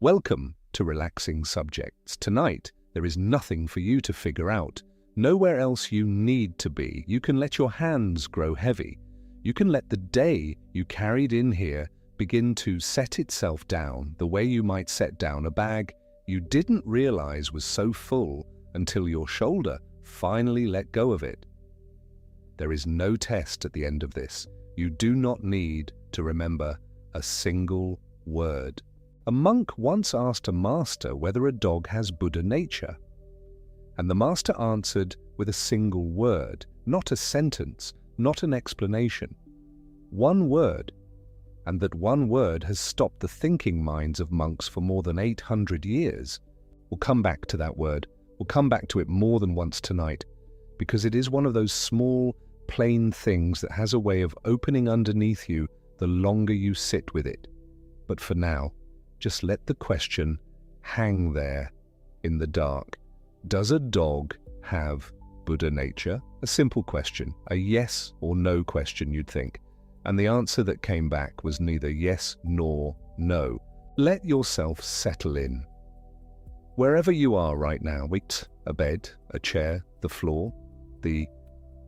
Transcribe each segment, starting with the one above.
Welcome to Relaxing Subjects. Tonight, there is nothing for you to figure out. Nowhere else you need to be. You can let your hands grow heavy. You can let the day you carried in here begin to set itself down the way you might set down a bag you didn't realize was so full until your shoulder finally let go of it. There is no test at the end of this. You do not need to remember a single word. A monk once asked a master whether a dog has Buddha nature, and the master answered with a single word, not a sentence, not an explanation. One word, and that one word has stopped the thinking minds of monks for more than 800 years. We'll come back to that word. We'll come back to it more than once tonight, because it is one of those small, plain things that has a way of opening underneath you the longer you sit with it. But for now, just let the question hang there in the dark. Does a dog have Buddha nature? A simple question, a yes or no question, you'd think. And the answer that came back was neither yes nor no. Let yourself settle in. Wherever you are right now, a bed, a chair, the floor, the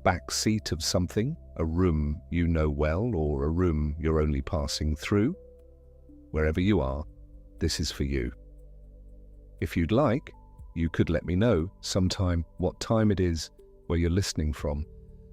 back seat of something, a room you know well or a room you're only passing through, wherever you are, this is for you. If you'd like, you could let me know sometime what time it is where you're listening from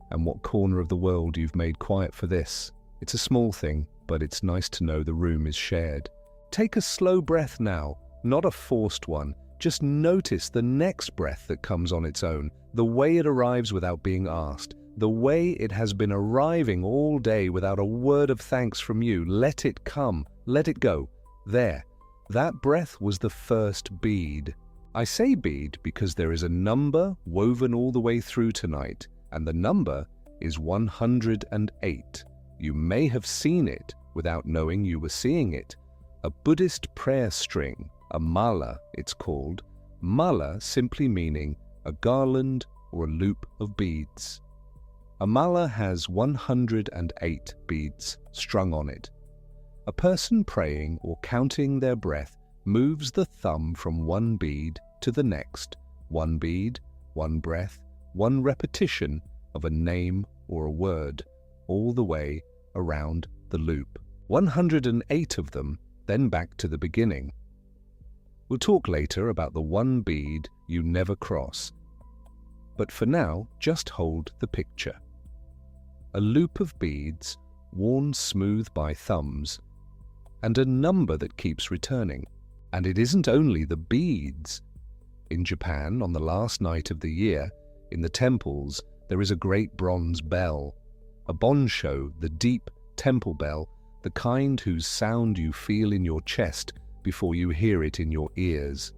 and what corner of the world you've made quiet for this. It's a small thing, but it's nice to know the room is shared. Take a slow breath now, not a forced one. Just notice the next breath that comes on its own, the way it arrives without being asked, the way it has been arriving all day without a word of thanks from you. Let it come, let it go. There, that breath was the first bead. I say bead because there is a number woven all the way through tonight, and the number is 108. You may have seen it without knowing you were seeing it. A Buddhist prayer string, a mālā it's called. Mālā simply meaning a garland or a loop of beads. A mālā has 108 beads strung on it. A person praying or counting their breath moves the thumb from one bead to the next. One bead, one breath, one repetition of a name or a word, all the way around the loop. 108 of them, then back to the beginning. We'll talk later about the one bead you never cross. But for now, just hold the picture. A loop of beads, worn smooth by thumbs, and a number that keeps returning. And it isn't only the beads. In Japan, on the last night of the year, in the temples, there is a great bronze bell. A bonsho, the deep temple bell, the kind whose sound you feel in your chest before you hear it in your ears.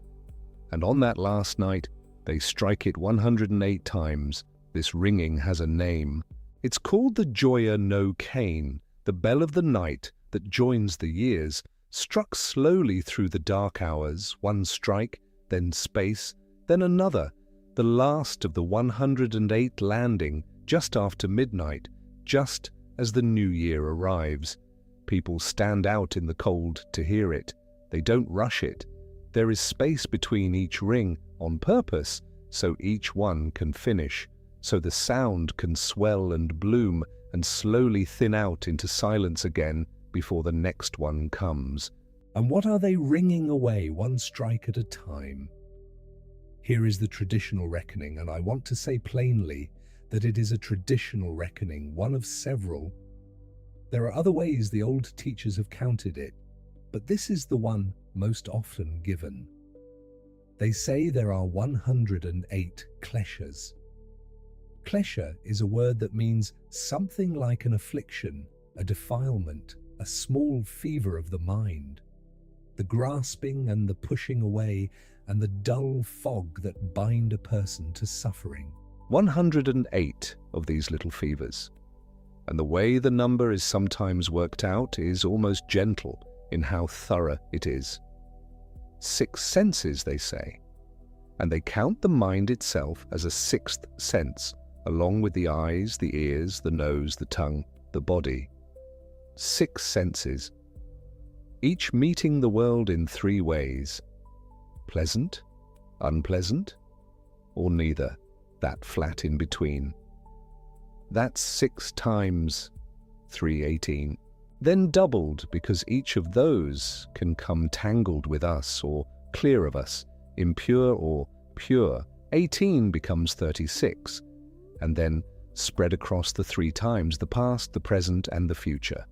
And on that last night, they strike it 108 times. This ringing has a name. It's called the Joya no Kane, the bell of the night that joins the years, struck slowly through the dark hours, one strike, then space, then another, the last of the 108 landing just after midnight, just as the new year arrives. People stand out in the cold to hear it. They don't rush it. There is space between each ring on purpose, so each one can finish, so the sound can swell and bloom and slowly thin out into silence again before the next one comes. And what are they ringing away, one strike at a time? Here is the traditional reckoning, and I want to say plainly that it is a traditional reckoning, one of several. There are other ways the old teachers have counted it, but this is the one most often given. They say there are 108 kleshas. Klesha is a word that means something like an affliction, a defilement, a small fever of the mind. The grasping and the pushing away and the dull fog that bind a person to suffering. 108 of these little fevers. And the way the number is sometimes worked out is almost gentle in how thorough it is. 6 senses, they say, and they count the mind itself as a 6th sense, along with the eyes, the ears, the nose, the tongue, the body. 6 senses. each meeting the world in 3 ways: pleasant, unpleasant, or neither, that flat in between. That's 6 times 318. Then doubled, because each of those can come tangled with us or clear of us, impure or pure. 18 becomes 36, and then spread across the 3 times, the past, the present, and the future.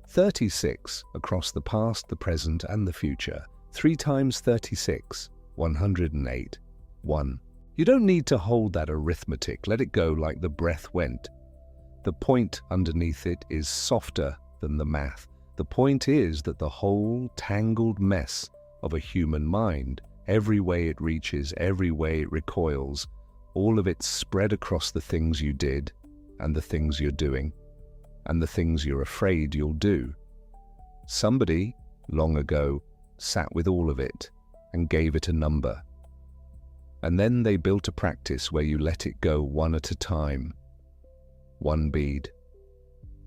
36 across the past, the present, and the future. 3 times 36, 108. 1. You don't need to hold that arithmetic. Let it go like the breath went. The point underneath it is softer than the math. The point is that the whole tangled mess of a human mind, every way it reaches, every way it recoils, all of it spread across the things you did, and the things you're doing, and the things you're afraid you'll do. Somebody, long ago, sat with all of it and gave it a number. And then they built a practice where you let it go one at a time. 1 bead,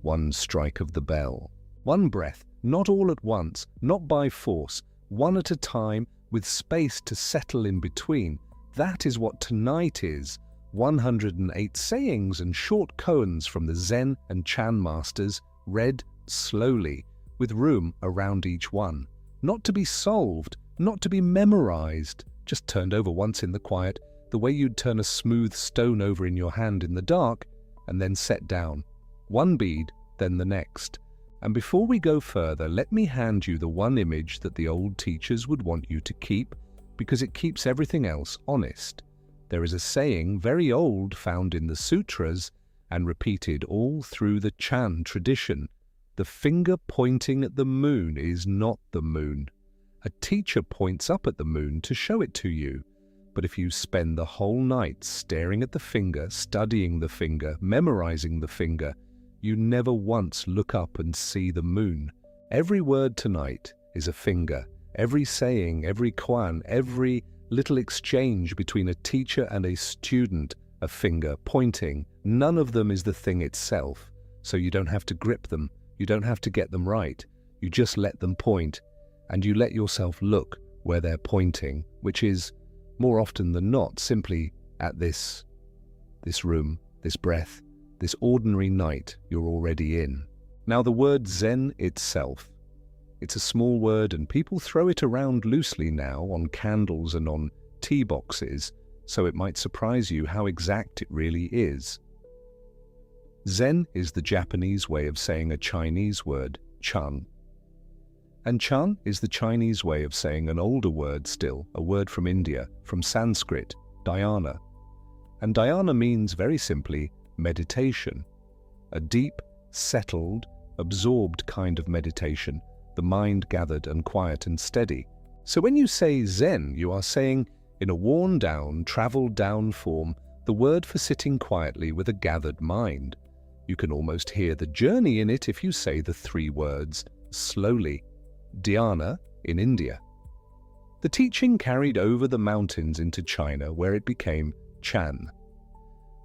1 strike of the bell, 1 breath, not all at once, not by force, 1 at a time with space to settle in between. That is what tonight is. 108 sayings and short koans from the Zen and Chán masters, read slowly, with room around each one. Not to be solved, not to be memorized, just turned over once in the quiet, the way you'd turn a smooth stone over in your hand in the dark, and then set down. 1 bead, then the next. And before we go further, let me hand you the one image that the old teachers would want you to keep, because it keeps everything else honest. There is a saying, very old, found in the sutras, and repeated all through the Chán tradition. The finger pointing at the moon is not the moon. A teacher points up at the moon to show it to you. But if you spend the whole night staring at the finger, studying the finger, memorizing the finger, you never once look up and see the moon. Every word tonight is a finger. Every saying, every koan, every little exchange between a teacher and a student, a finger pointing. None of them is the thing itself, so you don't have to grip them. You don't have to get them right. You just let them point, and you let yourself look where they're pointing, which is, more often than not, simply at this room, this breath, this ordinary night you're already in. Now the word Zen itself, it's a small word and people throw it around loosely now on candles and on tea boxes, so it might surprise you how exact it really is. Zen is the Japanese way of saying a Chinese word, Chán. And Chán is the Chinese way of saying an older word still, a word from India, from Sanskrit, dhyana. And dhyana means very simply meditation, a deep, settled, absorbed kind of meditation, the mind gathered and quiet and steady. So when you say Zen, you are saying, in a worn-down, travelled-down form, the word for sitting quietly with a gathered mind. You can almost hear the journey in it if you say the 3 words slowly. Dhyana in India. The teaching carried over the mountains into China, where it became Chán,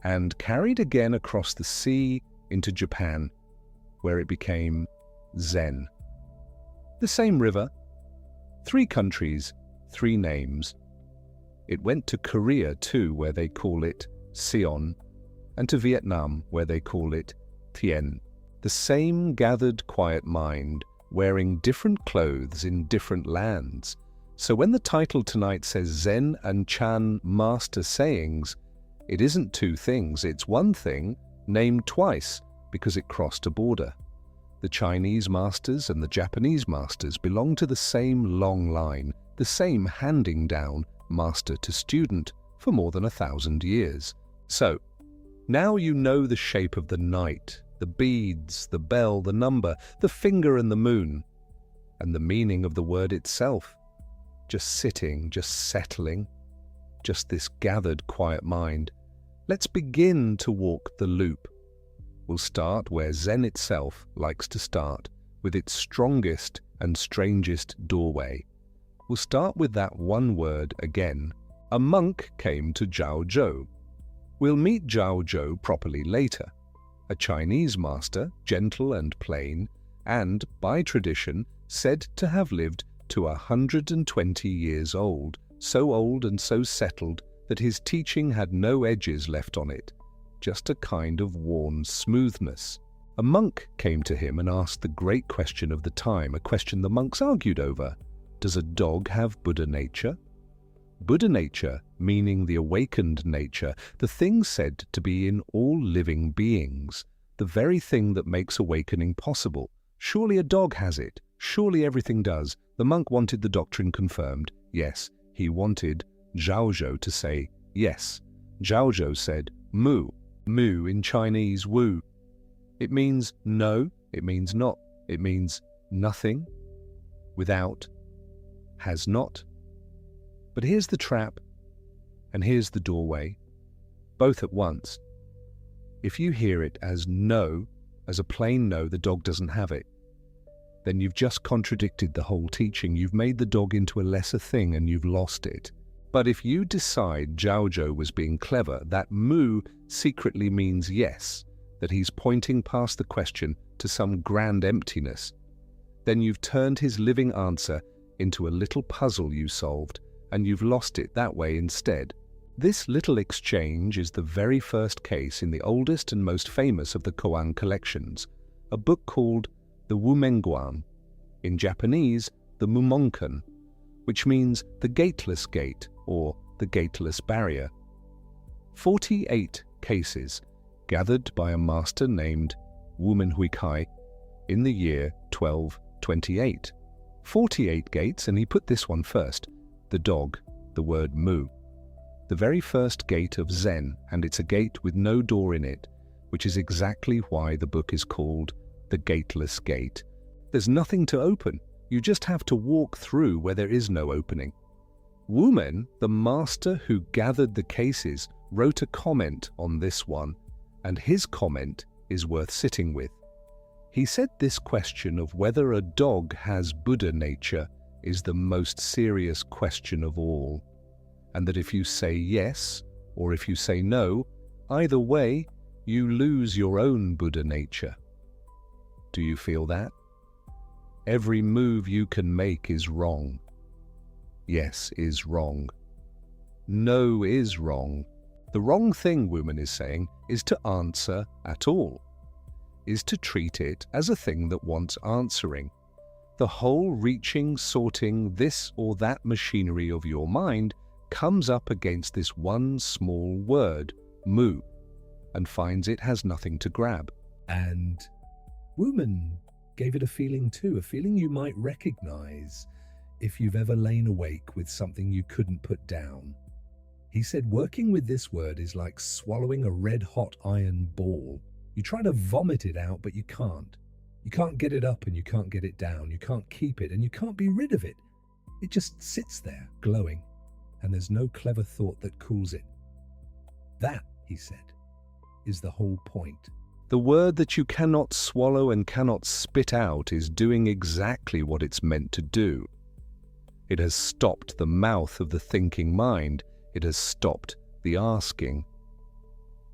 and carried again across the sea into Japan, where it became Zen. The same river, 3 countries, 3 names. It went to Korea too, where they call it Sion, and to Vietnam, where they call it Tien. The same gathered quiet mind, wearing different clothes in different lands. So when the title tonight says Zen and Chán Master Sayings, it isn't 2 things, it's 1 thing, named twice, because it crossed a border. The Chinese masters and the Japanese masters belong to the same long line, the same handing down, master to student, for more than 1,000 years. So, now you know the shape of the night, the beads, the bell, the number, the finger and the moon, and the meaning of the word itself. Just sitting, just settling, just this gathered quiet mind. Let's begin to walk the loop. We'll start where Zen itself likes to start, with its strongest and strangest doorway. We'll start with that one word again. A monk came to Zhao. We'll meet Zhao properly later. A Chinese master, gentle and plain, and, by tradition, said to have lived to 120 years old, so old and so settled that his teaching had no edges left on it, just a kind of worn smoothness. A monk came to him and asked the great question of the time, a question the monks argued over. Does a dog have Buddha nature? Buddha nature, meaning the awakened nature, the thing said to be in all living beings, the very thing that makes awakening possible. Surely a dog has it. Surely everything does. The monk wanted the doctrine confirmed. Yes, he wanted Zhaozhou to say yes. Zhaozhou said mu. Mu in Chinese, wu. It means no, it means not, it means nothing, without, has not. But here's the trap, and here's the doorway, both at once. If you hear it as no, as a plain no, the dog doesn't have it, then you've just contradicted the whole teaching. You've made the dog into a lesser thing and you've lost it. But if you decide Zhaozhou was being clever, that mu secretly means yes, that he's pointing past the question to some grand emptiness, then you've turned his living answer into a little puzzle you solved, and you've lost it that way instead. This little exchange is the very first case in the oldest and most famous of the Koan collections, a book called the Wumengguan, in Japanese the Mumonkan, which means the Gateless Gate or the Gateless Barrier. 48 cases gathered by a master named Wumenhui in the year 1228. 48 gates, and he put this one first, the dog, the word mu. The very first gate of Zen, and it's a gate with no door in it, which is exactly why the book is called the Gateless Gate. There's nothing to open. You just have to walk through where there is no opening. Wumen, the master who gathered the cases, wrote a comment on this one, and his comment is worth sitting with. He said this question of whether a dog has Buddha nature is the most serious question of all, and that if you say yes or if you say no, either way, you lose your own Buddha nature. Do you feel that? Every move you can make is wrong. Yes is wrong. No is wrong. The wrong thing, Wumen is saying, is to answer at all, is to treat it as a thing that wants answering. The whole reaching, sorting, this or that machinery of your mind comes up against this one small word, mu, and finds it has nothing to grab. And Wumen gave it a feeling too, a feeling you might recognize if you've ever lain awake with something you couldn't put down. He said working with this word is like swallowing a red-hot iron ball. You try to vomit it out, but you can't. You can't get it up and you can't get it down. You can't keep it and you can't be rid of it. It just sits there, glowing, and there's no clever thought that cools it. That, he said, is the whole point. The word that you cannot swallow and cannot spit out is doing exactly what it's meant to do. It has stopped the mouth of the thinking mind. It has stopped the asking.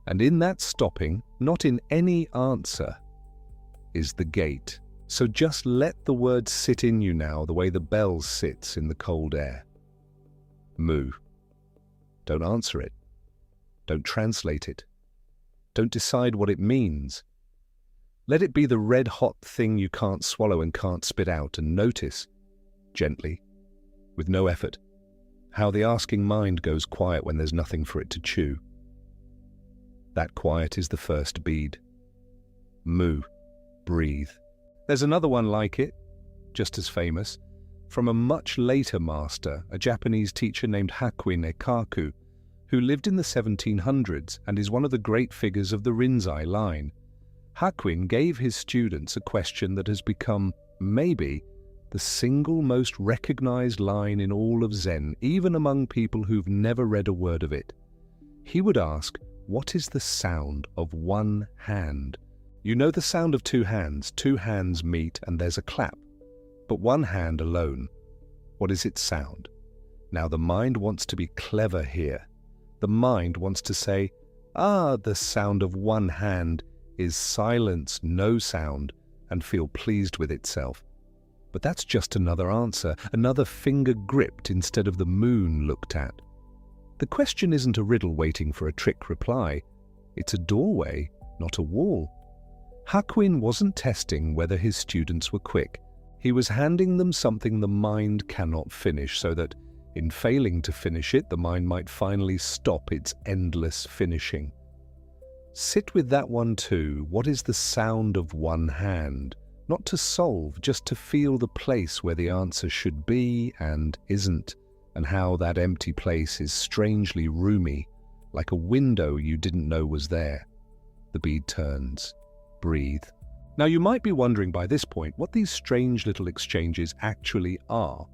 And in that stopping, not in any answer, is the gate. So just let the word sit in you now the way the bell sits in the cold air. Mu. Don't answer it. Don't translate it. Don't decide what it means. Let it be the red-hot thing you can't swallow and can't spit out, and notice, gently, with no effort, how the asking mind goes quiet when there's nothing for it to chew. That quiet is the first bead. Mu. Breathe. There's another one like it, just as famous, from a much later master, a Japanese teacher named Hakuin Ekaku, who lived in the 1700s and is one of the great figures of the Rinzai line. Hakuin gave his students a question that has become, maybe, the single most recognized line in all of Zen, even among people who've never read a word of it. He would ask, what is the sound of one hand? You know the sound of two hands meet and there's a clap. But one hand alone, what is its sound? Now the mind wants to be clever here. The mind wants to say, the sound of one hand is silence, no sound, and feel pleased with itself. But that's just another answer, another finger gripped instead of the moon looked at. The question isn't a riddle waiting for a trick reply. It's a doorway, not a wall. Hakuin wasn't testing whether his students were quick. He was handing them something the mind cannot finish, so that, in failing to finish it, the mind might finally stop its endless finishing. Sit with that one too. What is the sound of one hand? Not to solve, just to feel the place where the answer should be and isn't, and how that empty place is strangely roomy, like a window you didn't know was there. The bead turns. Breathe. Now you might be wondering by this point what these strange little exchanges actually are.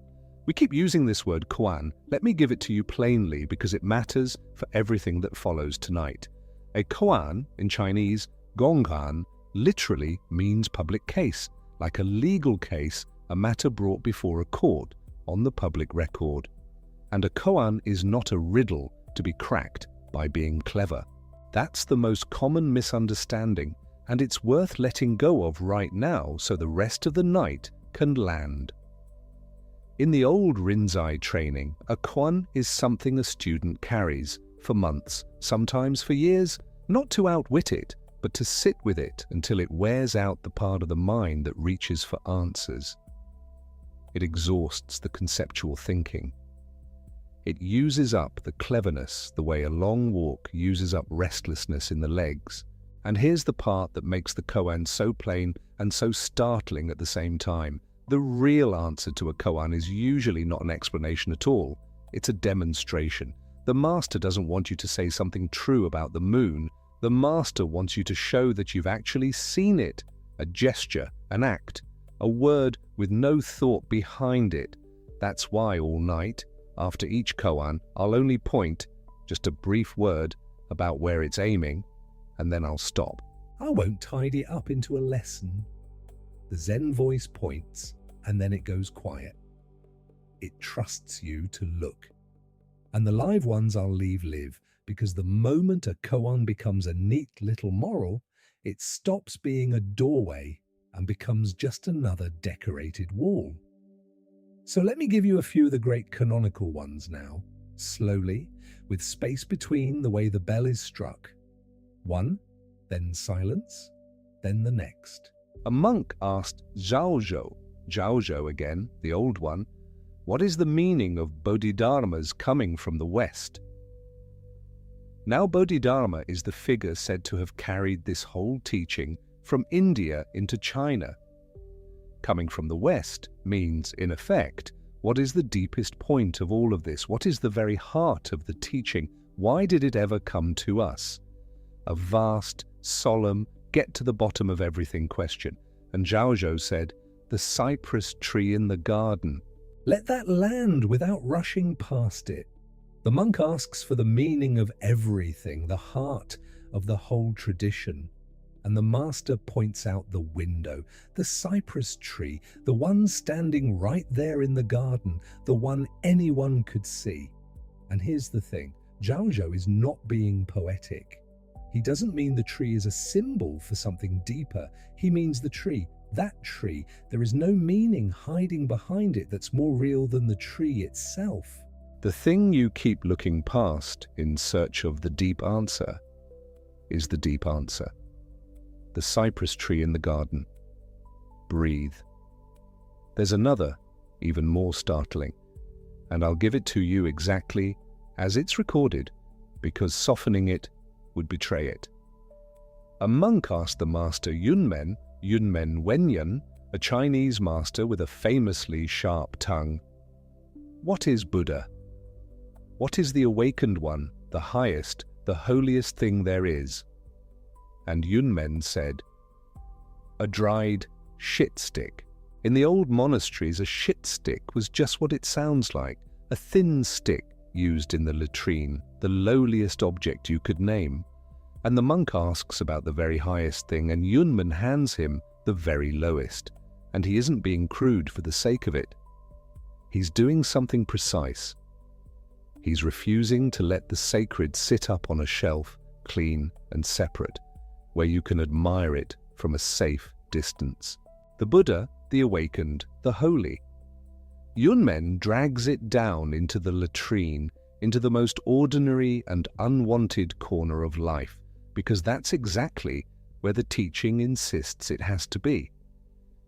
We keep using this word koan. Let me give it to you plainly because it matters for everything that follows tonight. A koan, in Chinese, gonghan, literally means public case, like a legal case, a matter brought before a court, on the public record. And a koan is not a riddle to be cracked by being clever. That's the most common misunderstanding, and it's worth letting go of right now so the rest of the night can land. In the old Rinzai training, a koan is something a student carries for months, sometimes for years, not to outwit it, but to sit with it until it wears out the part of the mind that reaches for answers. It exhausts the conceptual thinking. It uses up the cleverness the way a long walk uses up restlessness in the legs. And here's the part that makes the koan so plain and so startling at the same time. The real answer to a koan is usually not an explanation at all. It's a demonstration. The master doesn't want you to say something true about the moon. The master wants you to show that you've actually seen it. A gesture, an act, a word with no thought behind it. That's why all night, after each koan, I'll only point, just a brief word about where it's aiming, and then I'll stop. I won't tidy it up into a lesson. The Zen voice points, and then it goes quiet. It trusts you to look. And the live ones I'll leave live, because the moment a koan becomes a neat little moral, it stops being a doorway and becomes just another decorated wall. So let me give you a few of the great canonical ones now, slowly, with space between the way the bell is struck. One, then silence, then the next. A monk asked Zhaozhou again, the old one, what is the meaning of Bodhidharmas coming from the West? Now Bodhidharma is the figure said to have carried this whole teaching from India into China. Coming from the West means, in effect, what is the deepest point of all of this? What is the very heart of the teaching? Why did it ever come to us? A vast, solemn, get-to-the-bottom-of-everything question. And Zhaozhou said, the cypress tree in the garden. Let that land without rushing past it. The monk asks for the meaning of everything, the heart of the whole tradition. And the master points out the window, the cypress tree, the one standing right there in the garden, the one anyone could see. And here's the thing, Zhaozhou is not being poetic. He doesn't mean the tree is a symbol for something deeper. He means the tree, that tree. There is no meaning hiding behind it that's more real than the tree itself. The thing you keep looking past in search of the deep answer is the deep answer. The cypress tree in the garden. Breathe. There's another, even more startling, and I'll give it to you exactly as it's recorded, because softening it would betray it. A monk asked the master Yunmen Wenyan, a Chinese master with a famously sharp tongue, what is Buddha? What is the awakened one, the highest, the holiest thing there is? And Yunmen said, a dried shit stick. In the old monasteries, a shit stick was just what it sounds like, a thin stick used in the latrine, the lowliest object you could name. And the monk asks about the very highest thing, and Yunmen hands him the very lowest. And he isn't being crude for the sake of it. He's doing something precise. He's refusing to let the sacred sit up on a shelf, clean and separate, where you can admire it from a safe distance. The Buddha, the awakened, the holy. Yunmen drags it down into the latrine, into the most ordinary and unwanted corner of life, because that's exactly where the teaching insists it has to be.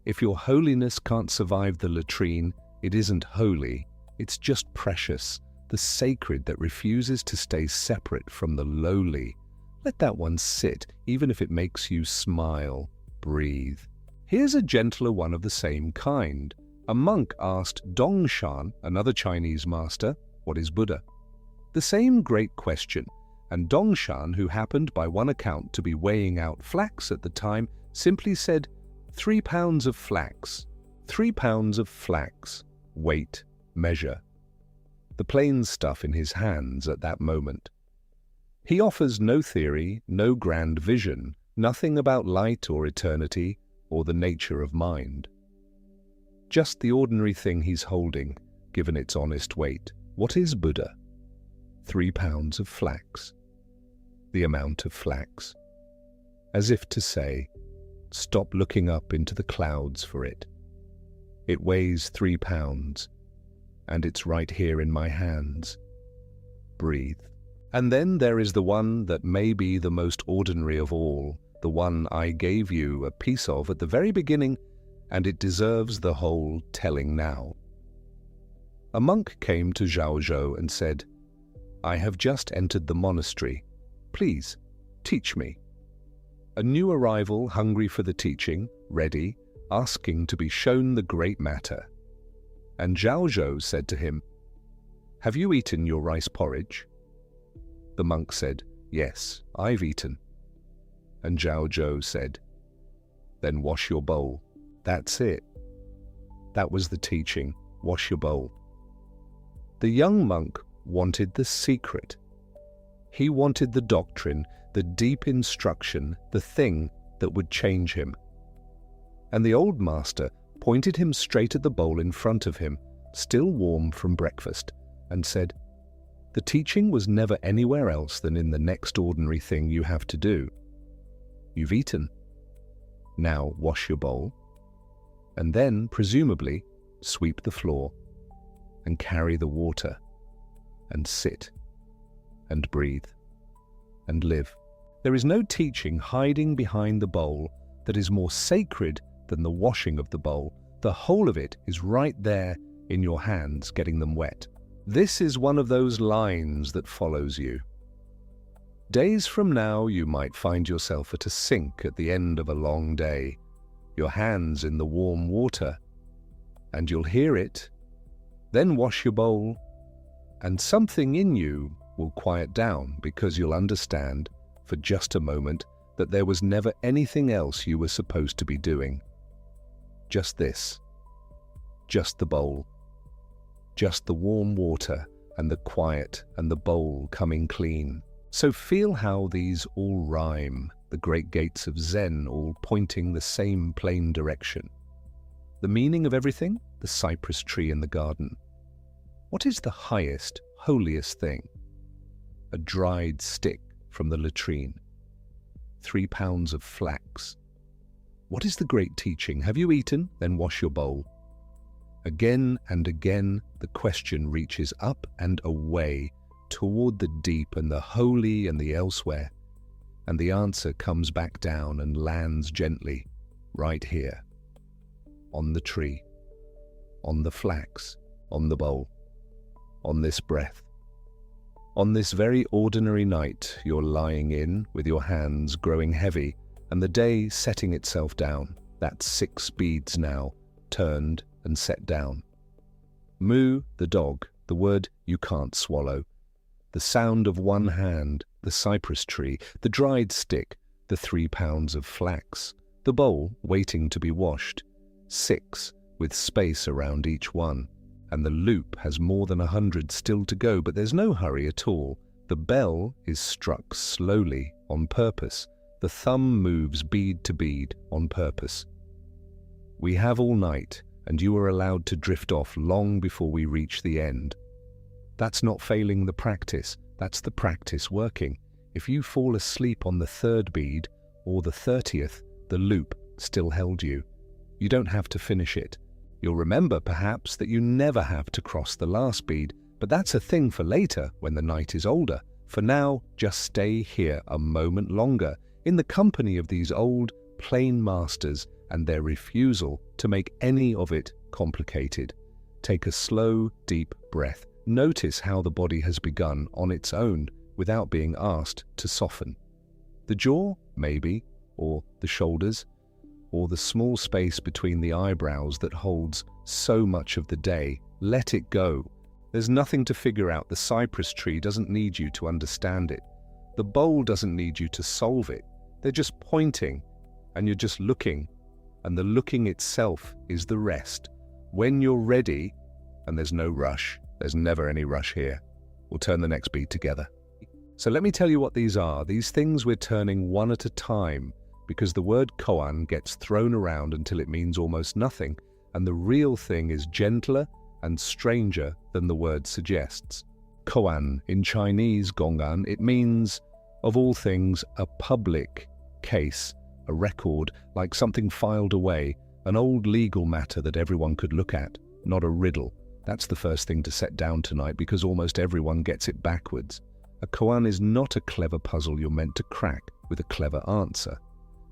If your holiness can't survive the latrine, it isn't holy, it's just precious, the sacred that refuses to stay separate from the lowly. Let that one sit, even if it makes you smile. Breathe. Here's a gentler one of the same kind. A monk asked Dongshan, another Chinese master, what is Buddha? The same great question, and Dongshan, who happened by one account to be weighing out flax at the time, simply said, 3 pounds of flax. 3 pounds of flax. Weight, measure. The plain stuff in his hands at that moment. He offers no theory, no grand vision, nothing about light or eternity or the nature of mind. Just the ordinary thing he's holding, given its honest weight. What is Buddha? 3 pounds of flax. The amount of flax. As if to say, stop looking up into the clouds for it. It weighs 3 pounds, and it's right here in my hands. Breathe. And then there is the one that may be the most ordinary of all, the one I gave you a piece of at the very beginning, and it deserves the whole telling now. A monk came to Zhaozhou and said, I have just entered the monastery. Please, teach me. A new arrival, hungry for the teaching, ready, asking to be shown the great matter. And Zhaozhou said to him, Have you eaten your rice porridge? The monk said, Yes, I've eaten. And Zhaozhou said, Then wash your bowl. That's it. That was the teaching. Wash your bowl. The young monk wanted the secret. He wanted the doctrine, the deep instruction, the thing that would change him. And the old master pointed him straight at the bowl in front of him, still warm from breakfast, and said, The teaching was never anywhere else than in the next ordinary thing you have to do. You've eaten. Now wash your bowl, and then, presumably, sweep the floor, and carry the water, and sit, and breathe, and live. There is no teaching hiding behind the bowl that is more sacred than the washing of the bowl. The whole of it is right there in your hands, getting them wet. This is one of those lines that follows you. Days from now, you might find yourself at a sink at the end of a long day, your hands in the warm water, and you'll hear it. Then wash your bowl, and something in you will quiet down because you'll understand, for just a moment, that there was never anything else you were supposed to be doing. Just this. Just the bowl. Just the warm water and the quiet and the bowl coming clean. So feel how these all rhyme, the great gates of Zen all pointing the same plain direction. The meaning of everything? The cypress tree in the garden. What is the highest, holiest thing? A dried stick from the latrine. 3 pounds of flax. What is the great teaching? Have you eaten? Then wash your bowl. Again and again, the question reaches up and away, toward the deep and the holy and the elsewhere, and the answer comes back down and lands gently, right here, on the tree, on the flax, on the bowl, on this breath. On this very ordinary night you're lying in, with your hands growing heavy, and the day setting itself down. That's 6 beads now, turned and set down. Moo, the dog, the word you can't swallow. The sound of one hand, the cypress tree, the dried stick, the 3 pounds of flax, the bowl waiting to be washed, 6 with space around each one, and the loop has more than 100 still to go, but there's no hurry at all. The bell is struck slowly, on purpose. The thumb moves bead to bead, on purpose. We have all night, and you are allowed to drift off long before we reach the end. That's not failing the practice, that's the practice working. If you fall asleep on the 3rd bead, or the 30th, the loop still held you. You don't have to finish it. You'll remember, perhaps, that you never have to cross the last bead, but that's a thing for later, when the night is older. For now, just stay here a moment longer, in the company of these old, plain masters and their refusal to make any of it complicated. Take a slow, deep breath. Notice how the body has begun on its own, without being asked to soften. The jaw, maybe, or the shoulders, or the small space between the eyebrows that holds so much of the day. Let it go. There's nothing to figure out. The cypress tree doesn't need you to understand it. The bowl doesn't need you to solve it. They're just pointing, and you're just looking, and the looking itself is the rest. When you're ready, and there's no rush, there's never any rush here, we'll turn the next bead together. So let me tell you what these are. These things we're turning one at a time, because the word koan gets thrown around until it means almost nothing, and the real thing is gentler and stranger than the word suggests. Koan, in Chinese gongan, it means, of all things, a public case, a record, like something filed away, an old legal matter that everyone could look at, not a riddle. That's the first thing to set down tonight, because almost everyone gets it backwards. A koan is not a clever puzzle you're meant to crack with a clever answer.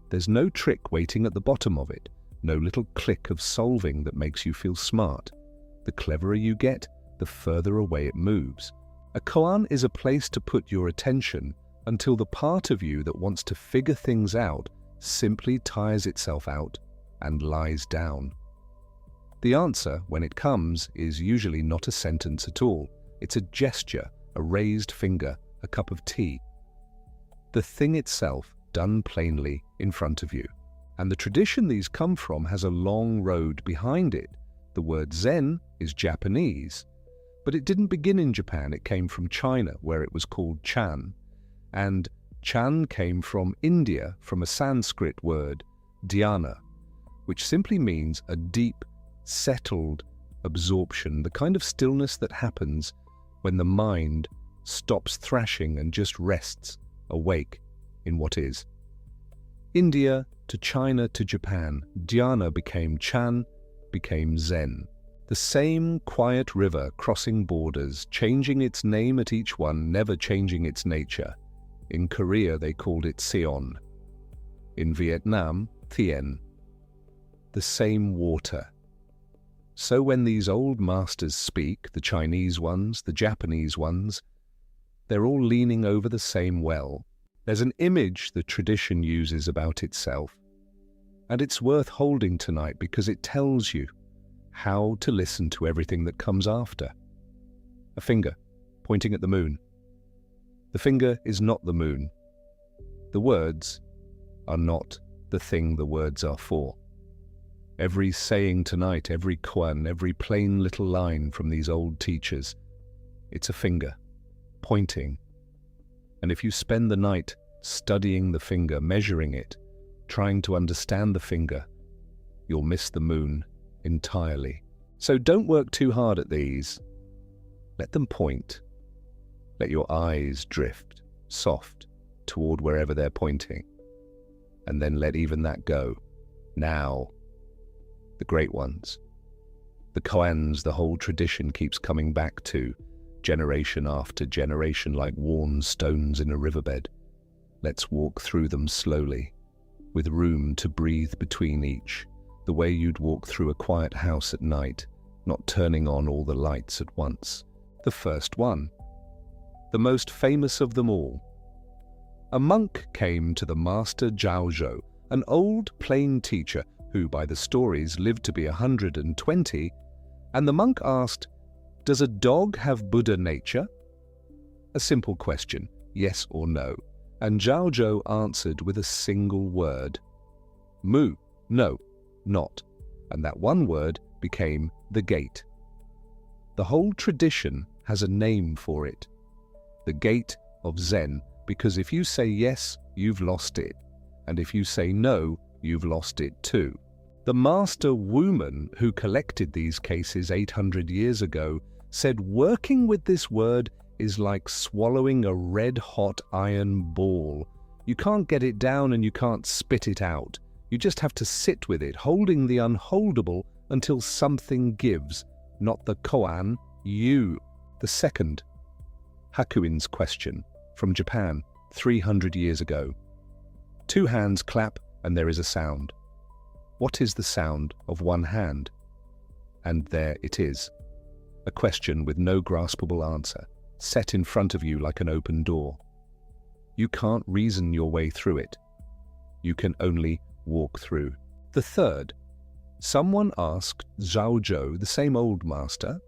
There's no trick waiting at the bottom of it, no little click of solving that makes you feel smart. The cleverer you get, the further away it moves. A koan is a place to put your attention until the part of you that wants to figure things out simply tires itself out and lies down. The answer, when it comes, is usually not a sentence at all. It's a gesture, a raised finger, a cup of tea. The thing itself done plainly in front of you. And the tradition these come from has a long road behind it. The word Zen is Japanese, but it didn't begin in Japan. It came from China, where it was called Chán. And Chán came from India, from a Sanskrit word, dhyana, which simply means a deep, settled absorption, the kind of stillness that happens when the mind stops thrashing and just rests, awake in what is. India to China to Japan, dhyana became Chán, became Zen. The same quiet river crossing borders, changing its name at each one, never changing its nature. In Korea they called it Seon. In Vietnam, Thien. The same water. So when these old masters speak, the Chinese ones, the Japanese ones, they're all leaning over the same well. There's an image the tradition uses about itself, and it's worth holding tonight because it tells you how to listen to everything that comes after. A finger pointing at the moon. The finger is not the moon. The words are not the thing the words are for. Every saying tonight, every koan, every plain little line from these old teachers, it's a finger pointing. And if you spend the night studying the finger, measuring it, trying to understand the finger, you'll miss the moon entirely. So don't work too hard at these. Let them point. Let your eyes drift, soft, toward wherever they're pointing. And then let even that go. Now, the great ones. The koans the whole tradition keeps coming back to, generation after generation, like worn stones in a riverbed. Let's walk through them slowly, with room to breathe between each, the way you'd walk through a quiet house at night, not turning on all the lights at once. The first one, the most famous of them all. A monk came to the master Zhaozhou, an old plain teacher who, by the stories, lived to be 120, and the monk asked, "Does a dog have Buddha nature?" A simple question, yes or no, and Zhaozhou answered with a single word. Mu, no, not, and that one word became the gate. The whole tradition has a name for it, the gate of Zen, because if you say yes, you've lost it, and if you say no, you've lost it too. The master woman who collected these cases 800 years ago said working with this word is like swallowing a red-hot iron ball. You can't get it down and you can't spit it out. You just have to sit with it, holding the unholdable until something gives, not the koan, you. The second, Hakuin's question, from Japan, 300 years ago. Two hands clap and there is a sound. What is the sound of one hand? And there it is. A question with no graspable answer, set in front of you like an open door. You can't reason your way through it. You can only walk through. The third, someone asked Zhaozhou, the same old master,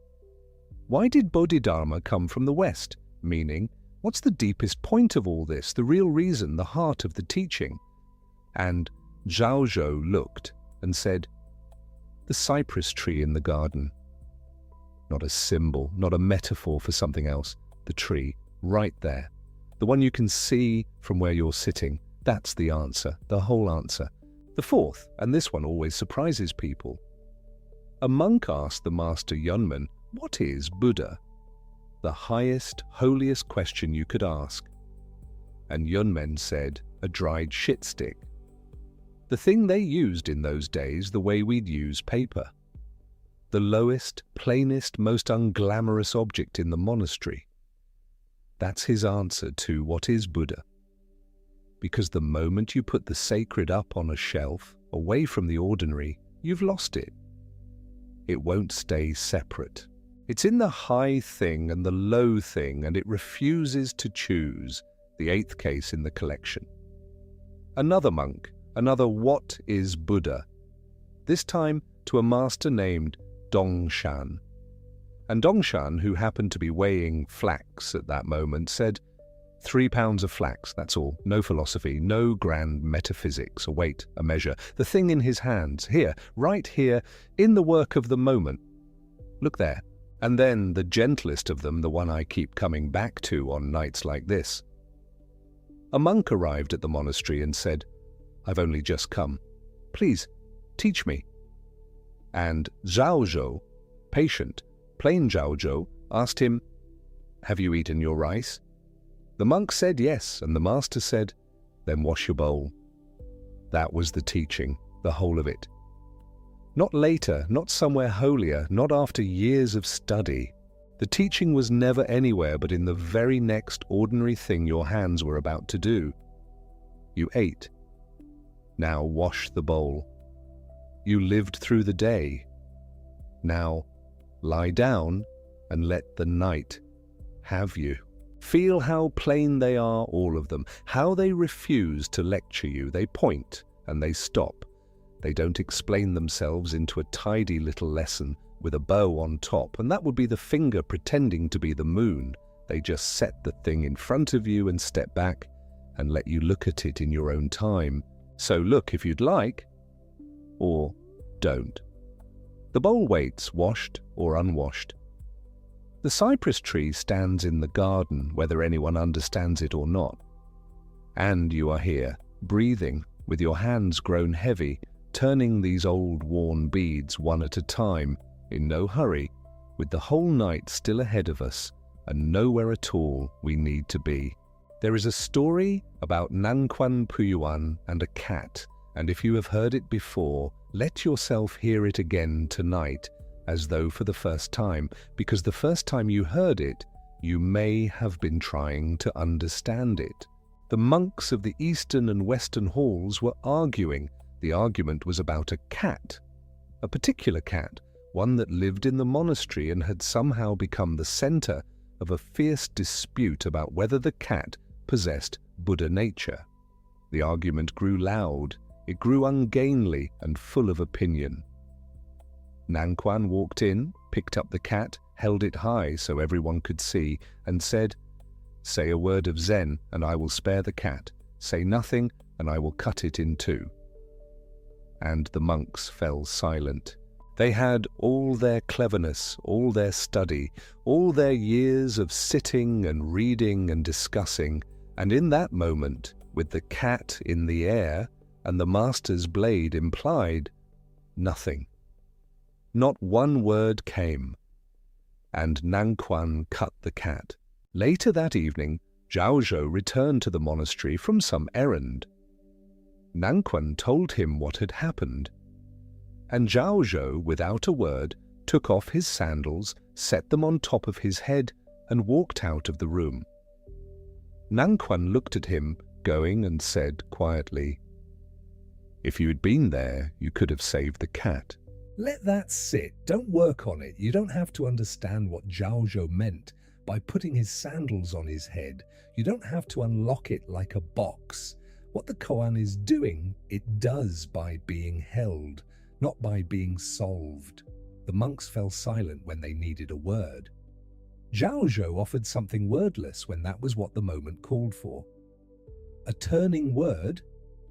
why did Bodhidharma come from the West? Meaning, what's the deepest point of all this, the real reason, the heart of the teaching? And Zhaozhou looked and said, the cypress tree in the garden. Not a symbol, not a metaphor for something else. The tree, right there. The one you can see from where you're sitting. That's the answer, the whole answer. The fourth, and this one always surprises people. A monk asked the master Yunmen, what is Buddha? The highest, holiest question you could ask. And Yunmen said, a dried shit stick. The thing they used in those days the way we'd use paper. The lowest, plainest, most unglamorous object in the monastery. That's his answer to what is Buddha. Because the moment you put the sacred up on a shelf, away from the ordinary, you've lost it. It won't stay separate. It's in the high thing and the low thing, and it refuses to choose, the eighth case in the collection. Another monk, another what is Buddha, this time to a master named Dongshan. And Dongshan, who happened to be weighing flax at that moment, said, 3 pounds of flax, that's all. No philosophy, no grand metaphysics, a weight, a measure. The thing in his hands, here, right here, in the work of the moment. Look there. And then the gentlest of them, the one I keep coming back to on nights like this. A monk arrived at the monastery and said, I've only just come. Please, teach me. And Zhaozhou, patient, plain Zhaozhou, asked him, have you eaten your rice? The monk said yes, and the master said, then wash your bowl. That was the teaching, the whole of it. Not later, not somewhere holier, not after years of study. The teaching was never anywhere but in the very next ordinary thing your hands were about to do. You ate. Now wash the bowl. You lived through the day. Now lie down and let the night have you. Feel how plain they are, all of them, how they refuse to lecture you. They point and they stop. They don't explain themselves into a tidy little lesson with a bow on top, and that would be the finger pretending to be the moon. They just set the thing in front of you and step back and let you look at it in your own time. So look if you'd like, or don't. The bowl waits, washed or unwashed. The cypress tree stands in the garden, whether anyone understands it or not. And you are here, breathing, with your hands grown heavy, turning these old worn beads one at a time, in no hurry, with the whole night still ahead of us, and nowhere at all we need to be. There is a story about Nanquan Puyuan and a cat, and if you have heard it before, let yourself hear it again tonight, as though for the first time, because the first time you heard it, you may have been trying to understand it. The monks of the eastern and western halls were arguing. The argument was about a cat, a particular cat, one that lived in the monastery and had somehow become the center of a fierce dispute about whether the cat possessed Buddha nature. The argument grew loud, it grew ungainly and full of opinion. Nanquan walked in, picked up the cat, held it high so everyone could see, and said, "Say a word of Zen, and I will spare the cat. Say nothing, and I will cut it in two." And the monks fell silent. They had all their cleverness, all their study, all their years of sitting and reading and discussing, and in that moment, with the cat in the air and the master's blade implied, nothing. Not one word came, and Nanquan cut the cat. Later that evening, Zhaozhou returned to the monastery from some errand. Nanquan told him what had happened, and Zhao, without a word, took off his sandals, set them on top of his head, and walked out of the room. Nanquan looked at him, going, and said quietly, "If you had been there, you could have saved the cat." Let that sit. Don't work on it. You don't have to understand what Zhao meant by putting his sandals on his head. You don't have to unlock it like a box. What the koan is doing, it does by being held, not by being solved. The monks fell silent when they needed a word. Zhao offered something wordless when that was what the moment called for. A turning word,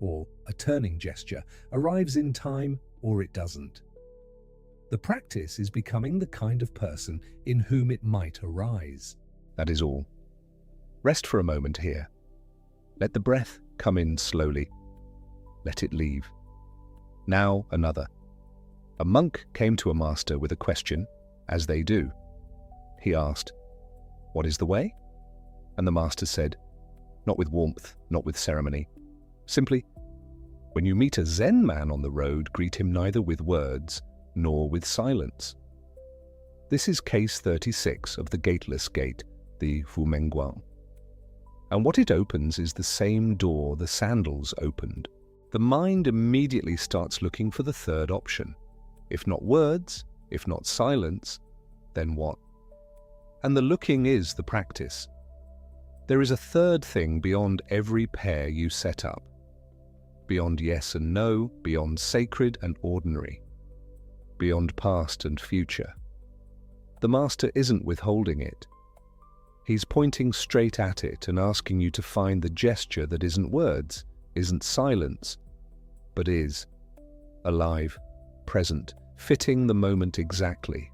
or a turning gesture, arrives in time or it doesn't. The practice is becoming the kind of person in whom it might arise. That is all. Rest for a moment here. Let the breath come in slowly. Let it leave. Now another. A monk came to a master with a question, as they do. He asked, "What is the way?" And the master said, not with warmth, not with ceremony. Simply, when you meet a Zen man on the road, greet him neither with words nor with silence. This is case 36 of the Gateless Gate, the Wumengguan. And what it opens is the same door the sandals opened. The mind immediately starts looking for the third option. If not words, if not silence, then what? And the looking is the practice. There is a third thing beyond every pair you set up. Beyond yes and no, beyond sacred and ordinary. Beyond past and future. The master isn't withholding it. He's pointing straight at it and asking you to find the gesture that isn't words, isn't silence, but is alive, present, fitting the moment exactly.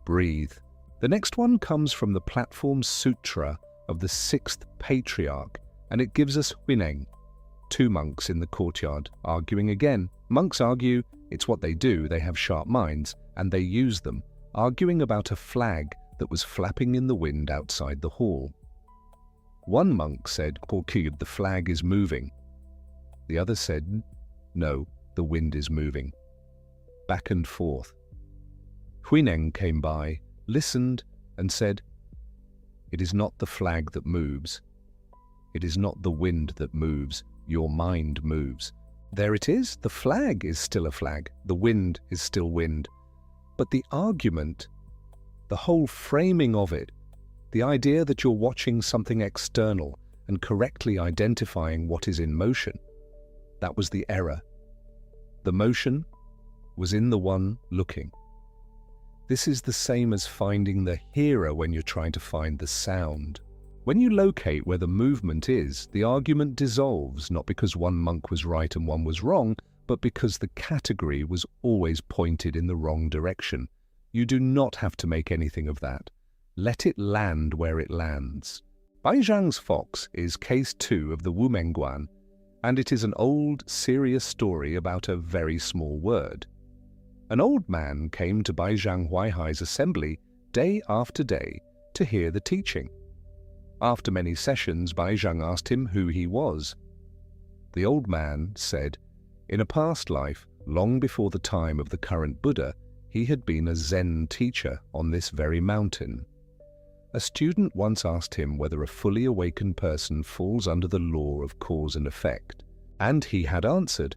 Breathe. The next one comes from the Platform Sutra of the 6th Patriarch, and it gives us Huineng, 2 monks in the courtyard, arguing again. Monks argue, it's what they do, they have sharp minds, and they use them, arguing about a flag that was flapping in the wind outside the hall. One monk said, "Korkid, the flag is moving." The other said, "No, the wind is moving." Back and forth. Huineng came by, listened, and said, "It is not the flag that moves. It is not the wind that moves. Your mind moves. There it is. The flag is still a flag. The wind is still wind. But the argument, the whole framing of it, the idea that you're watching something external and correctly identifying what is in motion, that was the error. The motion was in the one looking. This is the same as finding the hearer when you're trying to find the sound. When you locate where the movement is, the argument dissolves, not because one monk was right and one was wrong, but because the category was always pointed in the wrong direction. You do not have to make anything of that. Let it land where it lands. Baizhang's fox is case 2 of the Wumengguan, and it is an old, serious story about a very small word. An old man came to Baizhang Huaihai's assembly day after day to hear the teaching. After many sessions, Baizhang asked him who he was. The old man said, in a past life, long before the time of the current Buddha, he had been a Zen teacher on this very mountain. A student once asked him whether a fully awakened person falls under the law of cause and effect, and he had answered,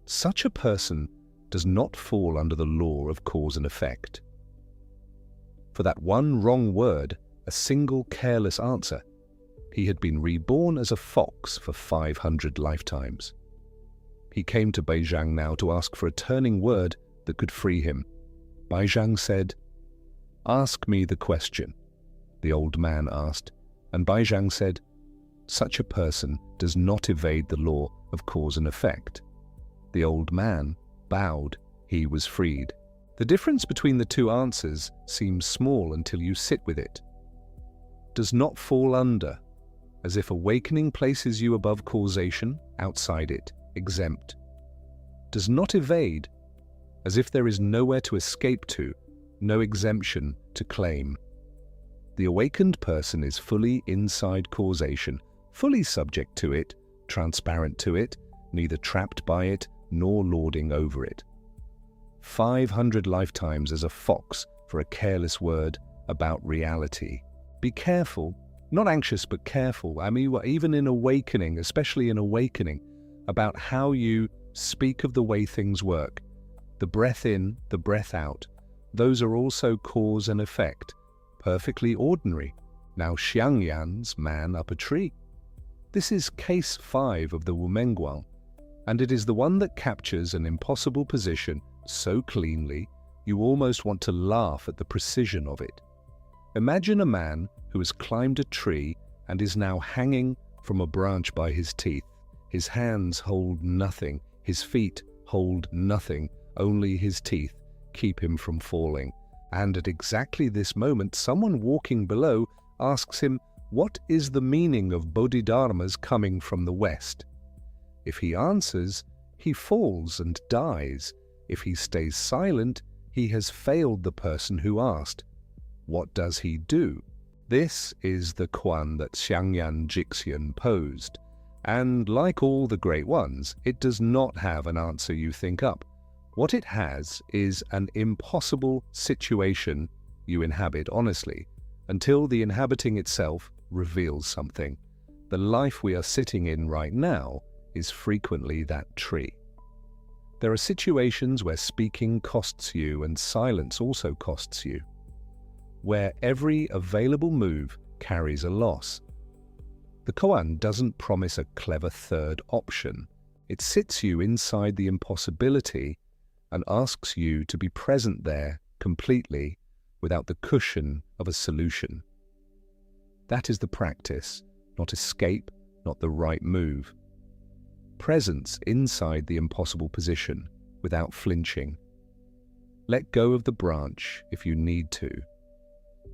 "Such a person does not fall under the law of cause and effect." For that one wrong word, a single careless answer, he had been reborn as a fox for 500 lifetimes. He came to Baizhang now to ask for a turning word that could free him. Baizhang said, "Ask me the question," the old man asked, and Baizhang said, "Such a person does not evade the law of cause and effect." The old man bowed. He was freed. The difference between the two answers seems small until you sit with it. Does not fall under, as if awakening places you above causation, outside it, exempt. Does not evade, as if there is nowhere to escape to, no exemption to claim. The awakened person is fully inside causation, fully subject to it, transparent to it, neither trapped by it nor lording over it. 500 lifetimes as a fox for a careless word about reality. Be careful, not anxious but careful. I mean, even in awakening, especially in awakening, about how you speak of the way things work. The breath in, the breath out, those are also cause and effect, perfectly ordinary. Now Xiangyan's man up a tree. This is case 5 of the Wumengguang, and it is the one that captures an impossible position so cleanly you almost want to laugh at the precision of it. Imagine a man who has climbed a tree and is now hanging from a branch by his teeth. His hands hold nothing, his feet hold nothing, only his teeth keep him from falling. And at exactly this moment, someone walking below asks him, what is the meaning of Bodhidharma's coming from the west? If he answers, he falls and dies. If he stays silent, he has failed the person who asked. What does he do? This is the koan that Xiangyan Jixuan posed, and like all the great ones, it does not have an answer you think up. What it has is an impossible situation you inhabit honestly, until the inhabiting itself reveals something. The life we are sitting in right now is frequently that tree. There are situations where speaking costs you and silence also costs you, where every available move carries a loss. The koan doesn't promise a clever third option. It sits you inside the impossibility and asks you to be present there completely without the cushion of a solution. That is the practice, not escape, not the right move. Presence inside the impossible position without flinching. Let go of the branch if you need to.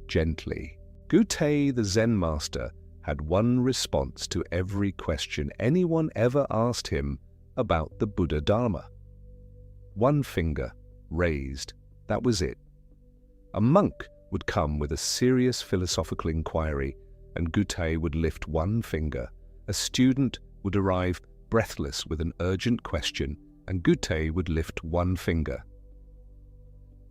Gently. Gutei, the Zen master, had one response to every question anyone ever asked him about the Buddha Dharma. One finger, raised, that was it. A monk would come with a serious philosophical inquiry, and Gutei would lift one finger. A student would arrive breathless with an urgent question, and Gutei would lift one finger.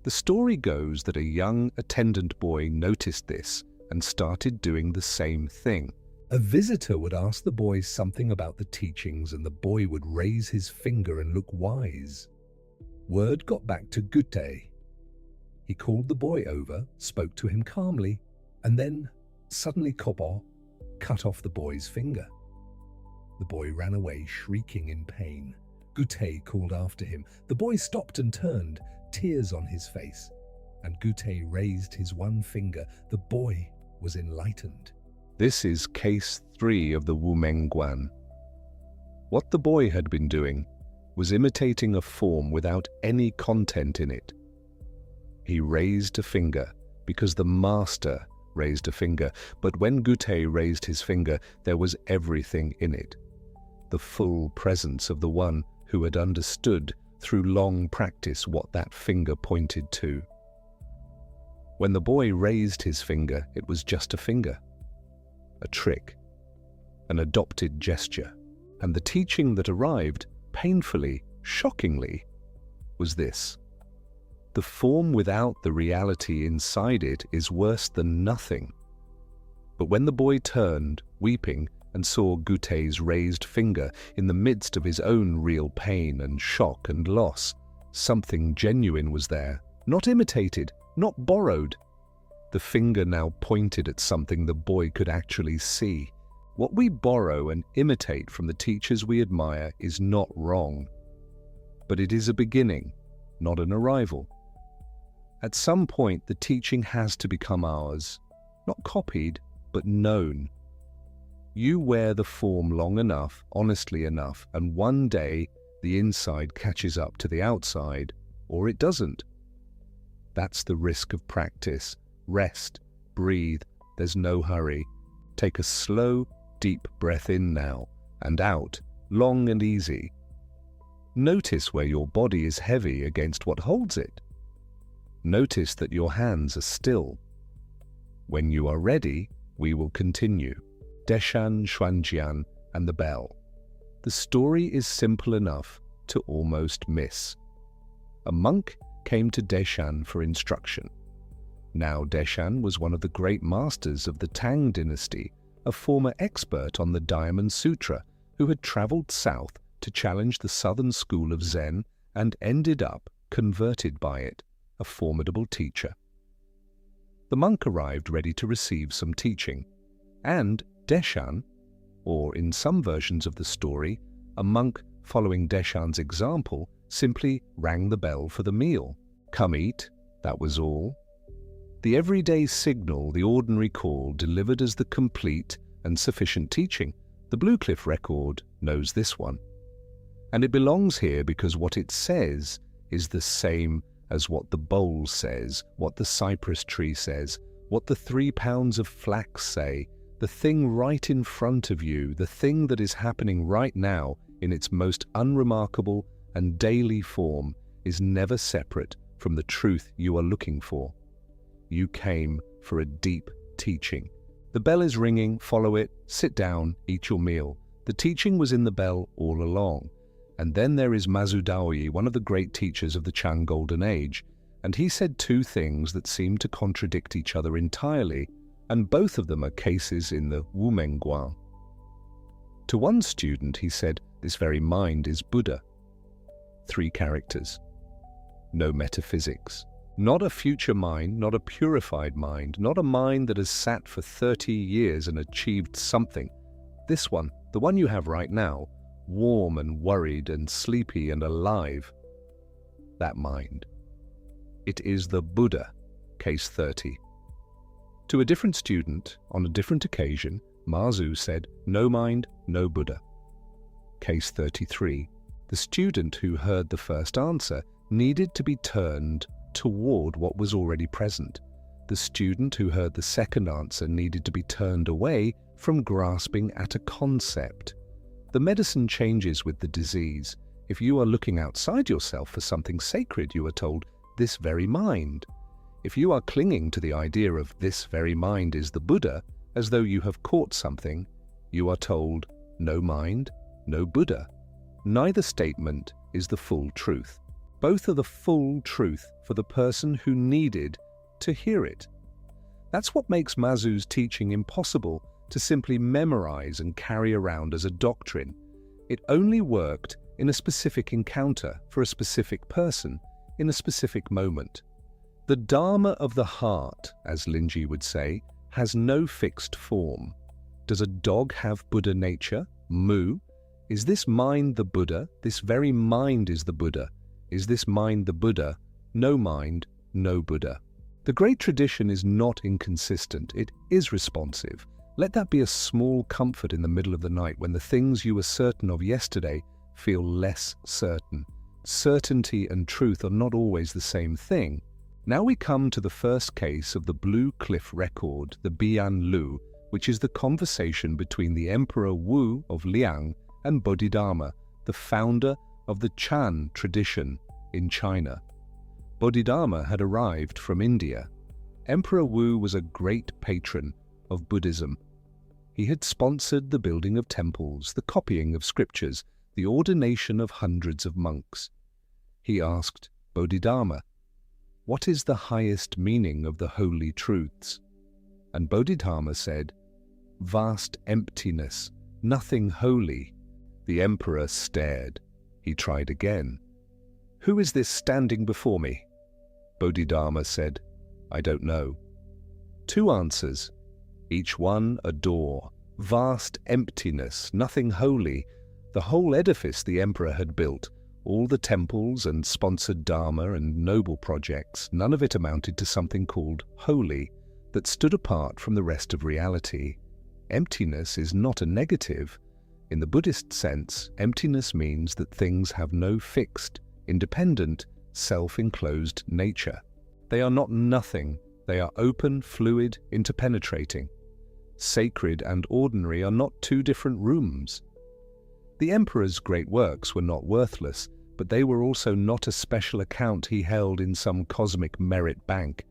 The story goes that a young attendant boy noticed this and started doing the same thing. A visitor would ask the boy something about the teachings, and the boy would raise his finger and look wise. Word got back to Gutei. He called the boy over, spoke to him calmly, and then, suddenly Kobo cut off the boy's finger. The boy ran away, shrieking in pain. Gutei called after him. The boy stopped and turned, tears on his face, and Gutei raised his one finger. The boy was enlightened. This is case 3 of the Wumengguan. What the boy had been doing was imitating a form without any content in it. He raised a finger because the master raised a finger, but when Gutei raised his finger, there was everything in it. The full presence of the one who had understood through long practice what that finger pointed to. When the boy raised his finger, it was just a finger, a trick, an adopted gesture, and the teaching that arrived, painfully, shockingly, was this. The form without the reality inside it is worse than nothing. But when the boy turned, weeping, and saw Gutei's raised finger in the midst of his own real pain and shock and loss, something genuine was there, not imitated, not borrowed. The finger now pointed at something the boy could actually see. What we borrow and imitate from the teachers we admire is not wrong, but it is a beginning, not an arrival. At some point, the teaching has to become ours, not copied, but known. You wear the form long enough, honestly enough, and one day the inside catches up to the outside, or it doesn't. That's the risk of practice. Rest, breathe, there's no hurry. Take a slow, deep breath in now, and out, long and easy. Notice where your body is heavy against what holds it. Notice that your hands are still. When you are ready, we will continue. Deshan, Xuanjian, and the bell. the story is simple enough to almost miss. A monk came to Deshan for instruction. Now Deshan was one of the great masters of the Tang dynasty, a former expert on the Diamond Sutra, who had traveled south to challenge the southern school of Zen and ended up converted by it, a formidable teacher. The monk arrived ready to receive some teaching, and Deshan, or in some versions of the story, a monk following Deshan's example, simply rang the bell for the meal. Come eat, that was all. The everyday signal, the ordinary call, delivered as the complete and sufficient teaching. The Blue Cliff Record knows this one. And it belongs here because what it says is the same as what the bowl says, what the cypress tree says, what the 3 pounds of flax say, the thing right in front of you, the thing that is happening right now in its most unremarkable and daily form is never separate from the truth you are looking for. You came for a deep teaching. The bell is ringing, follow it, sit down, eat your meal. The teaching was in the bell all along. And then there is Mazu Daoyi, one of the great teachers of the Chang Golden Age, and he said 2 things that seem to contradict each other entirely, and both of them are cases in the Wumengguan. To one student he said, this very mind is Buddha. 3 characters. No metaphysics. Not a future mind, not a purified mind, not a mind that has sat for 30 years and achieved something. This one, the one you have right now, warm and worried and sleepy and alive. That mind. It is the Buddha, case 30. To a different student, on a different occasion, Mazu said, no mind, no Buddha. Case 33. The student who heard the first answer needed to be turned toward what was already present. The student who heard the second answer needed to be turned away from grasping at a concept. The medicine changes with the disease. If you are looking outside yourself for something sacred, you are told, this very mind. If you are clinging to the idea of this very mind is the Buddha, as though you have caught something, you are told, no mind, no Buddha. Neither statement is the full truth. Both are the full truth for the person who needed to hear it. That's what makes Mazu's teaching impossible to simply memorize and carry around as a doctrine. It only worked in a specific encounter for a specific person in a specific moment. The Dharma of the heart, as Linji would say, has no fixed form. Does a dog have Buddha nature? Mu? Is this mind the Buddha? This very mind is the Buddha. Is this mind the Buddha? No mind, no Buddha. The great tradition is not inconsistent. It is responsive. Let that be a small comfort in the middle of the night when the things you were certain of yesterday feel less certain. Certainty and truth are not always the same thing. Now we come to the first case of the Blue Cliff Record, the Bian Lu, which is the conversation between the Emperor Wu of Liang and Bodhidharma, the founder of the Chán tradition in China. Bodhidharma had arrived from India. Emperor Wu was a great patron of Buddhism. He had sponsored the building of temples, the copying of scriptures, the ordination of hundreds of monks. He asked Bodhidharma, "What is the highest meaning of the holy truths?" And Bodhidharma said, "Vast emptiness, nothing holy." The emperor stared. He tried again. "Who is this standing before me?" Bodhidharma said, "I don't know." 2 answers, each one a door. Vast emptiness, nothing holy. The whole edifice the emperor had built, all the temples and sponsored dharma and noble projects, none of it amounted to something called holy, that stood apart from the rest of reality. Emptiness is not a negative. In the Buddhist sense, emptiness means that things have no fixed, independent, self-enclosed nature. They are not nothing, they are open, fluid, interpenetrating. Sacred and ordinary are not 2 different rooms. The emperor's great works were not worthless, but they were also not a special account he held in some cosmic merit bank.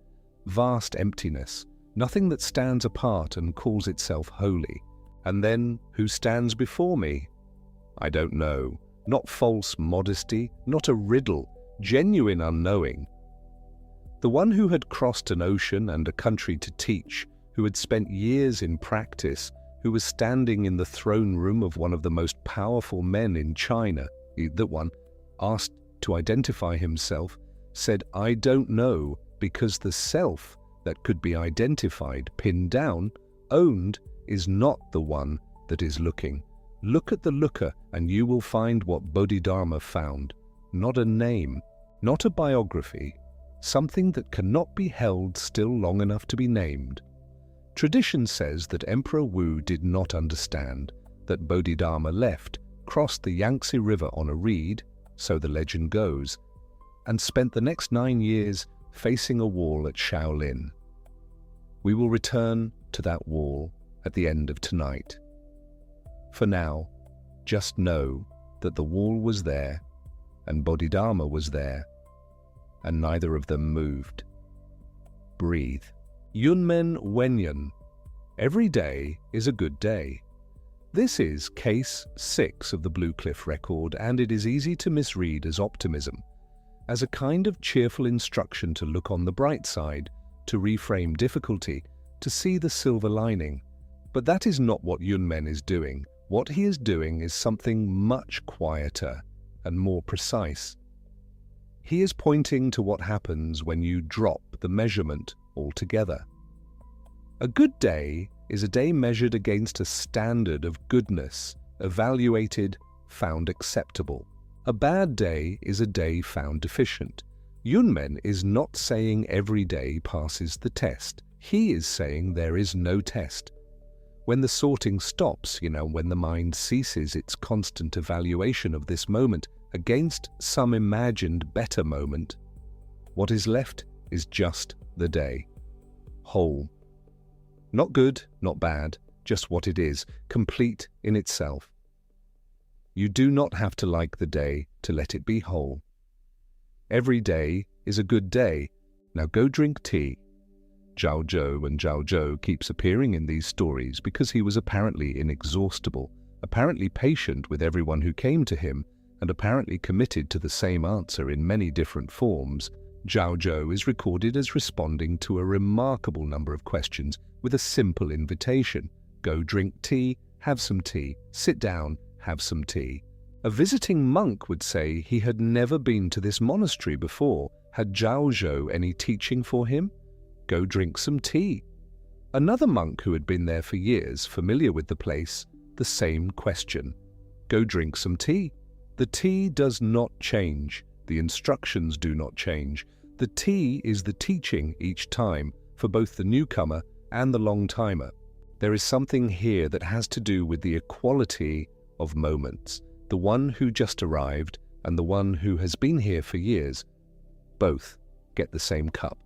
Vast emptiness, nothing that stands apart and calls itself holy. And then, who stands before me? I don't know. Not false modesty, not a riddle, genuine unknowing. The one who had crossed an ocean and a country to teach, who had spent years in practice, who was standing in the throne room of one of the most powerful men in China, that one, asked to identify himself, said, "I don't know," because the self that could be identified, pinned down, owned, is not the one that is looking. Look at the looker and you will find what Bodhidharma found. Not a name, not a biography, something that cannot be held still long enough to be named. Tradition says that Emperor Wu did not understand, that Bodhidharma left, crossed the Yangtze River on a reed, so the legend goes, and spent the next 9 years facing a wall at Shaolin. We will return to that wall at the end of tonight. For now, just know that the wall was there and Bodhidharma was there, and neither of them moved. Breathe. Yunmen Wenyan. Every day is a good day. This is case 6 of the Blue Cliff record, and it is easy to misread as optimism, as a kind of cheerful instruction to look on the bright side, to reframe difficulty, to see the silver lining. But that is not what Yunmen is doing. What he is doing is something much quieter and more precise. He is pointing to what happens when you drop the measurement altogether. A good day is a day measured against a standard of goodness, evaluated, found acceptable. A bad day is a day found deficient. Yunmen is not saying every day passes the test. He is saying there is no test. When the sorting stops, when the mind ceases its constant evaluation of this moment against some imagined better moment, what is left is just the day. Whole. Not good, not bad, just what it is, complete in itself. You do not have to like the day to let it be whole. Every day is a good day. Now go drink tea. Zhao and Zhao keeps appearing in these stories because he was apparently inexhaustible, apparently patient with everyone who came to him, and apparently committed to the same answer in many different forms. Zhao is recorded as responding to a remarkable number of questions with a simple invitation. Go drink tea, have some tea, sit down, have some tea. A visiting monk would say he had never been to this monastery before. Had Zhao any teaching for him? Go drink some tea. Another monk who had been there for years, familiar with the place, the same question. Go drink some tea. The tea does not change. The instructions do not change. The tea is the teaching each time, for both the newcomer and the long-timer. There is something here that has to do with the equality of moments. The one who just arrived and the one who has been here for years, both get the same cup.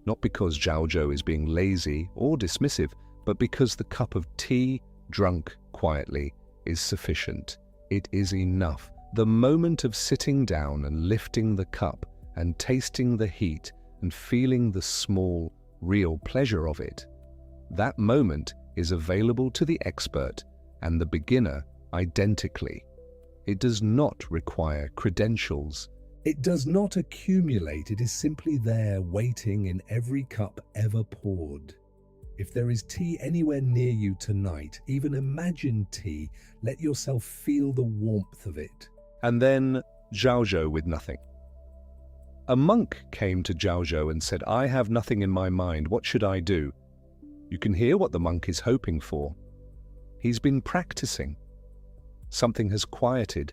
Not because Zhao is being lazy or dismissive, but because the cup of tea, drunk quietly, is sufficient. It is enough. The moment of sitting down and lifting the cup and tasting the heat and feeling the small, real pleasure of it, that moment is available to the expert and the beginner identically. It does not require credentials. It does not accumulate, it is simply there, waiting in every cup ever poured. If there is tea anywhere near you tonight, even imagined tea, let yourself feel the warmth of it. And then Zhao with nothing. A monk came to Zhao and said, "I have nothing in my mind, what should I do?" You can hear what the monk is hoping for. He's been practicing. Something has quieted.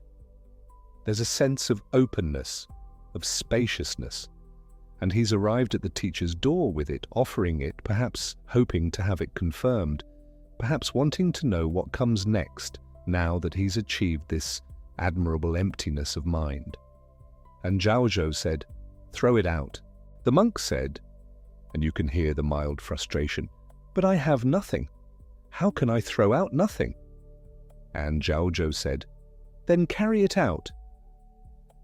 There's a sense of openness, of spaciousness, and he's arrived at the teacher's door with it, offering it, perhaps hoping to have it confirmed, perhaps wanting to know what comes next now that he's achieved this admirable emptiness of mind. And Zhao said, "Throw it out." The monk said, and you can hear the mild frustration, "But I have nothing. How can I throw out nothing?" And Zhao said, "Then carry it out."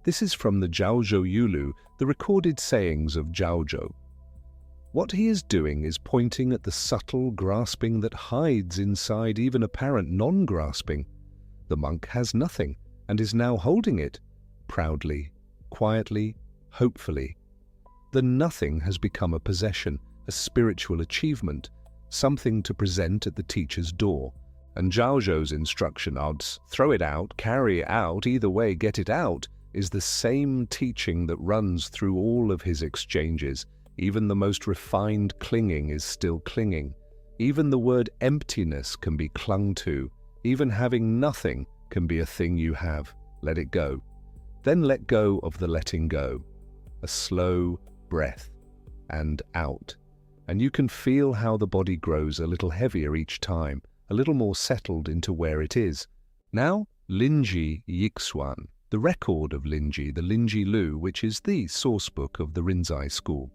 This is from the Zhao Yulu, the recorded sayings of Zhao. What he is doing is pointing at the subtle grasping that hides inside even apparent non-grasping. The monk has nothing and is now holding it, proudly, quietly, hopefully. The nothing has become a possession, a spiritual achievement, something to present at the teacher's door. And Zhaozhou's instruction odds, throw it out, carry it out, either way get it out, is the same teaching that runs through all of his exchanges. Even the most refined clinging is still clinging. Even the word emptiness can be clung to. Even having nothing can be a thing you have. Let it go. Then let go of the letting go. A slow breath and out. And you can feel how the body grows a little heavier each time, a little more settled into where it is. Now, Linji Yixuan, the Record of Linji, the Linji Lu, which is the source book of the Rinzai school.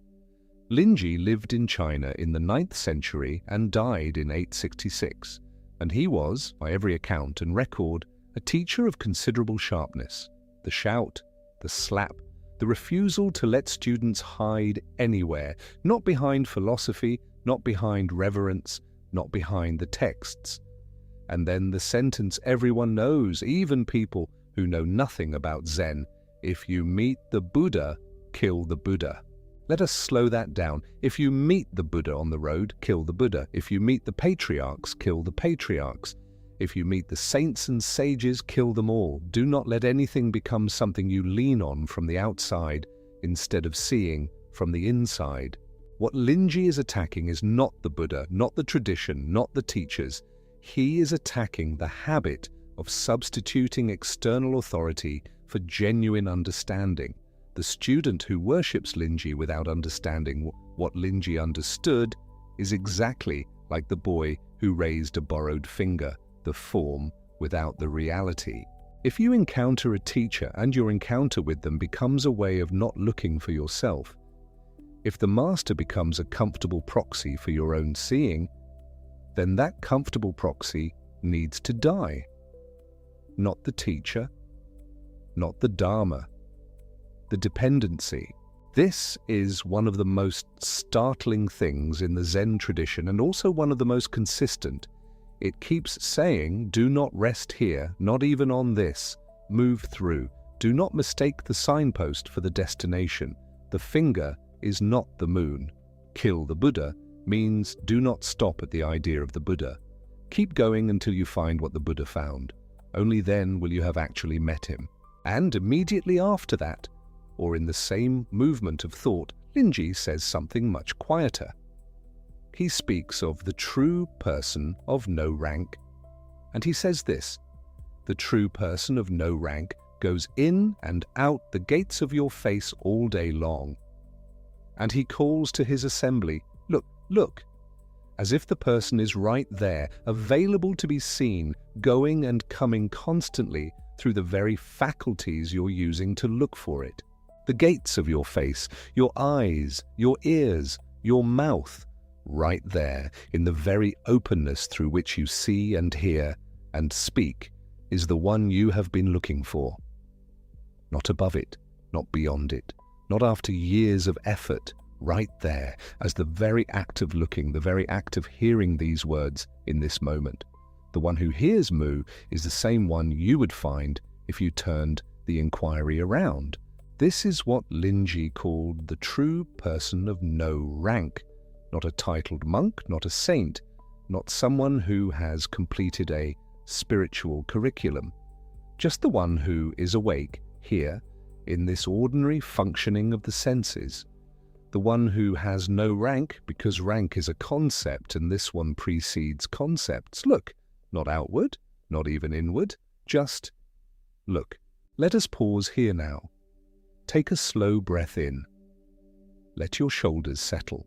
Linji lived in China in the 9th century and died in 866, and he was, by every account and record, a teacher of considerable sharpness. The shout, the slap, the refusal to let students hide anywhere, not behind philosophy, not behind reverence, not behind the texts. And then the sentence everyone knows, even people who know nothing about Zen: if you meet the Buddha, kill the Buddha. Let us slow that down. If you meet the Buddha on the road, kill the Buddha. If you meet the patriarchs, kill the patriarchs. If you meet the saints and sages, kill them all. Do not let anything become something you lean on from the outside instead of seeing from the inside. What Linji is attacking is not the Buddha, not the tradition, not the teachers. He is attacking the habit of substituting external authority for genuine understanding. The student who worships Linji without understanding what Linji understood is exactly like the boy who raised a borrowed finger, the form without the reality. If you encounter a teacher and your encounter with them becomes a way of not looking for yourself, if the master becomes a comfortable proxy for your own seeing, then that comfortable proxy needs to die. Not the teacher, not the Dharma, the dependency. This is one of the most startling things in the Zen tradition and also one of the most consistent. It keeps saying, do not rest here, not even on this. Move through. Do not mistake the signpost for the destination. The finger is not the moon. Kill the Buddha means do not stop at the idea of the Buddha. Keep going until you find what the Buddha found. Only then will you have actually met him. And immediately after that, or in the same movement of thought, Linji says something much quieter. He speaks of the true person of no rank. And he says this: the true person of no rank goes in and out the gates of your face all day long. And he calls to his assembly, look, look, as if the person is right there, available to be seen, going and coming constantly through the very faculties you're using to look for it. The gates of your face, your eyes, your ears, your mouth, right there, in the very openness through which you see and hear and speak, is the one you have been looking for. Not above it, not beyond it, not after years of effort, right there, as the very act of looking, the very act of hearing these words in this moment. The one who hears Mu is the same one you would find if you turned the inquiry around. This is what Linji called the true person of no rank. Not a titled monk, not a saint, not someone who has completed a spiritual curriculum. Just the one who is awake here in this ordinary functioning of the senses. The one who has no rank because rank is a concept and this one precedes concepts. Look, not outward, not even inward, just look. Let us pause here now. Take a slow breath in. Let your shoulders settle.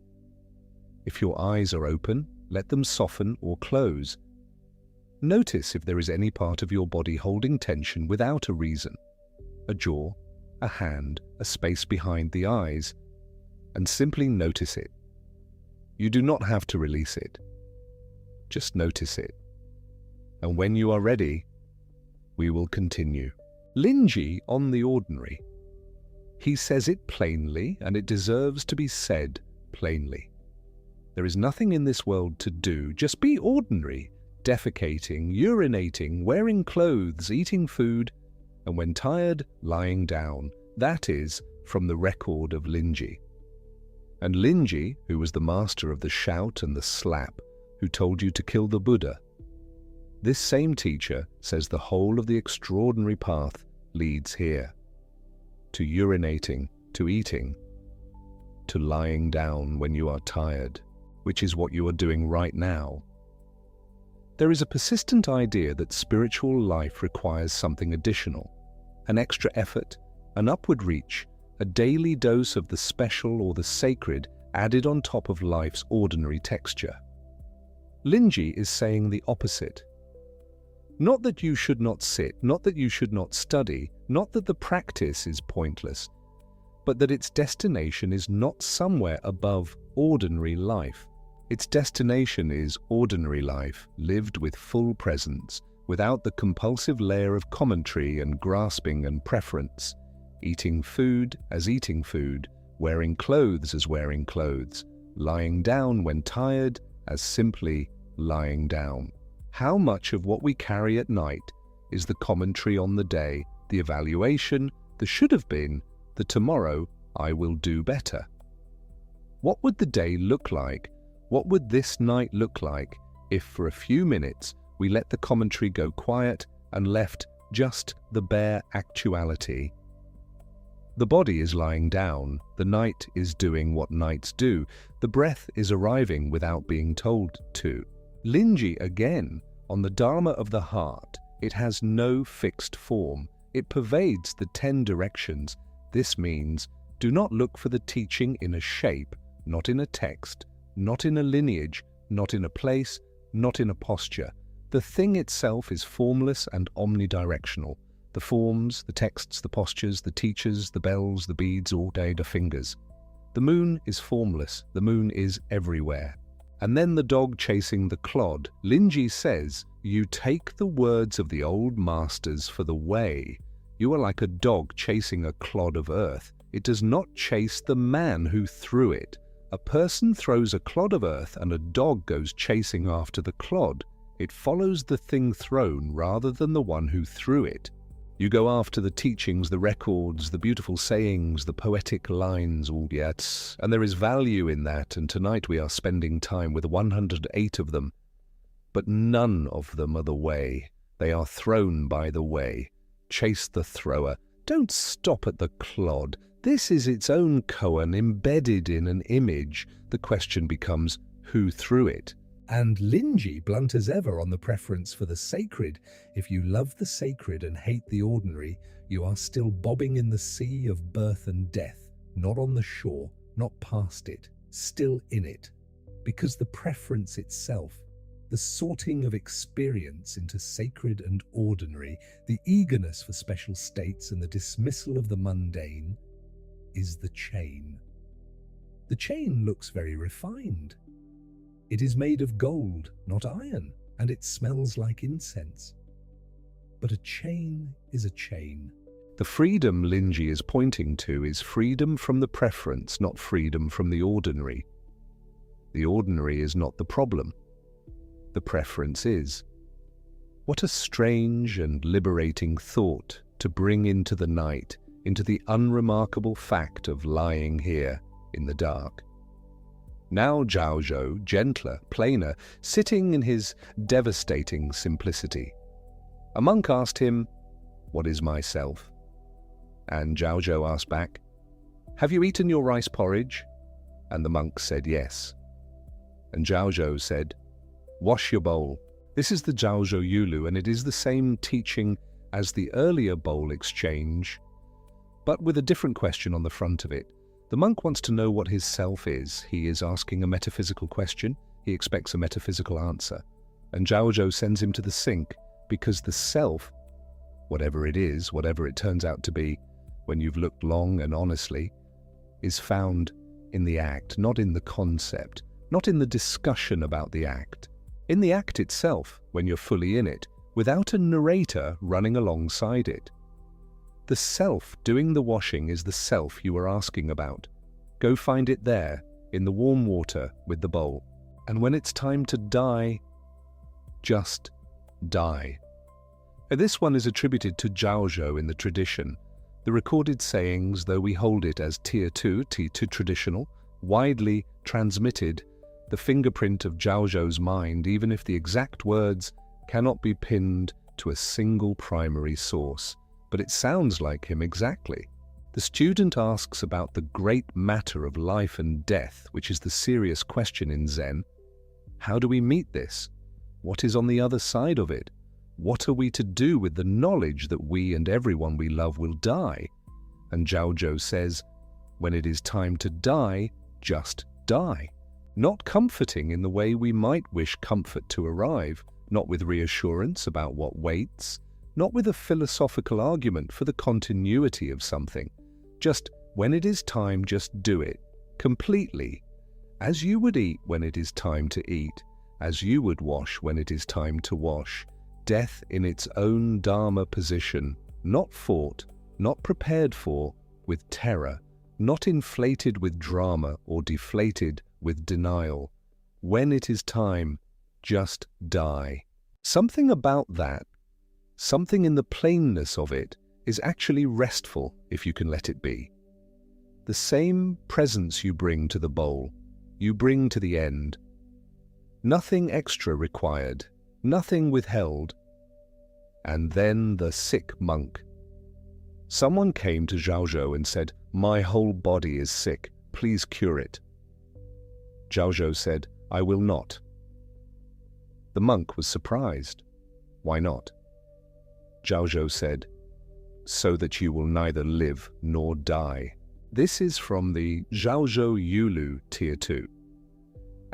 If your eyes are open, let them soften or close. Notice if there is any part of your body holding tension without a reason. A jaw, a hand, a space behind the eyes, and simply notice it. You do not have to release it. Just notice it. And when you are ready, we will continue. Linji on the ordinary. He says it plainly, and it deserves to be said plainly. There is nothing in this world to do. Just be ordinary. defecating, urinating, wearing clothes, eating food, and when tired, lying down. That is from the Record of Linji. And Linji, who was the master of the shout and the slap, who told you to kill the Buddha, this same teacher says the whole of the extraordinary path leads here, to urinating, to eating, to lying down when you are tired, which is what you are doing right now. There is a persistent idea that spiritual life requires something additional, an extra effort, an upward reach, a daily dose of the special or the sacred added on top of life's ordinary texture. Linji is saying the opposite. Not that you should not sit, not that you should not study, not that the practice is pointless, but that its destination is not somewhere above ordinary life. Its destination is ordinary life, lived with full presence, without the compulsive layer of commentary and grasping and preference, eating food as eating food, wearing clothes as wearing clothes, lying down when tired as simply lying down. How much of what we carry at night is the commentary on the day, the evaluation, the should have been, the tomorrow I will do better? What would the day look like? What would this night look like if for a few minutes we let the commentary go quiet and left just the bare actuality? The body is lying down, the night is doing what nights do, the breath is arriving without being told to. Linji again, on the Dharma of the heart, it has no fixed form. It pervades the 10 directions. This means, do not look for the teaching in a shape, not in a text, not in a lineage, not in a place, not in a posture. The thing itself is formless and omnidirectional. The forms, the texts, the postures, the teachers, the bells, the beads, all day the fingers. The moon is formless. The moon is everywhere. And then the dog chasing the clod. Linji says, you take the words of the old masters for the way. You are like a dog chasing a clod of earth. It does not chase the man who threw it. A person throws a clod of earth and a dog goes chasing after the clod. It follows the thing thrown rather than the one who threw it. You go after the teachings, the records, the beautiful sayings, the poetic lines, all yet, and there is value in that, and tonight we are spending time with 108 of them. But none of them are the way. They are thrown by the way. Chase the thrower. Don't stop at the clod. This is its own koan embedded in an image. The question becomes, who threw it? And Linji, blunt as ever on the preference for the sacred. If you love the sacred and hate the ordinary, you are still bobbing in the sea of birth and death, not on the shore, not past it, still in it. Because the preference itself, the sorting of experience into sacred and ordinary, the eagerness for special states and the dismissal of the mundane, is the chain. The chain looks very refined. It is made of gold, not iron, and it smells like incense. But a chain is a chain. The freedom Linji is pointing to is freedom from the preference, not freedom from the ordinary. The ordinary is not the problem. The preference is. What a strange and liberating thought to bring into the night, into the unremarkable fact of lying here in the dark. Now Zhaozhou, gentler, plainer, sitting in his devastating simplicity. A monk asked him, "What is myself?" And Zhaozhou asked back, "Have you eaten your rice porridge?" And the monk said yes. And Zhaozhou said, "Wash your bowl." This is the Zhaozhou Yulu, and it is the same teaching as the earlier bowl exchange, but with a different question on the front of it. The monk wants to know what his self is. He is asking a metaphysical question. He expects a metaphysical answer. And Zhaozhou sends him to the sink because the self, whatever it is, whatever it turns out to be, when you've looked long and honestly, is found in the act, not in the concept, not in the discussion about the act. In the act itself, when you're fully in it, without a narrator running alongside it. The self doing the washing is the self you are asking about. Go find it there, in the warm water with the bowl. And when it's time to die, just die. And this one is attributed to Zhaozhou in the tradition. The recorded sayings, though we hold it as Tier 2 traditional, widely transmitted, the fingerprint of Zhaozhou's mind, even if the exact words cannot be pinned to a single primary source. But it sounds like him exactly. The student asks about the great matter of life and death, which is the serious question in Zen. How do we meet this? What is on the other side of it? What are we to do with the knowledge that we and everyone we love will die? And Zhaozhou says, when it is time to die, just die. Not comforting in the way we might wish comfort to arrive, not with reassurance about what waits, not with a philosophical argument for the continuity of something. Just when it is time, just do it, completely, as you would eat when it is time to eat, as you would wash when it is time to wash. Death in its own Dharma position, not fought, not prepared for with terror, not inflated with drama or deflated with denial. When it is time, just die. Something about that, something in the plainness of it, is actually restful if you can let it be. The same presence you bring to the bowl, you bring to the end. Nothing extra required, nothing withheld. And then the sick monk. Someone came to Zhaozhou and said, "My whole body is sick, please cure it." Zhaozhou said, "I will not." The monk was surprised. Why not? Zhaozhou said, "So that you will neither live nor die." This is from the Zhaozhou Yulu Tier 2.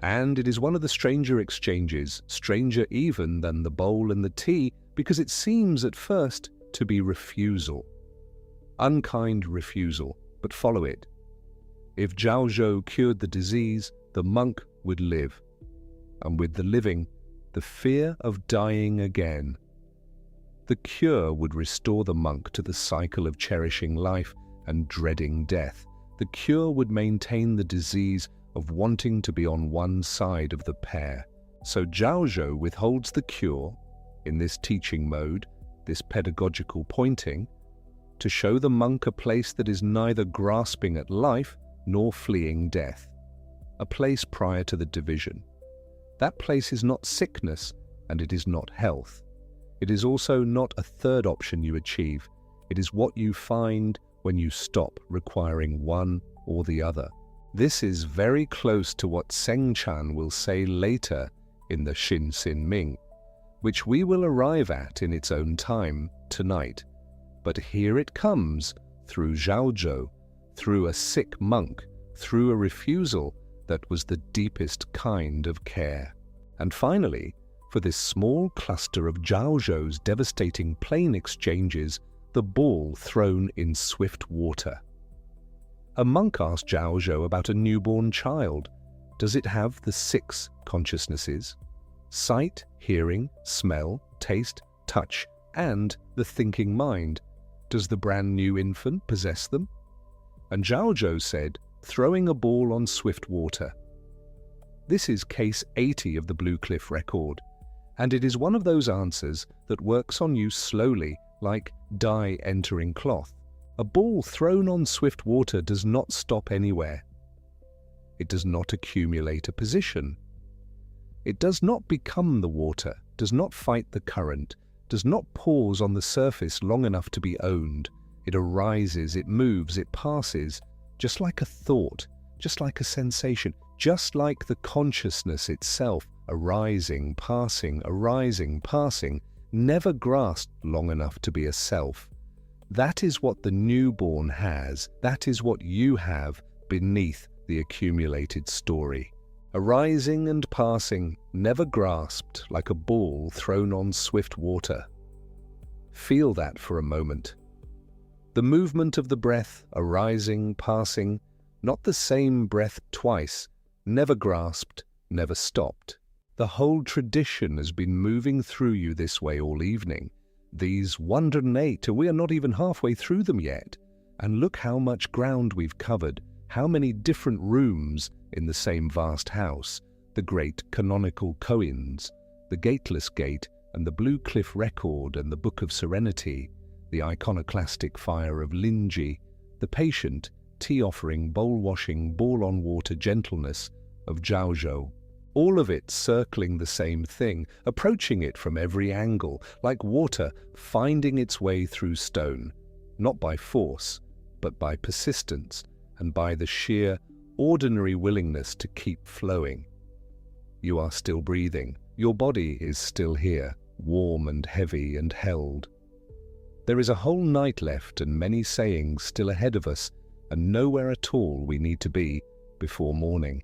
And it is one of the stranger exchanges, stranger even than the bowl and the tea, because it seems at first to be refusal. Unkind refusal, but follow it. If Zhaozhou cured the disease, the monk would live. And with the living, the fear of dying again. The cure would restore the monk to the cycle of cherishing life and dreading death. The cure would maintain the disease of wanting to be on one side of the pair. So Zhaozhou withholds the cure in this teaching mode, this pedagogical pointing, to show the monk a place that is neither grasping at life nor fleeing death, a place prior to the division. That place is not sickness and it is not health. It is also not a third option you achieve. It is what you find when you stop requiring one or the other. This is very close to what Zen and Chán will say later in the Hsin Hsin Ming, which we will arrive at in its own time tonight. But here it comes through Zhaozhou, through a sick monk, through a refusal that was the deepest kind of care. And finally, for this small cluster of Zhaozhou's devastating plane exchanges, the ball thrown in swift water. A monk asked Zhaozhou about a newborn child. Does it have the 6 consciousnesses? Sight, hearing, smell, taste, touch, and the thinking mind. Does the brand new infant possess them? And Zhaozhou said, throwing a ball on swift water. This is case 80 of the Blue Cliff record, and it is one of those answers that works on you slowly, like dye entering cloth. A ball thrown on swift water does not stop anywhere. It does not accumulate a position. It does not become the water, does not fight the current, does not pause on the surface long enough to be owned. It arises, it moves, it passes, just like a thought, just like a sensation, just like the consciousness itself, arising, passing, never grasped long enough to be a self. That is what the newborn has, that is what you have beneath the accumulated story. Arising and passing, never grasped like a ball thrown on swift water. Feel that for a moment. The movement of the breath, arising, passing, not the same breath twice, never grasped, never stopped. The whole tradition has been moving through you this way all evening. These 108, and we are not even halfway through them yet. And look how much ground we've covered, how many different rooms in the same vast house, the great canonical Koans. the Gateless Gate and the Blue Cliff Record and the Book of Serenity, the iconoclastic fire of Linji, the patient, tea-offering, bowl-washing, ball-on-water gentleness of Zhaozhou. All of it circling the same thing, approaching it from every angle, like water finding its way through stone, not by force, but by persistence and by the sheer, ordinary willingness to keep flowing. You are still breathing. Your body is still here, warm and heavy and held. There is a whole night left and many sayings still ahead of us, and nowhere at all we need to be before morning.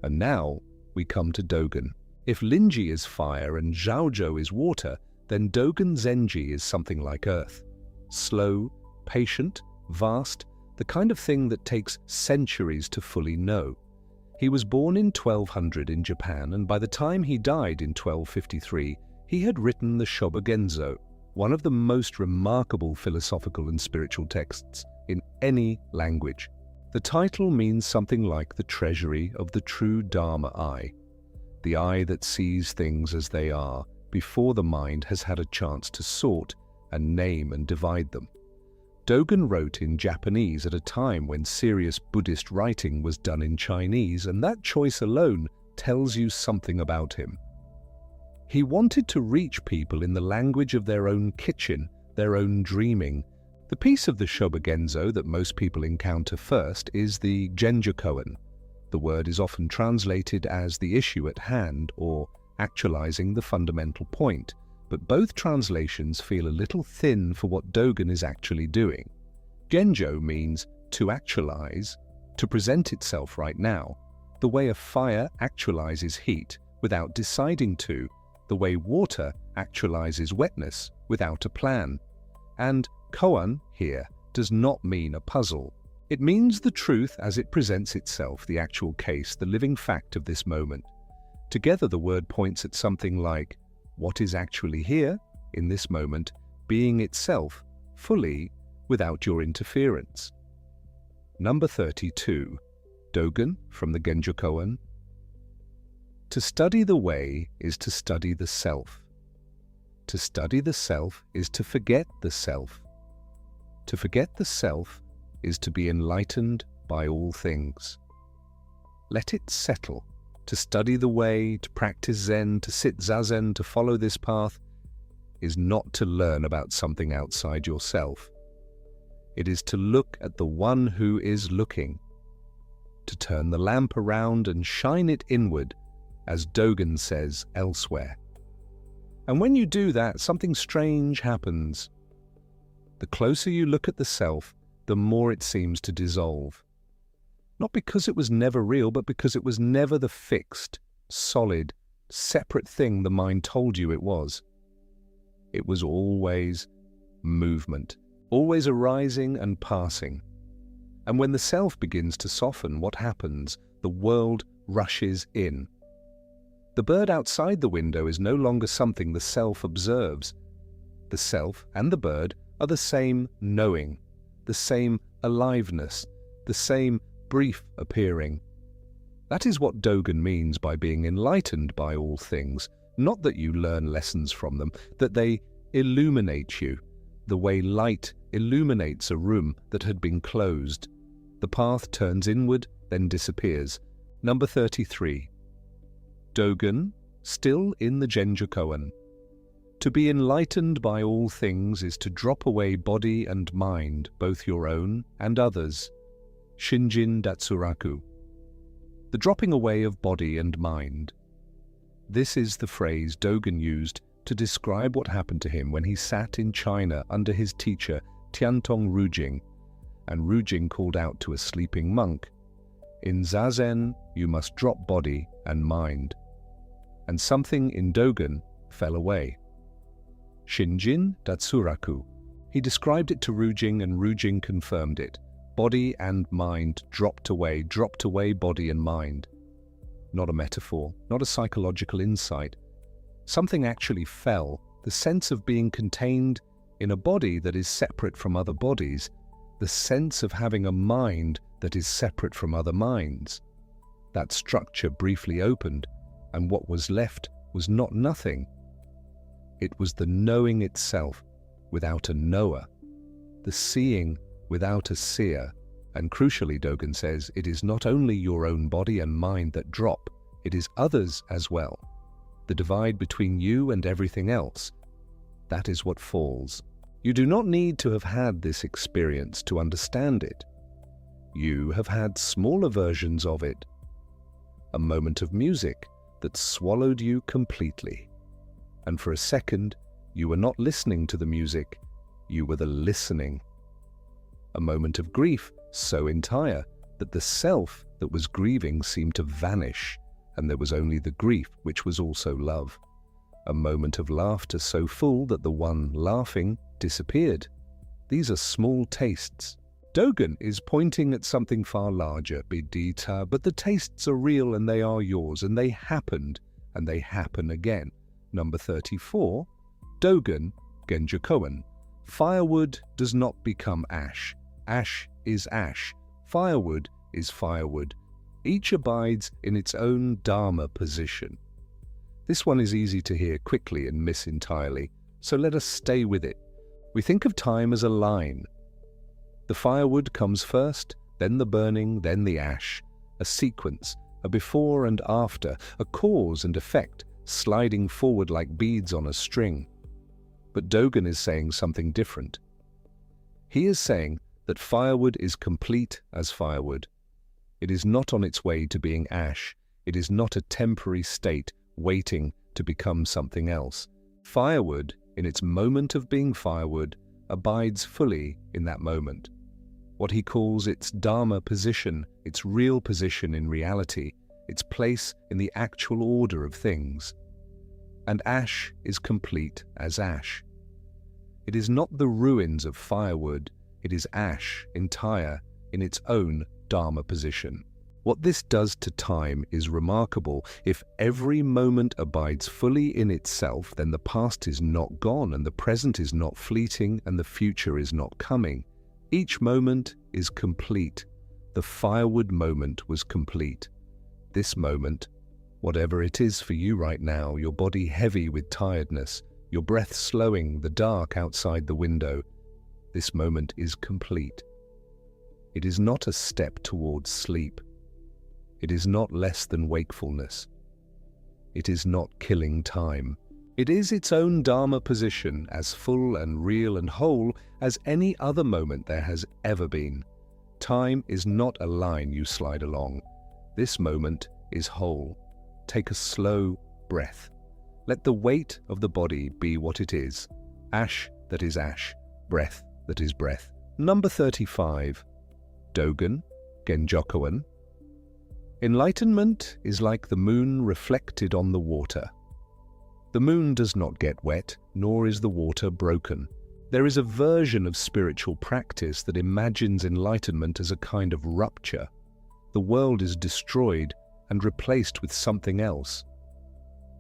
And now we come to Dogen. If Linji is fire and Zhaozhou is water, then Dogen Zenji is something like earth. Slow, patient, vast, the kind of thing that takes centuries to fully know. He was born in 1200 in Japan, and by the time he died in 1253, he had written the Shōbōgenzō, one of the most remarkable philosophical and spiritual texts in any language. The title means something like the treasury of the true Dharma eye, the eye that sees things as they are before the mind has had a chance to sort and name and divide them. Dogen wrote in Japanese at a time when serious Buddhist writing was done in Chinese, and that choice alone tells you something about him. He wanted to reach people in the language of their own kitchen, their own dreaming. The piece of the Shōbōgenzō that most people encounter first is the Genja Koan. The word is often translated as the issue at hand or actualizing the fundamental point, but both translations feel a little thin for what Dogen is actually doing. Genjo means to actualize, to present itself right now, the way a fire actualizes heat without deciding to, the way water actualizes wetness without a plan. And koan here does not mean a puzzle. It means the truth as it presents itself, the actual case, the living fact of this moment. Together the word points at something like what is actually here, in this moment, being itself, fully, without your interference. Number 32. Dogen from the Genja Koan. To study the way is to study the self. To study the self is to forget the self. To forget the self is to be enlightened by all things. Let it settle. To study the way, to practice Zen, to sit Zazen, to follow this path, is not to learn about something outside yourself. It is to look at the one who is looking, to turn the lamp around and shine it inward, as Dogen says elsewhere. And when you do that, something strange happens. The closer you look at the self, the more it seems to dissolve. Not because it was never real, but because it was never the fixed, solid, separate thing the mind told you it was. It was always movement, always arising and passing. And when the self begins to soften, what happens? The world rushes in. The bird outside the window is no longer something the self observes. The self and the bird are the same knowing, the same aliveness, the same brief appearing. That is what Dogen means by being enlightened by all things, not that you learn lessons from them, that they illuminate you, the way light illuminates a room that had been closed. The path turns inward, then disappears. Number 33. Dogen, still in the Genja Koan. To be enlightened by all things is to drop away body and mind, both your own and others. Shinjin Datsuraku. The dropping away of body and mind. This is the phrase Dogen used to describe what happened to him when he sat in China under his teacher Tiantong Rujing, and Rujing called out to a sleeping monk, "In Zazen, you must drop body and mind." And something in Dogen fell away. Shinjin Datsuraku. He described it to Rujing, and Rujing confirmed it. Body and mind dropped away body and mind. Not a metaphor, not a psychological insight. Something actually fell, the sense of being contained in a body that is separate from other bodies, the sense of having a mind that is separate from other minds. That structure briefly opened, and what was left was not nothing. It was the knowing itself without a knower, the seeing without a seer, and crucially, Dogen says, it is not only your own body and mind that drop, it is others as well. The divide between you and everything else, that is what falls. You do not need to have had this experience to understand it. You have had smaller versions of it. A moment of music that swallowed you completely. And for a second, you were not listening to the music, you were the listening. A moment of grief so entire that the self that was grieving seemed to vanish, and there was only the grief which was also love. A moment of laughter so full that the one laughing disappeared. These are small tastes. Dogen is pointing at something far larger, Bidita, but the tastes are real and they are yours, and they happened, and they happen again. Number 34, Dogen Genjo Koan. Firewood does not become ash. Ash is ash. Firewood is firewood. Each abides in its own Dharma position. This one is easy to hear quickly and miss entirely, so let us stay with it. We think of time as a line. The firewood comes first, then the burning, then the ash. A sequence, a before and after, a cause and effect, sliding forward like beads on a string. But Dogen is saying something different. He is saying that firewood is complete as firewood. It is not on its way to being ash. It is not a temporary state waiting to become something else. Firewood, in its moment of being firewood, abides fully in that moment. What he calls its Dharma position, its real position in reality, its place in the actual order of things. And ash is complete as ash. It is not the ruins of firewood, it is ash entire in its own Dharma position. What this does to time is remarkable. If every moment abides fully in itself, then the past is not gone, and the present is not fleeting, and the future is not coming. Each moment is complete. The firewood moment was complete. This moment, whatever it is for you right now, your body heavy with tiredness, your breath slowing, the dark outside the window, this moment is complete. It is not a step towards sleep. It is not less than wakefulness. It is not killing time. It is its own Dharma position, as full and real and whole as any other moment there has ever been. Time is not a line you slide along. This moment is whole. Take a slow breath. Let the weight of the body be what it is. Ash that is ash. Breath that is breath. Number 35. Dogen Genjo Koan. Enlightenment is like the moon reflected on the water. The moon does not get wet, nor is the water broken. There is a version of spiritual practice that imagines enlightenment as a kind of rupture. The world is destroyed and replaced with something else.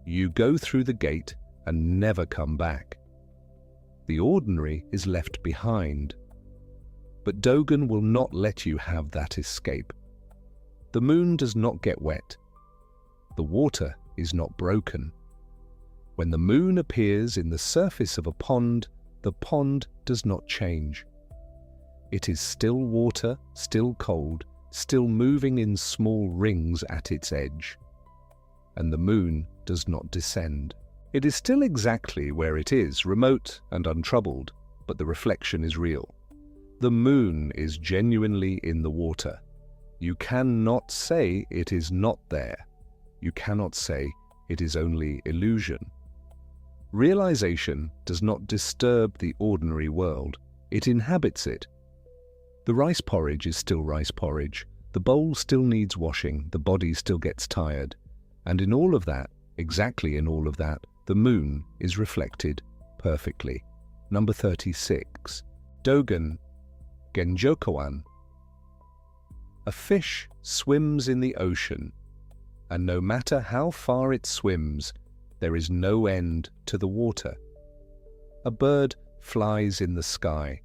You go through the gate and never come back. The ordinary is left behind. But Dogen will not let you have that escape. The moon does not get wet. The water is not broken. When the moon appears in the surface of a pond, the pond does not change. It is still water, still cold, still moving in small rings at its edge. And the moon does not descend. It is still exactly where it is, remote and untroubled, but the reflection is real. The moon is genuinely in the water. You cannot say it is not there. You cannot say it is only illusion. Realization does not disturb the ordinary world. It inhabits it. The rice porridge is still rice porridge. The bowl still needs washing. The body still gets tired. And in all of that, exactly in all of that, the moon is reflected perfectly. Number 36. Dogen Genjo Koan. A fish swims in the ocean, and no matter how far it swims, there is no end to the water. A bird flies in the sky,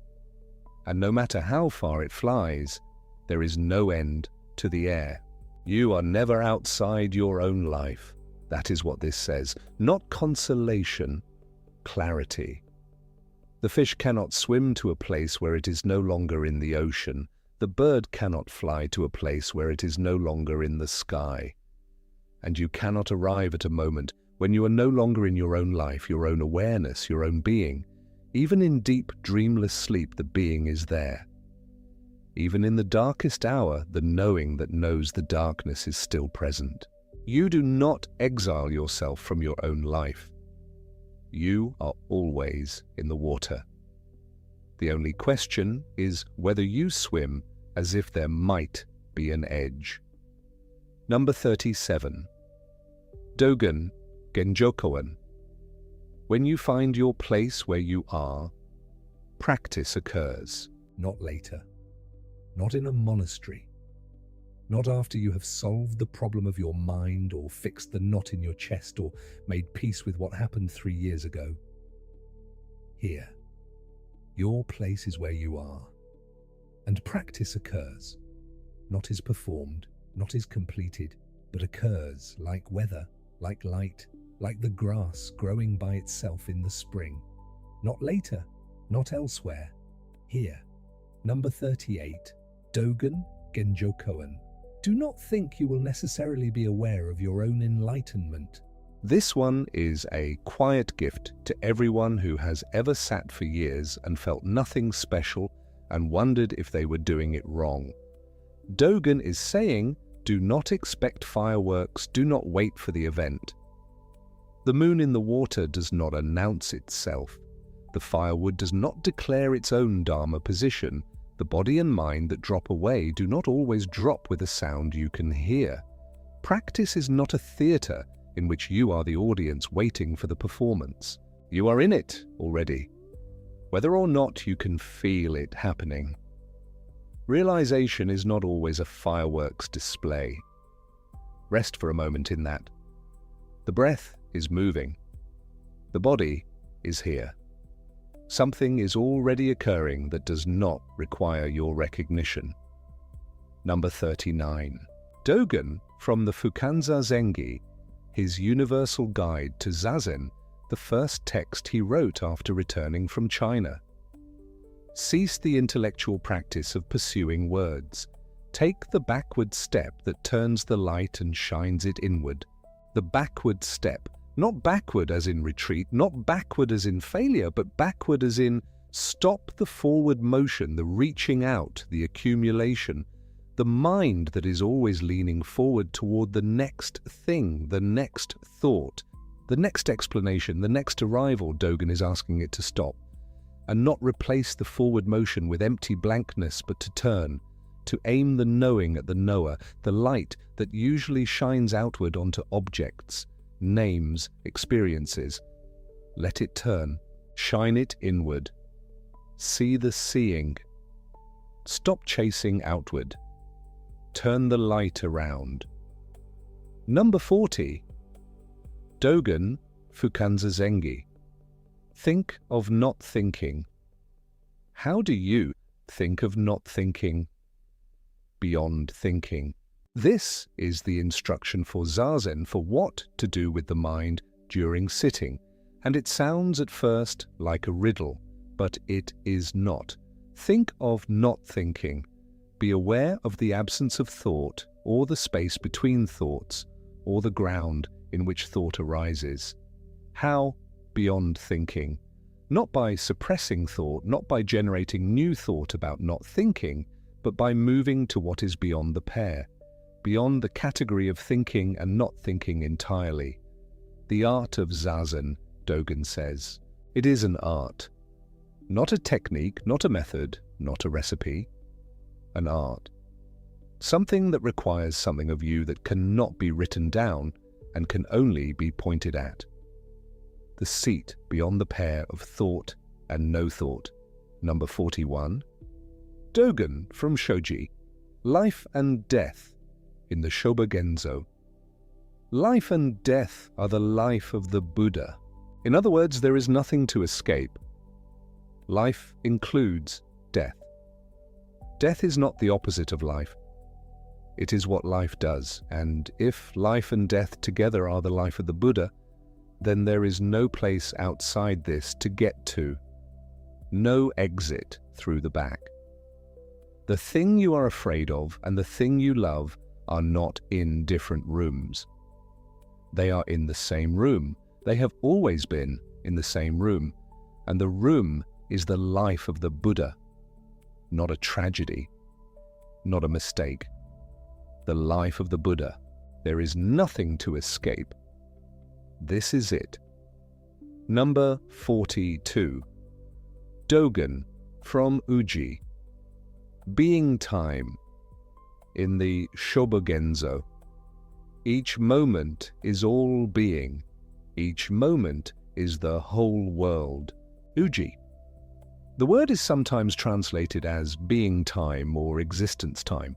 and no matter how far it flies, there is no end to the air. You are never outside your own life. That is what this says. Not consolation, clarity. The fish cannot swim to a place where it is no longer in the ocean. The bird cannot fly to a place where it is no longer in the sky. And you cannot arrive at a moment when you are no longer in your own life, your own awareness, your own being. Even in deep, dreamless sleep, the being is there. Even in the darkest hour, the knowing that knows the darkness is still present. You do not exile yourself from your own life. You are always in the water. The only question is whether you swim as if there might be an edge. Number 37. Dogen Genjokoan. When you find your place where you are, practice occurs. Not later. Not in a monastery. Not after you have solved the problem of your mind or fixed the knot in your chest or made peace with what happened 3 years ago. Here. Your place is where you are. And practice occurs. Not is performed, not is completed, but occurs like weather, like light, like the grass growing by itself in the spring. Not later, not elsewhere. Here. Number 38. Dogen Genjokoan. Do not think you will necessarily be aware of your own enlightenment. This one is a quiet gift to everyone who has ever sat for years and felt nothing special and wondered if they were doing it wrong. Dogen is saying, do not expect fireworks, do not wait for the event. The moon in the water does not announce itself. The firewood does not declare its own Dharma position. The body and mind that drop away do not always drop with a sound you can hear. Practice is not a theatre in which you are the audience waiting for the performance. You are in it already, whether or not you can feel it happening. Realization is not always a fireworks display. Rest for a moment in that. The breath is moving. The body is here. Something is already occurring that does not require your recognition. Number 39. Dogen, from the Fukanza Zengi, his universal guide to Zazen, the first text he wrote after returning from China. Cease the intellectual practice of pursuing words. Take the backward step that turns the light and shines it inward. The backward step, not backward as in retreat, not backward as in failure, but backward as in stop the forward motion, the reaching out, the accumulation, the mind that is always leaning forward toward the next thing, the next thought, the next explanation, the next arrival. Dogen is asking it to stop and not replace the forward motion with empty blankness, but to turn, to aim the knowing at the knower, the light that usually shines outward onto objects, names, experiences. Let it turn, shine it inward. See the seeing. Stop chasing outward. Turn the light around. Number 40. Dogen Fukanza Zengi. Think of not thinking. How do you think of not thinking? Beyond thinking. This is the instruction for Zazen for what to do with the mind during sitting, and it sounds at first like a riddle, but it is not. Think of not thinking. Be aware of the absence of thought, or the space between thoughts, or the ground in which thought arises. How? Beyond thinking. Not by suppressing thought, not by generating new thought about not thinking, but by moving to what is beyond the pair, beyond the category of thinking and not thinking entirely. The art of Zazen, Dogen says. It is an art. Not a technique, not a method, not a recipe. An art. Something that requires something of you that cannot be written down and can only be pointed at. The seat beyond the pair of thought and no thought. Number 41. Dogen from Shoji. Life and death in the Shōbōgenzō. Life and death are the life of the Buddha. In other words, there is nothing to escape. Life includes death. Death is not the opposite of life. It is what life does, and if life and death together are the life of the Buddha, then there is no place outside this to get to, no exit through the back. The thing you are afraid of and the thing you love are not in different rooms. They are in the same room. They have always been in the same room, and the room is the life of the Buddha, not a tragedy, not a mistake. The life of the Buddha. There is nothing to escape. This is it. Number 42. Dogen from Uji. Being time. In the Shōbōgenzō. Each moment is all being. Each moment is the whole world. Uji. The word is sometimes translated as being time or existence time.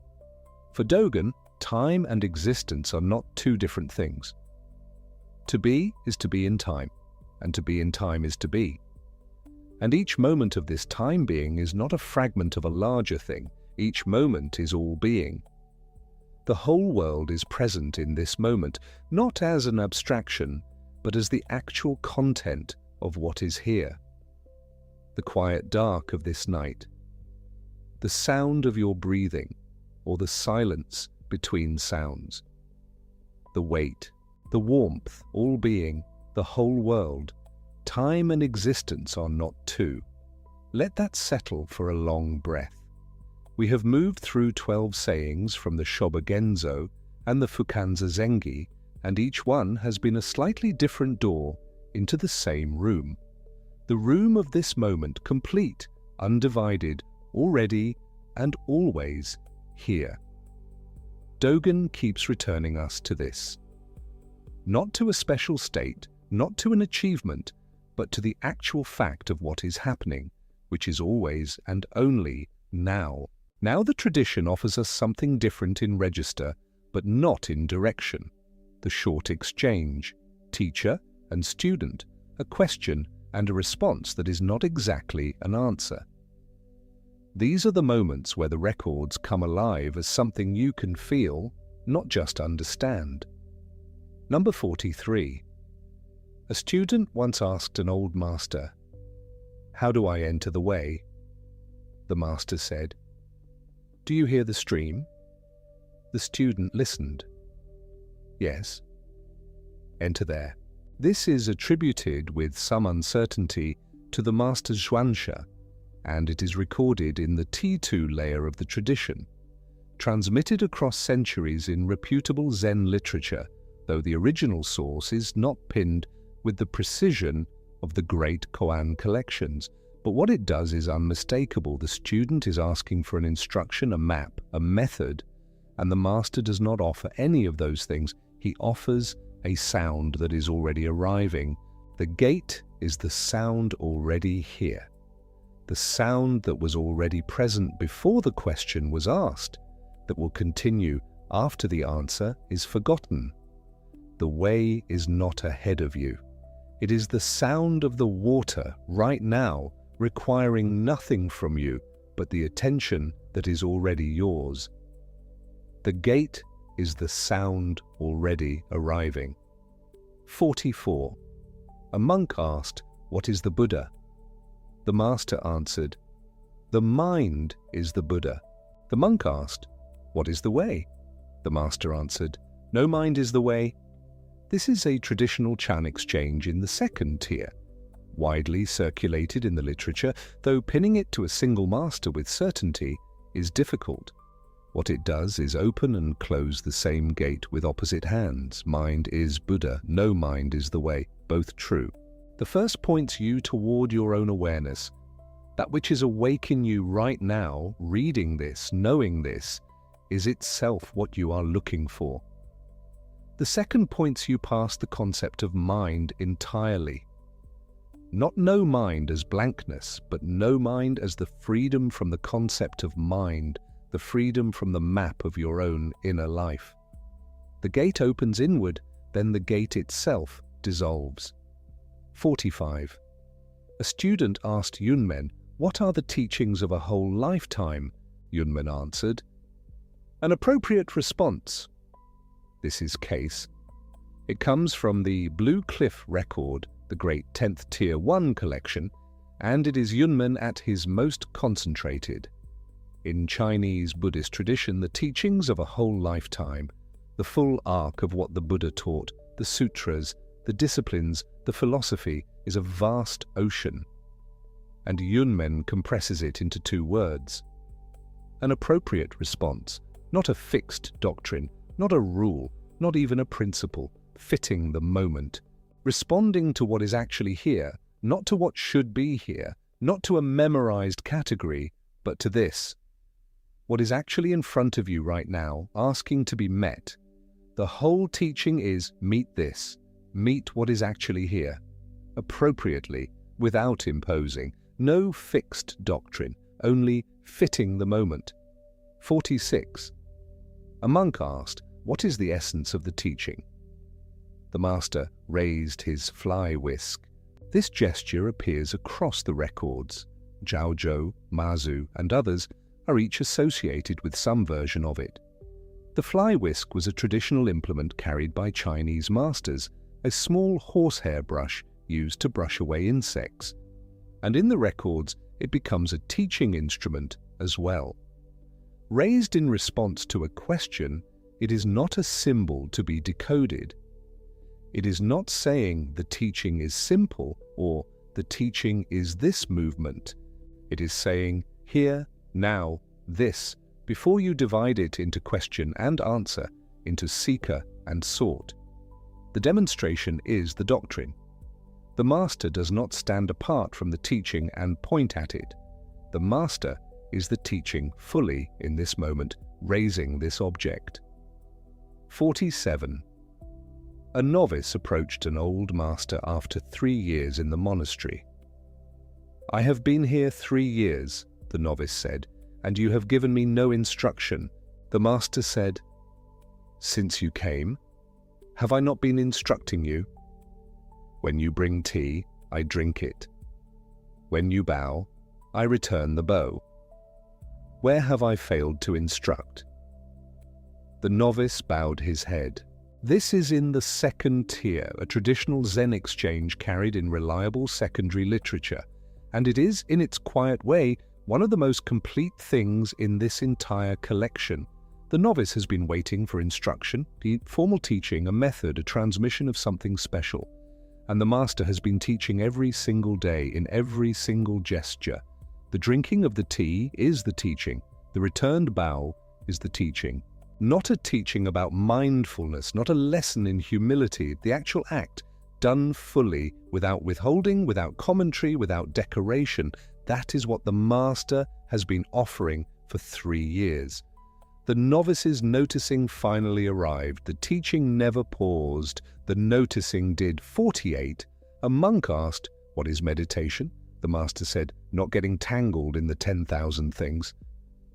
For Dogen, time and existence are not two different things. To be is to be in time, and to be in time is to be. And each moment of this time being is not a fragment of a larger thing. Each moment is all being. The whole world is present in this moment, not as an abstraction, but as the actual content of what is here. The quiet dark of this night, the sound of your breathing, or the silence between sounds, the weight, the warmth, all being, the whole world, time and existence are not two. Let that settle for a long breath. We have moved through 12 sayings from the Shōbōgenzō and the Fukanza Zengi, and each one has been a slightly different door into the same room. The room of this moment, complete, undivided, already and always here. Dogen keeps returning us to this. Not to a special state, not to an achievement, but to the actual fact of what is happening, which is always and only now. Now the tradition offers us something different in register, but not in direction. The short exchange, teacher and student, a question and a response that is not exactly an answer. These are the moments where the records come alive as something you can feel, not just understand. Number 43. A student once asked an old master, "How do I enter the way?" The master said, "Do you hear the stream?" The student listened. "Yes." "Enter there." This is attributed with some uncertainty to the master's Zhuansha, and it is recorded in the T2 layer of the tradition, transmitted across centuries in reputable Zen literature, though the original source is not pinned with the precision of the great Koan collections. But what it does is unmistakable. The student is asking for an instruction, a map, a method, and the master does not offer any of those things. He offers a sound that is already arriving. The gate is the sound already here. The sound that was already present before the question was asked, that will continue after the answer is forgotten. The way is not ahead of you. It is the sound of the water right now, requiring nothing from you but the attention that is already yours. The gate is the sound already arriving. 44. A monk asked, "What is the Buddha?" The master answered, "The mind is the Buddha." The monk asked, "What is the way?" The master answered, "No mind is the way." This is a traditional Chan exchange in the second tier, widely circulated in the literature, though pinning it to a single master with certainty is difficult. What it does is open and close the same gate with opposite hands. Mind is Buddha, no mind is the way, both true. The first points you toward your own awareness, that which is awake in you right now, reading this, knowing this, is itself what you are looking for. The second points you past the concept of mind entirely. Not no mind as blankness, but no mind as the freedom from the concept of mind, the freedom from the map of your own inner life. The gate opens inward, then the gate itself dissolves. 45. A student asked Yunmen, "What are the teachings of a whole lifetime?" Yunmen answered, An appropriate response. This is case. It comes from the Blue Cliff Record, the great 10th Tier 1 collection, and it is Yunmen at his most concentrated. In Chinese Buddhist tradition, the teachings of a whole lifetime, the full arc of what the Buddha taught, the sutras, the disciplines, the philosophy, is a vast ocean. And Yunmen compresses it into 2 words. An appropriate response, not a fixed doctrine, not a rule, not even a principle, fitting the moment, responding to what is actually here, not to what should be here, not to a memorized category, but to this. What is actually in front of you right now, asking to be met. The whole teaching is meet this, meet what is actually here, appropriately, without imposing, no fixed doctrine, only fitting the moment. 46. A monk asked, "What is the essence of the teaching?" The master raised his fly whisk. This gesture appears across the records. Zhaozhou, Mazu, and others are each associated with some version of it. The fly whisk was a traditional implement carried by Chinese masters, a small horsehair brush used to brush away insects. And in the records, it becomes a teaching instrument as well. Raised in response to a question, it is not a symbol to be decoded. It is not saying the teaching is simple or the teaching is this movement. It is saying here, now, this, before you divide it into question and answer, into seeker and sought. The demonstration is the doctrine. The master does not stand apart from the teaching and point at it. The master is the teaching fully in this moment, raising this object. 47. A novice approached an old master after 3 years in the monastery. "I have been here 3 years, the novice said, "and you have given me no instruction." The master said, "Since you came, have I not been instructing you? When you bring tea, I drink it. When you bow, I return the bow. Where have I failed to instruct?" The novice bowed his head. This is in the 2nd tier, a traditional Zen exchange carried in reliable secondary literature, and it is, in its quiet way, one of the most complete things in this entire collection. The novice has been waiting for instruction, the formal teaching, a method, a transmission of something special. And the master has been teaching every single day, in every single gesture. The drinking of the tea is the teaching. The returned bow is the teaching. Not a teaching about mindfulness, not a lesson in humility, the actual act, done fully, without withholding, without commentary, without decoration. That is what the master has been offering for 3 years. The novice's noticing finally arrived. The teaching never paused. The noticing did. 48. A monk asked, "What is meditation?" The master said, "Not getting tangled in the 10,000 things."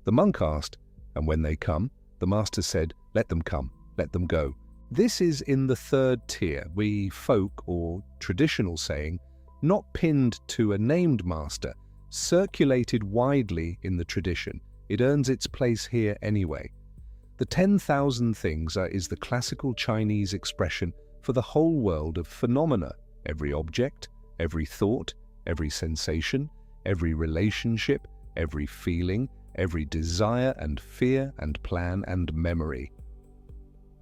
The monk asked, "And when they come?" The master said, "Let them come, let them go." This is in the 3rd tier, we folk or traditional saying, not pinned to a named master, circulated widely in the tradition. It earns its place here anyway. The 10,000 things is the classical Chinese expression for the whole world of phenomena, every object, every thought, every sensation, every relationship, every feeling, every desire and fear and plan and memory.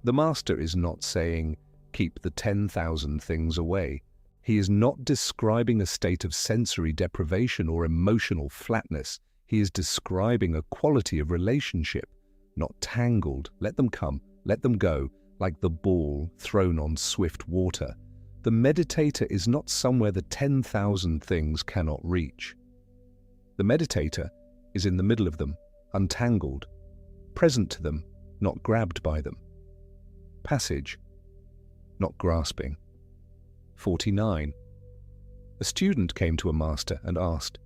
The master is not saying, keep the 10,000 things away. He is not describing a state of sensory deprivation or emotional flatness. He is describing a quality of relationship, not tangled. Let them come, let them go, like the ball thrown on swift water. The meditator is not somewhere the 10,000 things cannot reach. The meditator is in the middle of them, untangled, present to them, not grabbed by them. Passage, not grasping. 49. A student came to a master and asked,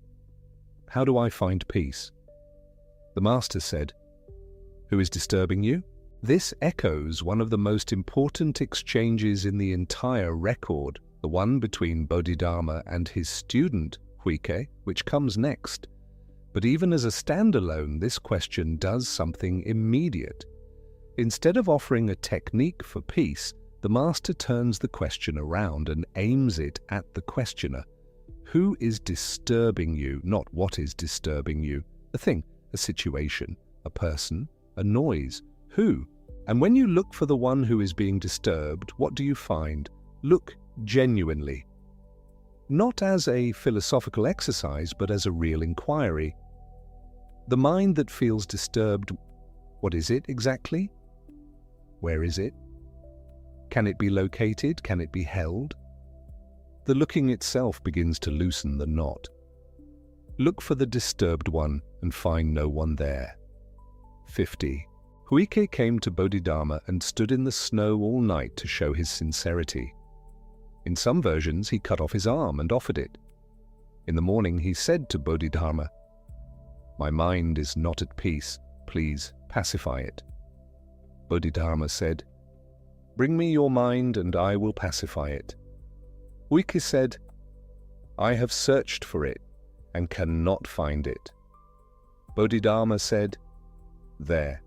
"How do I find peace?" The master said, "Who is disturbing you?" This echoes one of the most important exchanges in the entire record, the one between Bodhidharma and his student, Huike, which comes next. But even as a standalone, this question does something immediate. Instead of offering a technique for peace, the master turns the question around and aims it at the questioner. Who is disturbing you, not what is disturbing you? A thing, a situation, a person, a noise. Who? And when you look for the one who is being disturbed, what do you find? Look genuinely. Not as a philosophical exercise, but as a real inquiry. The mind that feels disturbed, what is it exactly? Where is it? Can it be located? Can it be held? The looking itself begins to loosen the knot. Look for the disturbed one and find no one there. 50. Huike came to Bodhidharma and stood in the snow all night to show his sincerity. In some versions, he cut off his arm and offered it. In the morning, he said to Bodhidharma, "My mind is not at peace. Please pacify it." Bodhidharma said, "Bring me your mind and I will pacify it." Huike said, "I have searched for it and cannot find it." Bodhidharma said, "There,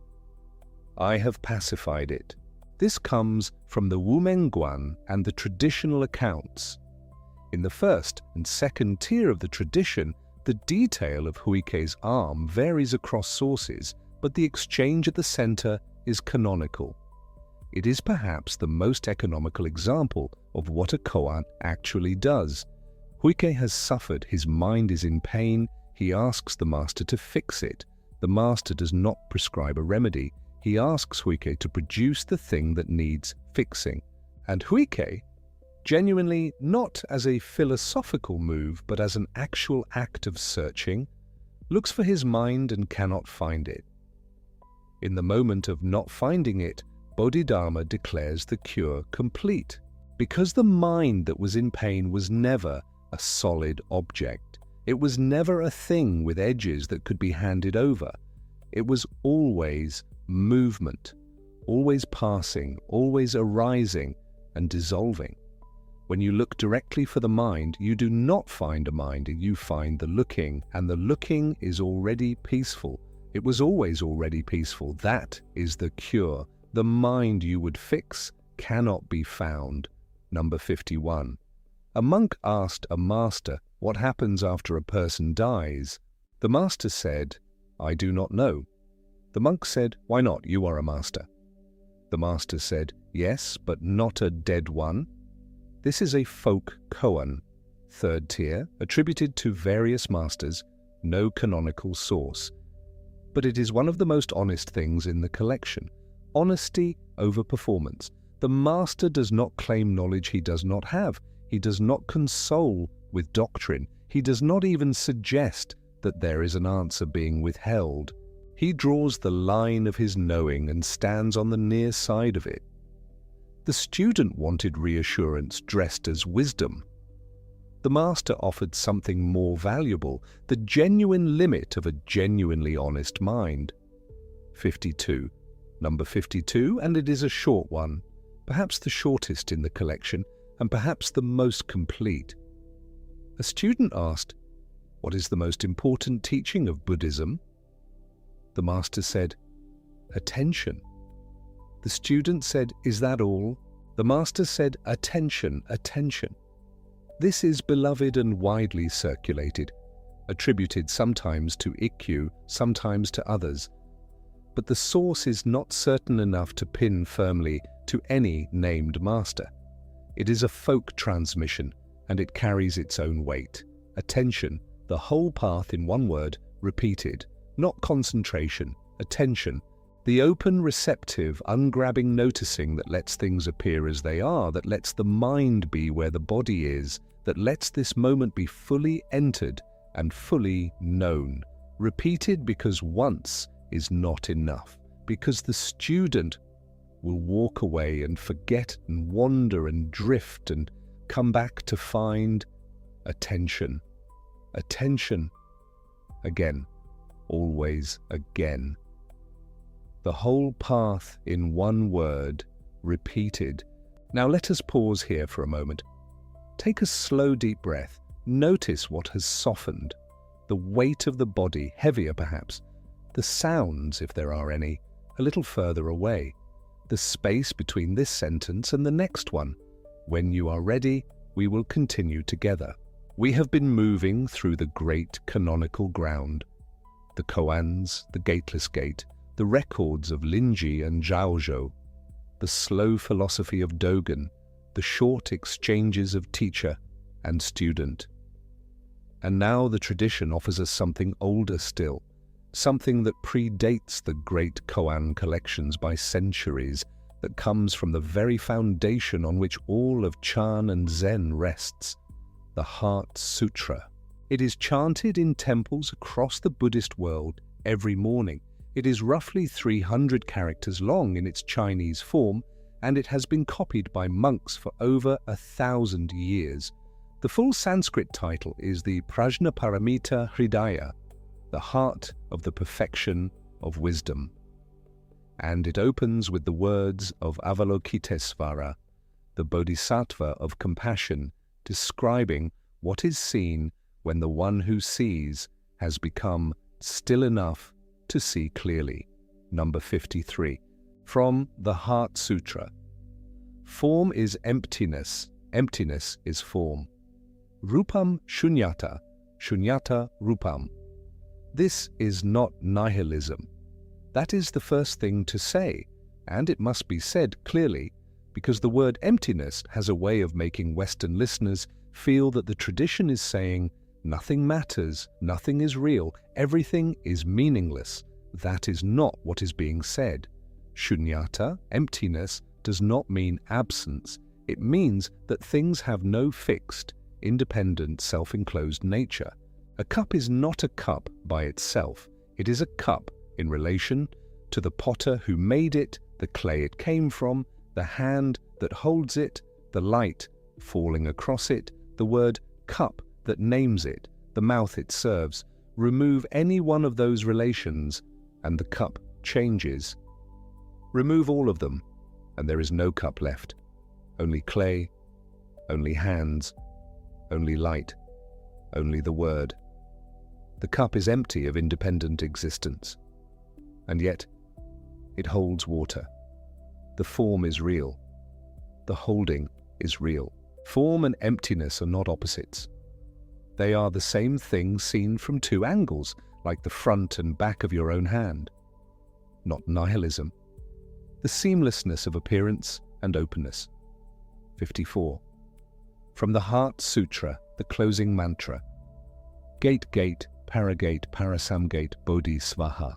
I have pacified it." This comes from the Wumengguan and the traditional accounts. In the first and second tier of the tradition, the detail of Huike's arm varies across sources, but the exchange at the center is canonical. It is perhaps the most economical example of what a koan actually does. Huike has suffered, his mind is in pain, he asks the master to fix it. The master does not prescribe a remedy. He asks Huike to produce the thing that needs fixing. And Huike, genuinely not as a philosophical move but as an actual act of searching, looks for his mind and cannot find it. In the moment of not finding it, Bodhidharma declares the cure complete, because the mind that was in pain was never a solid object. It was never a thing with edges that could be handed over. It was always movement, always passing, always arising and dissolving. When you look directly for the mind, you do not find a mind, you find the looking, and the looking is already peaceful. It was always already peaceful. That is the cure. The mind you would fix cannot be found. Number 51. A monk asked a master what happens after a person dies. The master said, "I do not know." The monk said, "Why not? You are a master." The master said, "Yes, but not a dead one." This is a folk koan, third tier, attributed to various masters, no canonical source. But it is one of the most honest things in the collection. Honesty over performance. The master does not claim knowledge he does not have. He does not console with doctrine. He does not even suggest that there is an answer being withheld. He draws the line of his knowing and stands on the near side of it. The student wanted reassurance dressed as wisdom. The master offered something more valuable, the genuine limit of a genuinely honest mind. 52. Number 52, and it is a short one, perhaps the shortest in the collection, and perhaps the most complete. A student asked, "What is the most important teaching of Buddhism?" The master said, "Attention." The student said, "Is that all?" The master said, "Attention, attention." This is beloved and widely circulated, attributed sometimes to Ikkyu, sometimes to others. But the source is not certain enough to pin firmly to any named master. It is a folk transmission, and it carries its own weight. Attention, the whole path in one word, repeated. Not concentration, attention, the open, receptive, ungrabbing noticing that lets things appear as they are, that lets the mind be where the body is, that lets this moment be fully entered and fully known. Repeated because once is not enough, because the student will walk away and forget and wander and drift and come back to find attention. Attention. Again. Always again. The whole path in one word, repeated. Now let us pause here for a moment. Take a slow, deep breath. Notice what has softened. The weight of the body, heavier perhaps. The sounds, if there are any. a little further away, the space between this sentence and the next one. When you are ready, we will continue together. We have been moving through the great canonical ground, the Koans, the Gateless Gate, the records of Linji and Zhaozhou, the slow philosophy of Dogen, the short exchanges of teacher and student. And now the tradition offers us something older still, something that predates the great Koan collections by centuries, that comes from the very foundation on which all of Chán and Zen rests, the Heart Sutra. It is chanted in temples across the Buddhist world every morning. It is roughly 300 characters long in its Chinese form, and it has been copied by monks for over 1,000 years. The full Sanskrit title is the Prajnaparamita Hridaya, the heart of the perfection of wisdom. And it opens with the words of Avalokitesvara, the Bodhisattva of compassion, describing what is seen when the one who sees has become still enough to see clearly. Number 53. From the Heart Sutra. Form is emptiness. Emptiness is form. Rupam shunyata. Shunyata rupam. This is not nihilism. That is the first thing to say, and it must be said clearly, because the word emptiness has a way of making Western listeners feel that the tradition is saying nothing matters, nothing is real, everything is meaningless. That is not what is being said. Shunyata, emptiness, does not mean absence. It means that things have no fixed, independent, self-enclosed nature. A cup is not a cup by itself. It is a cup in relation to the potter who made it, the clay it came from, the hand that holds it, the light falling across it, the word cup that names it, the mouth it serves. Remove any one of those relations, and the cup changes. Remove all of them, and there is no cup left. Only clay, only hands, only light, only the word. The cup is empty of independent existence, and yet it holds water. The form is real. The holding is real. Form and emptiness are not opposites. They are the same thing seen from two angles, like the front and back of your own hand. Not nihilism. The seamlessness of appearance and openness. 54. From the Heart Sutra, the closing mantra. Gate, gate, paragate, parasamgate, bodhi svaha.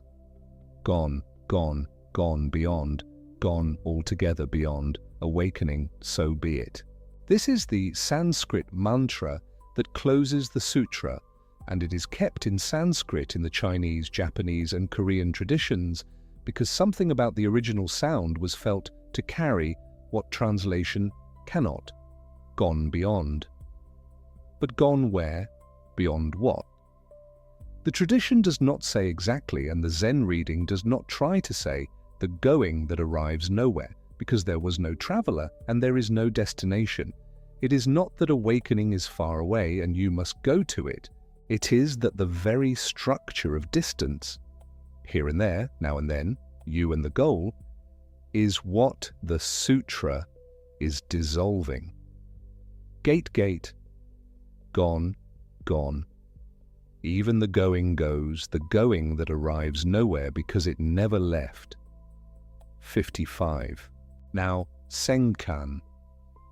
Gone, gone, gone beyond, gone altogether beyond, awakening, so be it. This is the Sanskrit mantra that closes the sutra, and it is kept in Sanskrit in the Chinese, Japanese, and Korean traditions because something about the original sound was felt to carry what translation cannot. Gone beyond. But gone where? Beyond what? The tradition does not say exactly, and the Zen reading does not try to say the going that arrives nowhere, because there was no traveler and there is no destination. It is not that awakening is far away and you must go to it. It is that the very structure of distance, here and there, now and then, you and the goal, is what the sutra is dissolving. Gate, gate, gone, gone. Even the going goes, the going that arrives nowhere because it never left. 55. Now, Hsin Hsin,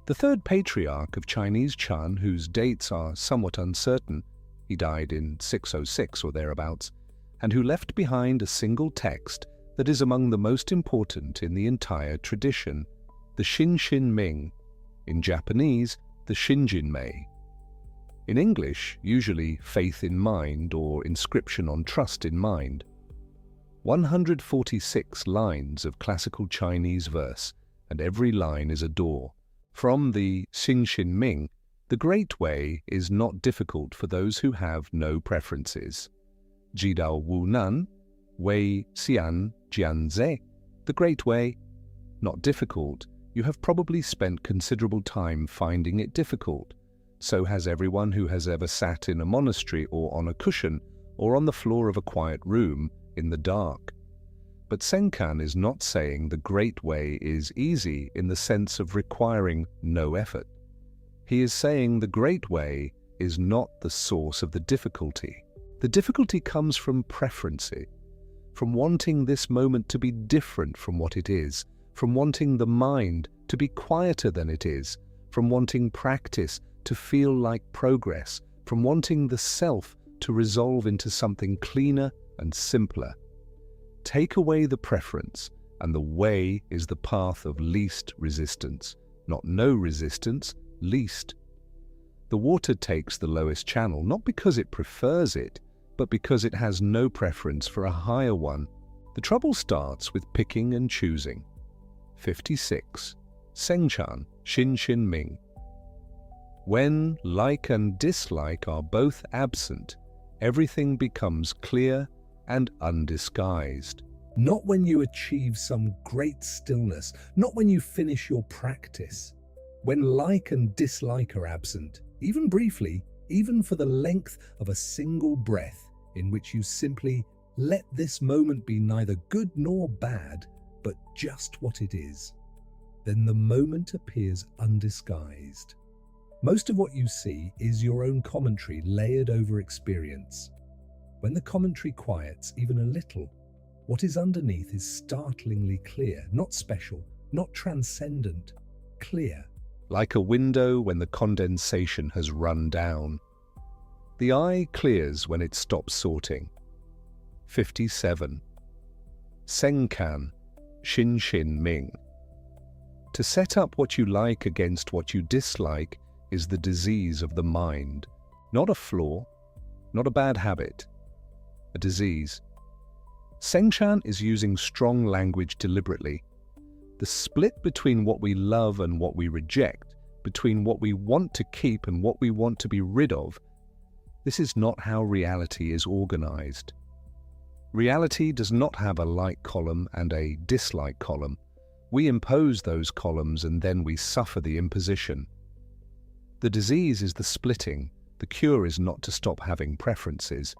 the third patriarch of Chinese Chán, whose dates are somewhat uncertain, he died in 606 or thereabouts, and who left behind a single text that is among the most important in the entire tradition, the Hsin Hsin Ming, in Japanese, the Shinjinmei. In English, usually faith in mind or inscription on trust in mind. 146 lines of classical Chinese verse, and every line is a door. From the Hsin Hsin Ming, the Great Way is not difficult for those who have no preferences. Jidao Wu Nan, Wei Xian Jian Ze, the Great Way, not difficult. You have probably spent considerable time finding it difficult. So has everyone who has ever sat in a monastery or on a cushion or on the floor of a quiet room in the dark. But Senkan is not saying the Great Way is easy in the sense of requiring no effort. He is saying the Great Way is not the source of the difficulty. The difficulty comes from preference, from wanting this moment to be different from what it is, from wanting the mind to be quieter than it is, from wanting practice to feel like progress, from wanting the self to resolve into something cleaner and simpler. Take away the preference, and the way is the path of least resistance. Not no resistance, least. The water takes the lowest channel, not because it prefers it, but because it has no preference for a higher one. The trouble starts with picking and choosing. 56. Hsin Hsin Ming. When like and dislike are both absent, everything becomes clear and undisguised. Not when you achieve some great stillness, not when you finish your practice. When like and dislike are absent, even briefly, even for the length of a single breath, in which you simply let this moment be neither good nor bad, but just what it is. Then the moment appears undisguised. Most of what you see is your own commentary layered over experience. When the commentary quiets even a little, what is underneath is startlingly clear, not special, not transcendent, clear. Like a window when the condensation has run down. The eye clears when it stops sorting. 57. Senkan Hsin Hsin Ming. To set up what you like against what you dislike is the disease of the mind, not a flaw, not a bad habit, a disease. Senkan is using strong language deliberately. The split between what we love and what we reject, between what we want to keep and what we want to be rid of, this is not how reality is organized. Reality does not have a like column and a dislike column. We impose those columns and then we suffer the imposition. The disease is the splitting. The cure is not to stop having preferences.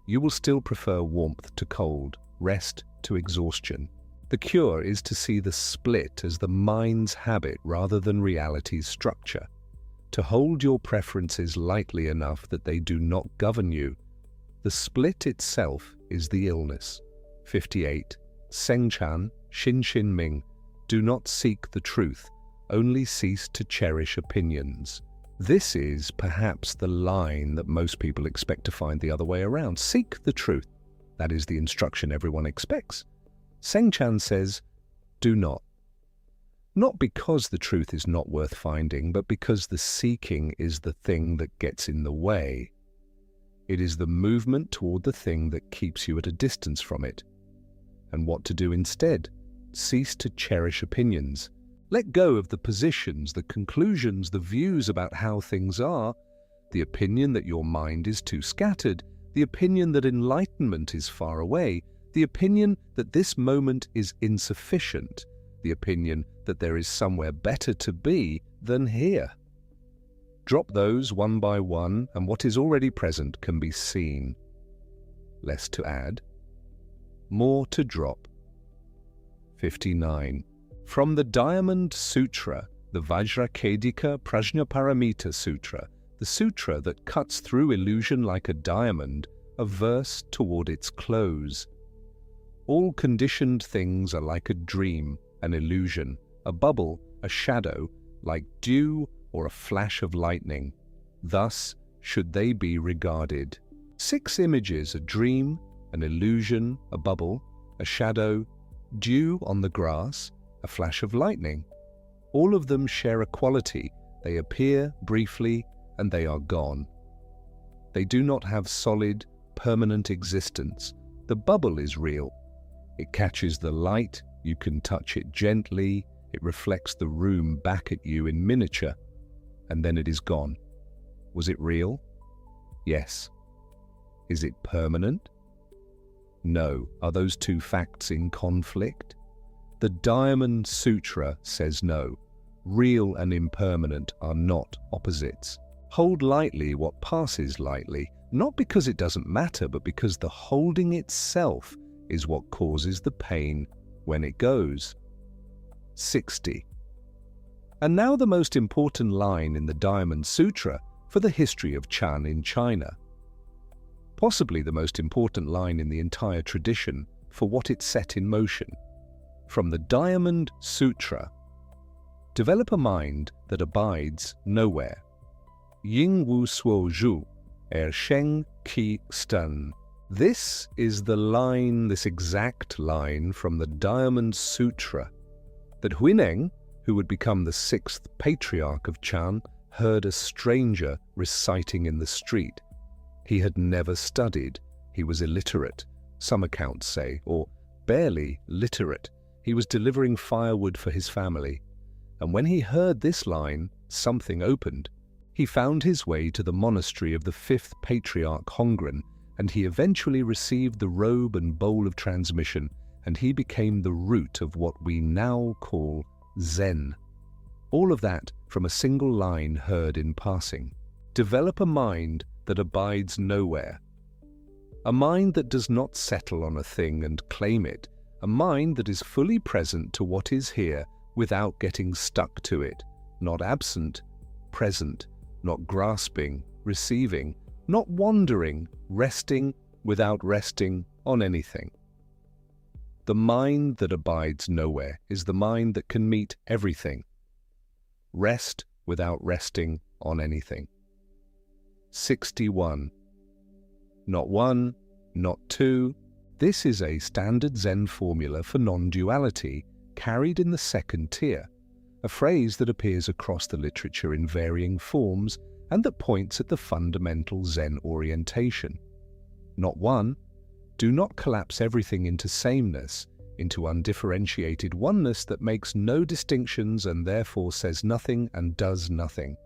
You will still prefer warmth to cold, rest to exhaustion. The cure is to see the split as the mind's habit rather than reality's structure, to hold your preferences lightly enough that they do not govern you. The split itself is the illness. 58. Senkan Hsin Hsin Ming. Do not seek the truth, only cease to cherish opinions. This is perhaps the line that most people expect to find the other way around. Seek the truth. That is the instruction everyone expects. Senkan says, do not. Not because the truth is not worth finding, but because the seeking is the thing that gets in the way. It is the movement toward the thing that keeps you at a distance from it. And what to do instead? Cease to cherish opinions. Let go of the positions, the conclusions, the views about how things are, the opinion that your mind is too scattered, the opinion that enlightenment is far away, the opinion that this moment is insufficient, the opinion that there is somewhere better to be than here. Drop those one by one, and what is already present can be seen. Less to add, more to drop. 59. From the Diamond Sutra, the Vajrakedika Prajnaparamita Sutra, the sutra that cuts through illusion like a diamond, a verse toward its close. All conditioned things are like a dream, an illusion, a bubble, a shadow, like dew or a flash of lightning. Thus should they be regarded. 6 images: a dream, an illusion, a bubble, a shadow, dew on the grass, a flash of lightning. All of them share a quality. They appear briefly and they are gone. They do not have solid, permanent existence. The bubble is real. It catches the light, you can touch it gently, it reflects the room back at you in miniature, and then it is gone. Was it real? Yes. Is it permanent? No. Are those two facts in conflict? The Diamond Sutra says no. Real and impermanent are not opposites. Hold lightly what passes lightly, not because it doesn't matter, but because the holding itself is what causes the pain when it goes. 60. And now the most important line in the Diamond Sutra for the history of Chán in China. Possibly the most important line in the entire tradition for what it set in motion. From the Diamond Sutra: develop a mind that abides nowhere. Ying wu suo zhu, sheng qi stun. This is the line, this exact line from the Diamond Sutra that Huineng, who would become the 6th patriarch of Chán, heard a stranger reciting in the street. He had never studied, he was illiterate, some accounts say, or barely literate. He was delivering firewood for his family. And when he heard this line, something opened. He found his way to the monastery of the 5th patriarch Hongren, and he eventually received the robe and bowl of transmission, and he became the root of what we now call Zen. All of that from a single line heard in passing. Develop a mind that abides nowhere. A mind that does not settle on a thing and claim it. A mind that is fully present to what is here without getting stuck to it. Not absent, present. Not grasping, receiving. Not wandering, resting without resting on anything. The mind that abides nowhere is the mind that can meet everything. Rest without resting on anything. 61. Not one, not two. This is a standard Zen formula for non-duality carried in the 2nd tier, a phrase that appears across the literature in varying forms and that points at the fundamental Zen orientation. Not one. Do not collapse everything into sameness, into undifferentiated oneness that makes no distinctions and therefore says nothing and does nothing.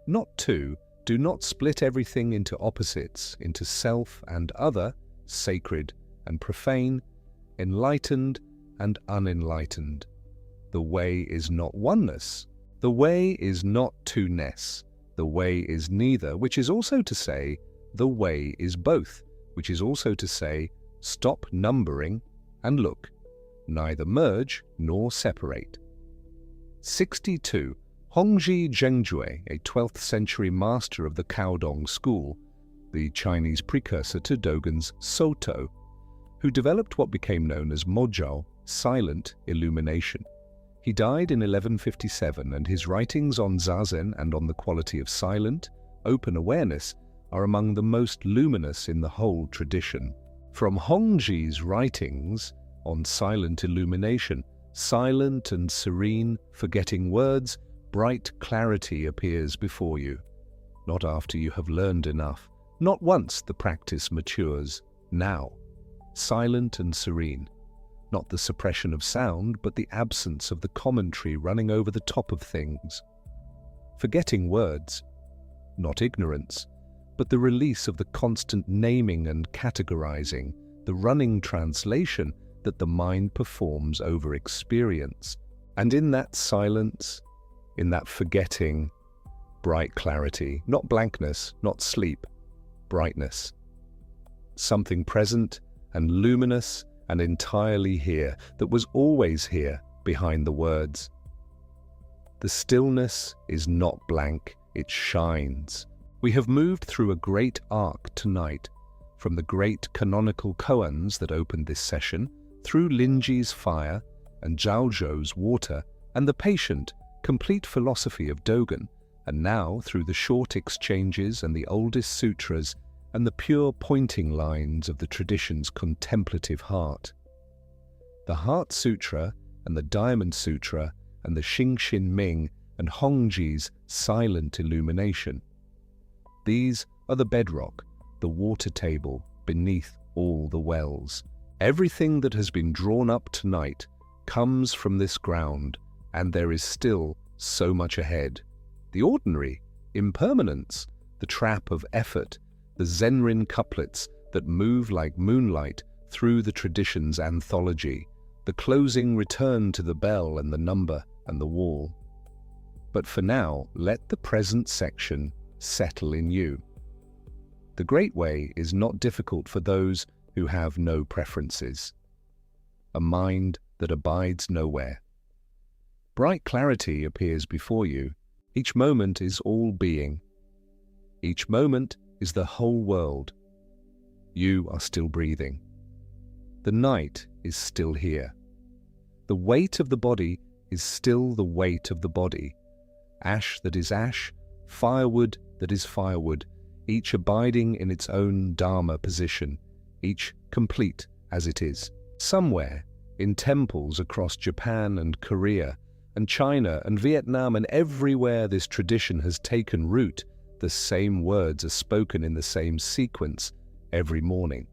Not two. Do not split everything into opposites, into self and other, sacred and profane, enlightened and unenlightened. The way is not oneness. The way is not two-ness. The way is neither, which is also to say, the way is both, which is also to say, stop numbering and look, neither merge nor separate. 62. Hongzhi Zhengjue, a 12th century master of the Caodong school, the Chinese precursor to Dogen's Soto, who developed what became known as Mozhao, silent illumination. He died in 1157, and his writings on Zazen and on the quality of silent, open awareness are among the most luminous in the whole tradition. From Hongzhi's writings on silent illumination, silent and serene, forgetting words, bright clarity appears before you. Not after you have learned enough, not once the practice matures, now. Silent and serene. Not the suppression of sound, but the absence of the commentary running over the top of things. Forgetting words. Not ignorance, but the release of the constant naming and categorizing, the running translation that the mind performs over experience. And in that silence, in that forgetting, bright clarity, not blankness, not sleep, brightness. Something present and luminous and entirely here, that was always here behind the words. The stillness is not blank, it shines. We have moved through a great arc tonight, from the great canonical koans that opened this session, through Linji's fire and Zhaozhou's water, and the patient, complete philosophy of Dogen, and now through the short exchanges and the oldest sutras and the pure pointing lines of the tradition's contemplative heart. The Heart Sutra and the Diamond Sutra and the Hsin Hsin Ming and Hongzhi's silent illumination. These are the bedrock, the water table beneath all the wells. Everything that has been drawn up tonight comes from this ground, and there is still so much ahead. The ordinary, impermanence, the trap of effort, the Zenrin couplets that move like moonlight through the tradition's anthology, the closing return to the bell and the number and the wall. But for now, let the present section settle in you. The Great Way is not difficult for those who have no preferences. a mind that abides nowhere. Bright clarity appears before you. Each moment is all being. Each moment is the whole world. You are still breathing. The night is still here. The weight of the body is still the weight of the body. Ash that is ash, firewood that is firewood, each abiding in its own Dharma position, each complete as it is. Somewhere, in temples across Japan and Korea, and China and Vietnam and everywhere this tradition has taken root, the same words are spoken in the same sequence every morning.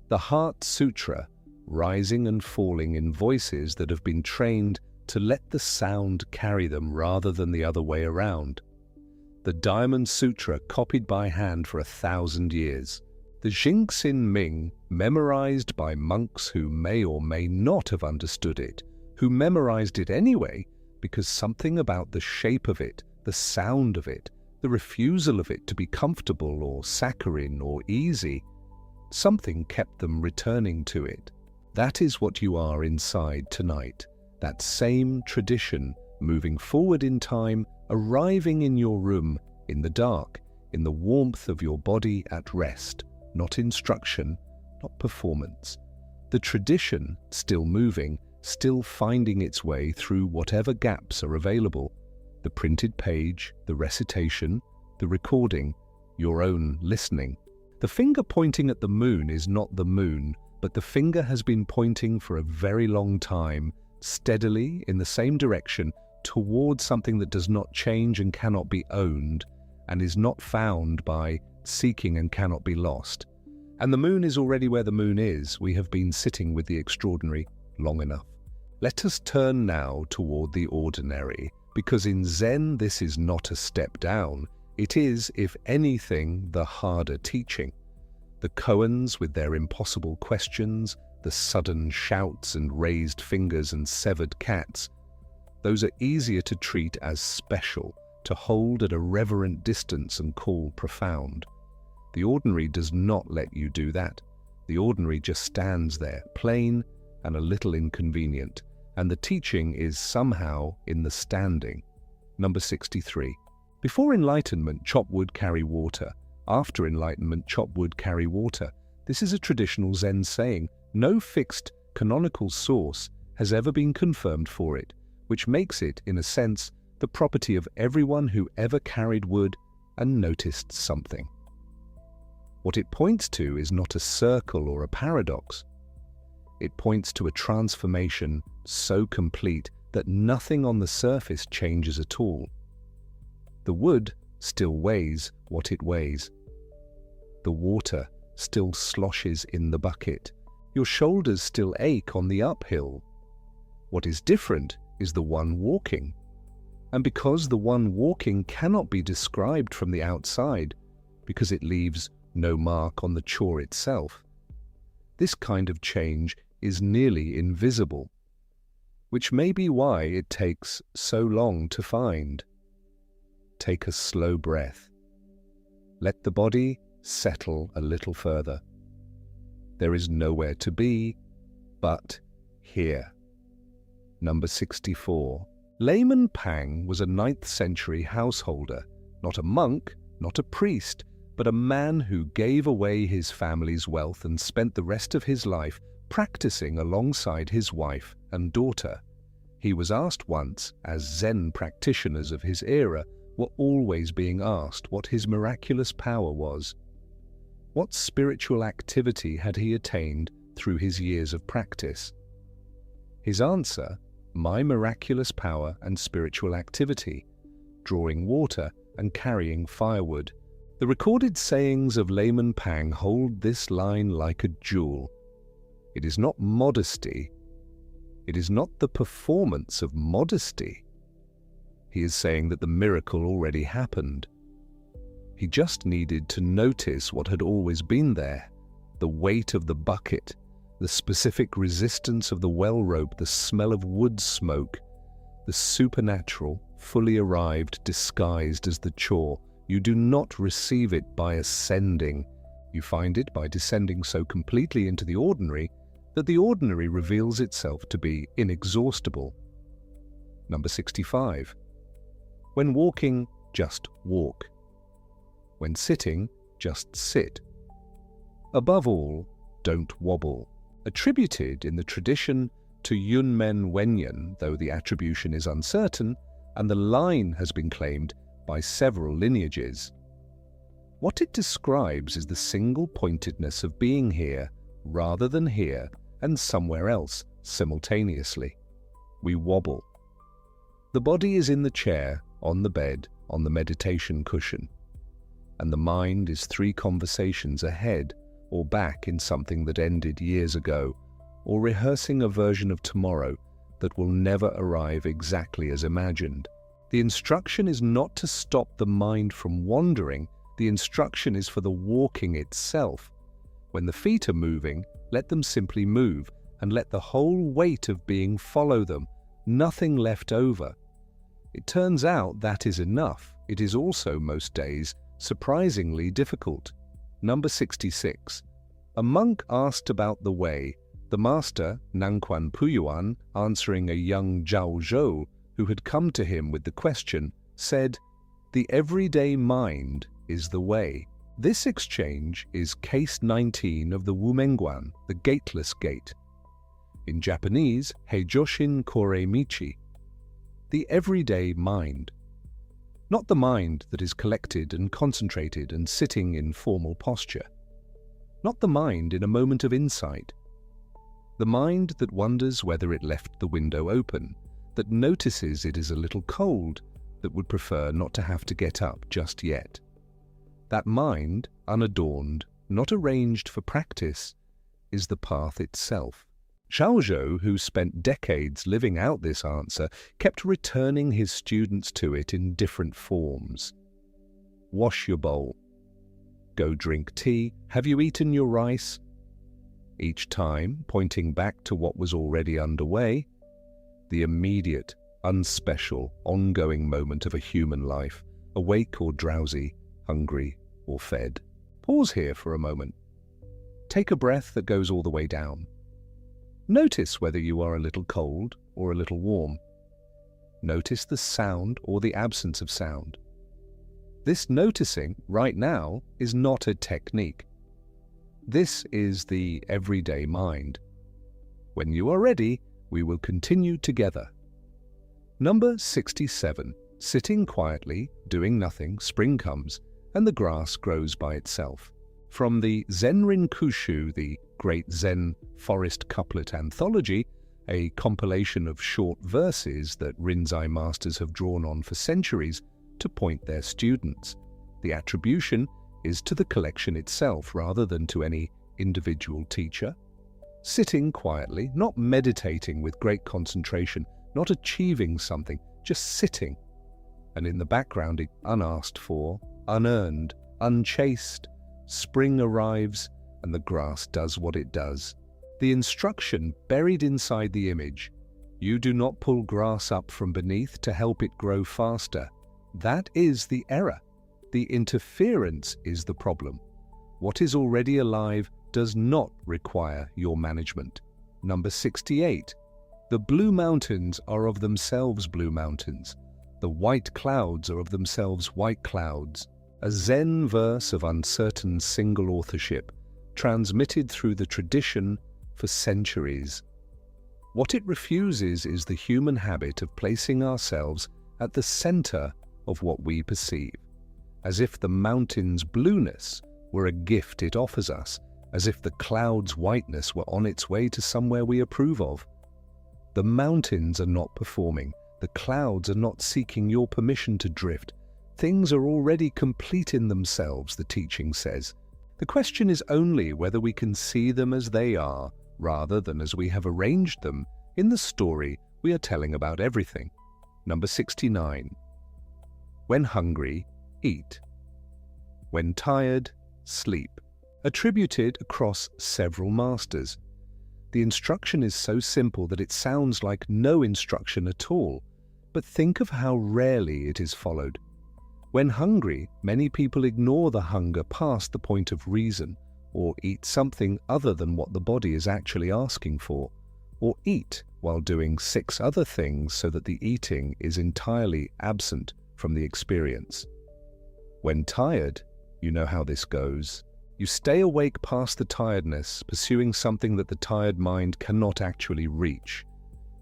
The Heart Sutra, rising and falling in voices that have been trained to let the sound carry them rather than the other way around. The Diamond Sutra copied by hand for 1,000 years. The Hsin Hsin Ming, memorized by monks who may or may not have understood it, who memorized it anyway because something about the shape of it, the sound of it, the refusal of it to be comfortable or saccharine or easy, something kept them returning to it. That is what you are inside tonight, that same tradition moving forward in time, arriving in your room, in the dark, in the warmth of your body at rest, not instruction, not performance. The tradition still moving, still finding its way through whatever gaps are available. The printed page, the recitation, the recording, your own listening. The finger pointing at the moon is not the moon, but the finger has been pointing for a very long time, steadily in the same direction, towards something that does not change and cannot be owned, and is not found by seeking and cannot be lost. And the moon is already where the moon is. We have been sitting with the extraordinary long enough. Let us turn now toward the ordinary, because in Zen this is not a step down. It is, if anything, the harder teaching. The koans with their impossible questions, the sudden shouts and raised fingers and severed cats, those are easier to treat as special, to hold at a reverent distance and call profound. The ordinary does not let you do that. The ordinary just stands there, plain and a little inconvenient, and the teaching is somehow in the standing. Number 63. Before enlightenment, chop wood, carry water. After enlightenment, chop wood, carry water. This is a traditional Zen saying. No fixed canonical source has ever been confirmed for it, which makes it, in a sense, the property of everyone who ever carried wood and noticed something. What it points to is not a circle or a paradox. It points to a transformation so complete that nothing on the surface changes at all. The wood still weighs what it weighs. The water still sloshes in the bucket. Your shoulders still ache on the uphill. What is different is the one walking. And because the one walking cannot be described from the outside, because it leaves no mark on the chore itself, this kind of change is nearly invisible, which may be why it takes so long to find. Take a slow breath. Let the body settle a little further. There is nowhere to be but here. Number 64. Layman Pang was a 9th century householder, not a monk, not a priest, but a man who gave away his family's wealth and spent the rest of his life practicing alongside his wife and daughter. He was asked once, as Zen practitioners of his era were always being asked, what his miraculous power was. What spiritual activity had he attained through his years of practice? His answer, my miraculous power and spiritual activity, drawing water and carrying firewood. The recorded sayings of Layman Pang hold this line like a jewel. It is not modesty. It is not the performance of modesty. He is saying that the miracle already happened. He just needed to notice what had always been there, the weight of the bucket, the specific resistance of the well rope, the smell of wood smoke, the supernatural, fully arrived, disguised as the chore. You do not receive it by ascending. You find it by descending so completely into the ordinary that the ordinary reveals itself to be inexhaustible. Number 65. When walking, just walk. When sitting, just sit. Above all, don't wobble. Attributed in the tradition to Yunmen Wenyan, though the attribution is uncertain, and the line has been claimed by several lineages. What it describes is the single-pointedness of being here rather than here and somewhere else simultaneously. We wobble. The body is in the chair, on the bed, on the meditation cushion, and the mind is 3 conversations ahead or back in something that ended years ago, or rehearsing a version of tomorrow that will never arrive exactly as imagined. The instruction is not to stop the mind from wandering, the instruction is for the walking itself. When the feet are moving, let them simply move, and let the whole weight of being follow them, nothing left over. It turns out that is enough. It is also, most days, surprisingly difficult. Number 66. A monk asked about the way. The master, Nangquan Puyuan, answering a young Zhao Zhou who had come to him with the question, said, "The everyday mind is the way." This exchange is case 19 of the Wumengguan, the Gateless Gate. In Japanese, Heijoshin Kore Michi. The everyday mind. Not the mind that is collected and concentrated and sitting in formal posture. Not the mind in a moment of insight. The mind that wonders whether it left the window open, that notices it is a little cold, that would prefer not to have to get up just yet. That mind, unadorned, not arranged for practice, is the path itself. Xiaozhou, who spent decades living out this answer, kept returning his students to it in different forms. Wash your bowl. Go drink tea. Have you eaten your rice? Each time pointing back to what was already underway, the immediate, unspecial, ongoing moment of a human life, awake or drowsy, hungry or fed. Pause here for a moment. Take a breath that goes all the way down. Notice whether you are a little cold or a little warm. Notice the sound or the absence of sound. This noticing, right now, is not a technique. This is the everyday mind. When you are ready, we will continue together. Number 67. Sitting quietly, doing nothing, spring comes, and the grass grows by itself. From the Zenrin Kushu, the Great Zen Forest Couplet Anthology, a compilation of short verses that Rinzai masters have drawn on for centuries to point their students. The attribution is to the collection itself rather than to any individual teacher. Sitting quietly, not meditating with great concentration, not achieving something, just sitting. And in the background, unasked for, unearned, unchased, spring arrives and the grass does what it does. The instruction buried inside the image, you do not pull grass up from beneath to help it grow faster. That is the error. The interference is the problem. What is already alive does not require your management. Number 68. The blue mountains are of themselves blue mountains. The white clouds are of themselves white clouds. A Zen verse of uncertain single authorship, transmitted through the tradition for centuries. What it refuses is the human habit of placing ourselves at the center of what we perceive, as if the mountain's blueness were a gift it offers us, as if the cloud's whiteness were on its way to somewhere we approve of. The mountains are not performing, the clouds are not seeking your permission to drift. Things are already complete in themselves, the teaching says. The question is only whether we can see them as they are, rather than as we have arranged them in the story we are telling about everything. Number 69. When hungry, eat. When tired, sleep. Attributed across several masters. The instruction is so simple that it sounds like no instruction at all, but think of how rarely it is followed. When hungry, many people ignore the hunger past the point of reason, or eat something other than what the body is actually asking for, or eat while doing 6 other things so that the eating is entirely absent from the experience. When tired, you know how this goes. You stay awake past the tiredness, pursuing something that the tired mind cannot actually reach.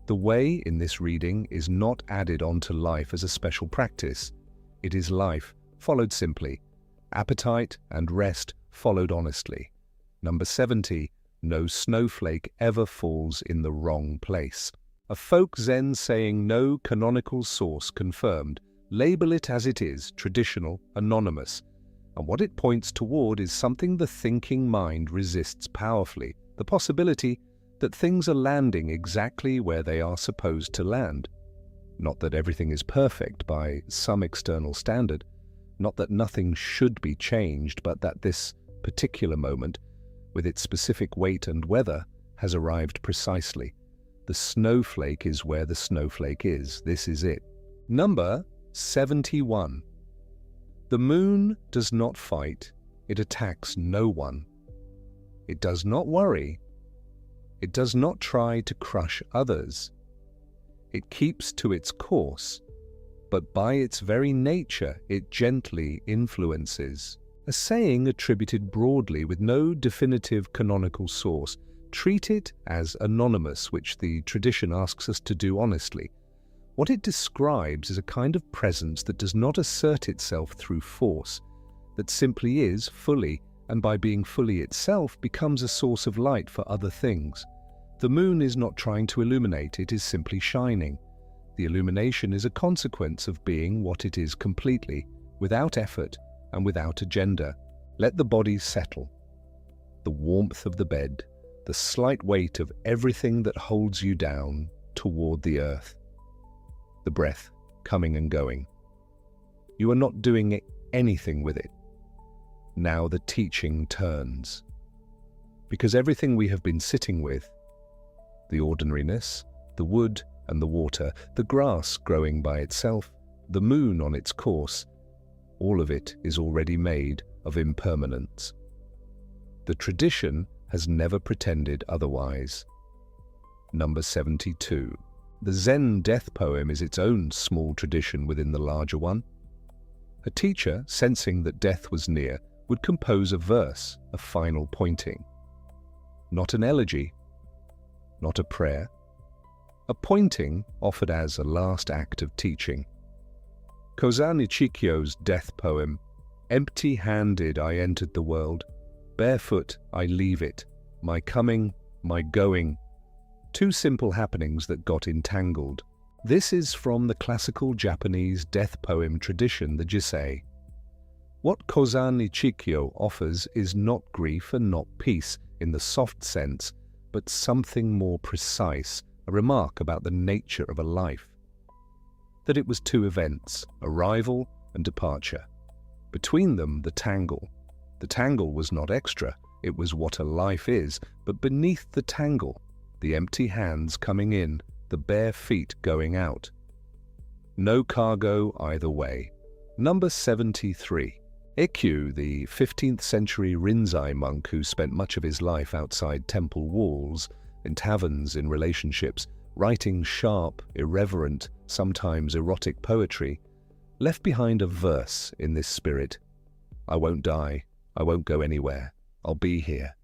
The way in this reading is not added onto life as a special practice. It is life, followed simply. Appetite and rest, followed honestly. Number 70. No snowflake ever falls in the wrong place. A folk Zen saying, no canonical source confirmed. Label it as it is, traditional, anonymous. And what it points toward is something the thinking mind resists powerfully, the possibility that things are landing exactly where they are supposed to land. Not that everything is perfect by some external standard, not that nothing should be changed, but that this particular moment, with its specific weight and weather, has arrived precisely. The snowflake is where the snowflake is. This is it. Number 71. The moon does not fight. It attacks no one. It does not worry. It does not try to crush others. It keeps to its course, but by its very nature it gently influences. A saying attributed broadly with no definitive canonical source. Treat it as anonymous, which the tradition asks us to do honestly. What it describes is a kind of presence that does not assert itself through force, that simply is fully, and by being fully itself becomes a source of light for other things. The moon is not trying to illuminate, it is simply shining. The illumination is a consequence of being what it is completely, without effort and without agenda. Let the body settle. The warmth of the bed, the slight weight of everything that holds you down toward the earth. The breath coming and going. You are not doing anything with it. Now the teaching turns. Because everything we have been sitting with, the ordinariness, the wood and the water, the grass growing by itself, the moon on its course, all of it is already made of impermanence. The tradition has never pretended otherwise. Number 72. The Zen death poem is its own small tradition within the larger one. A teacher, sensing that death was near, would compose a verse, a final pointing. Not an elegy, not a prayer, a pointing offered as a last act of teaching. Koza Nichikyo's death poem, empty-handed I entered the world, barefoot I leave it, my coming, my going, 2 simple happenings that got entangled. This is from the classical Japanese death poem tradition, the Jisei. What Koza Nichikyo offers is not grief and not peace in the soft sense, but something more precise, a remark about the nature of a life. That it was 2 events, arrival and departure. Between them, the tangle. The tangle was not extra, it was what a life is, but beneath the tangle, the empty hands coming in, the bare feet going out. No cargo either way. Number 73. Ikkyu, the 15th century Rinzai monk who spent much of his life outside temple walls, in taverns, in relationships, writing sharp, irreverent, sometimes erotic poetry, left behind a verse in this spirit. I won't die, I won't go anywhere, I'll be here.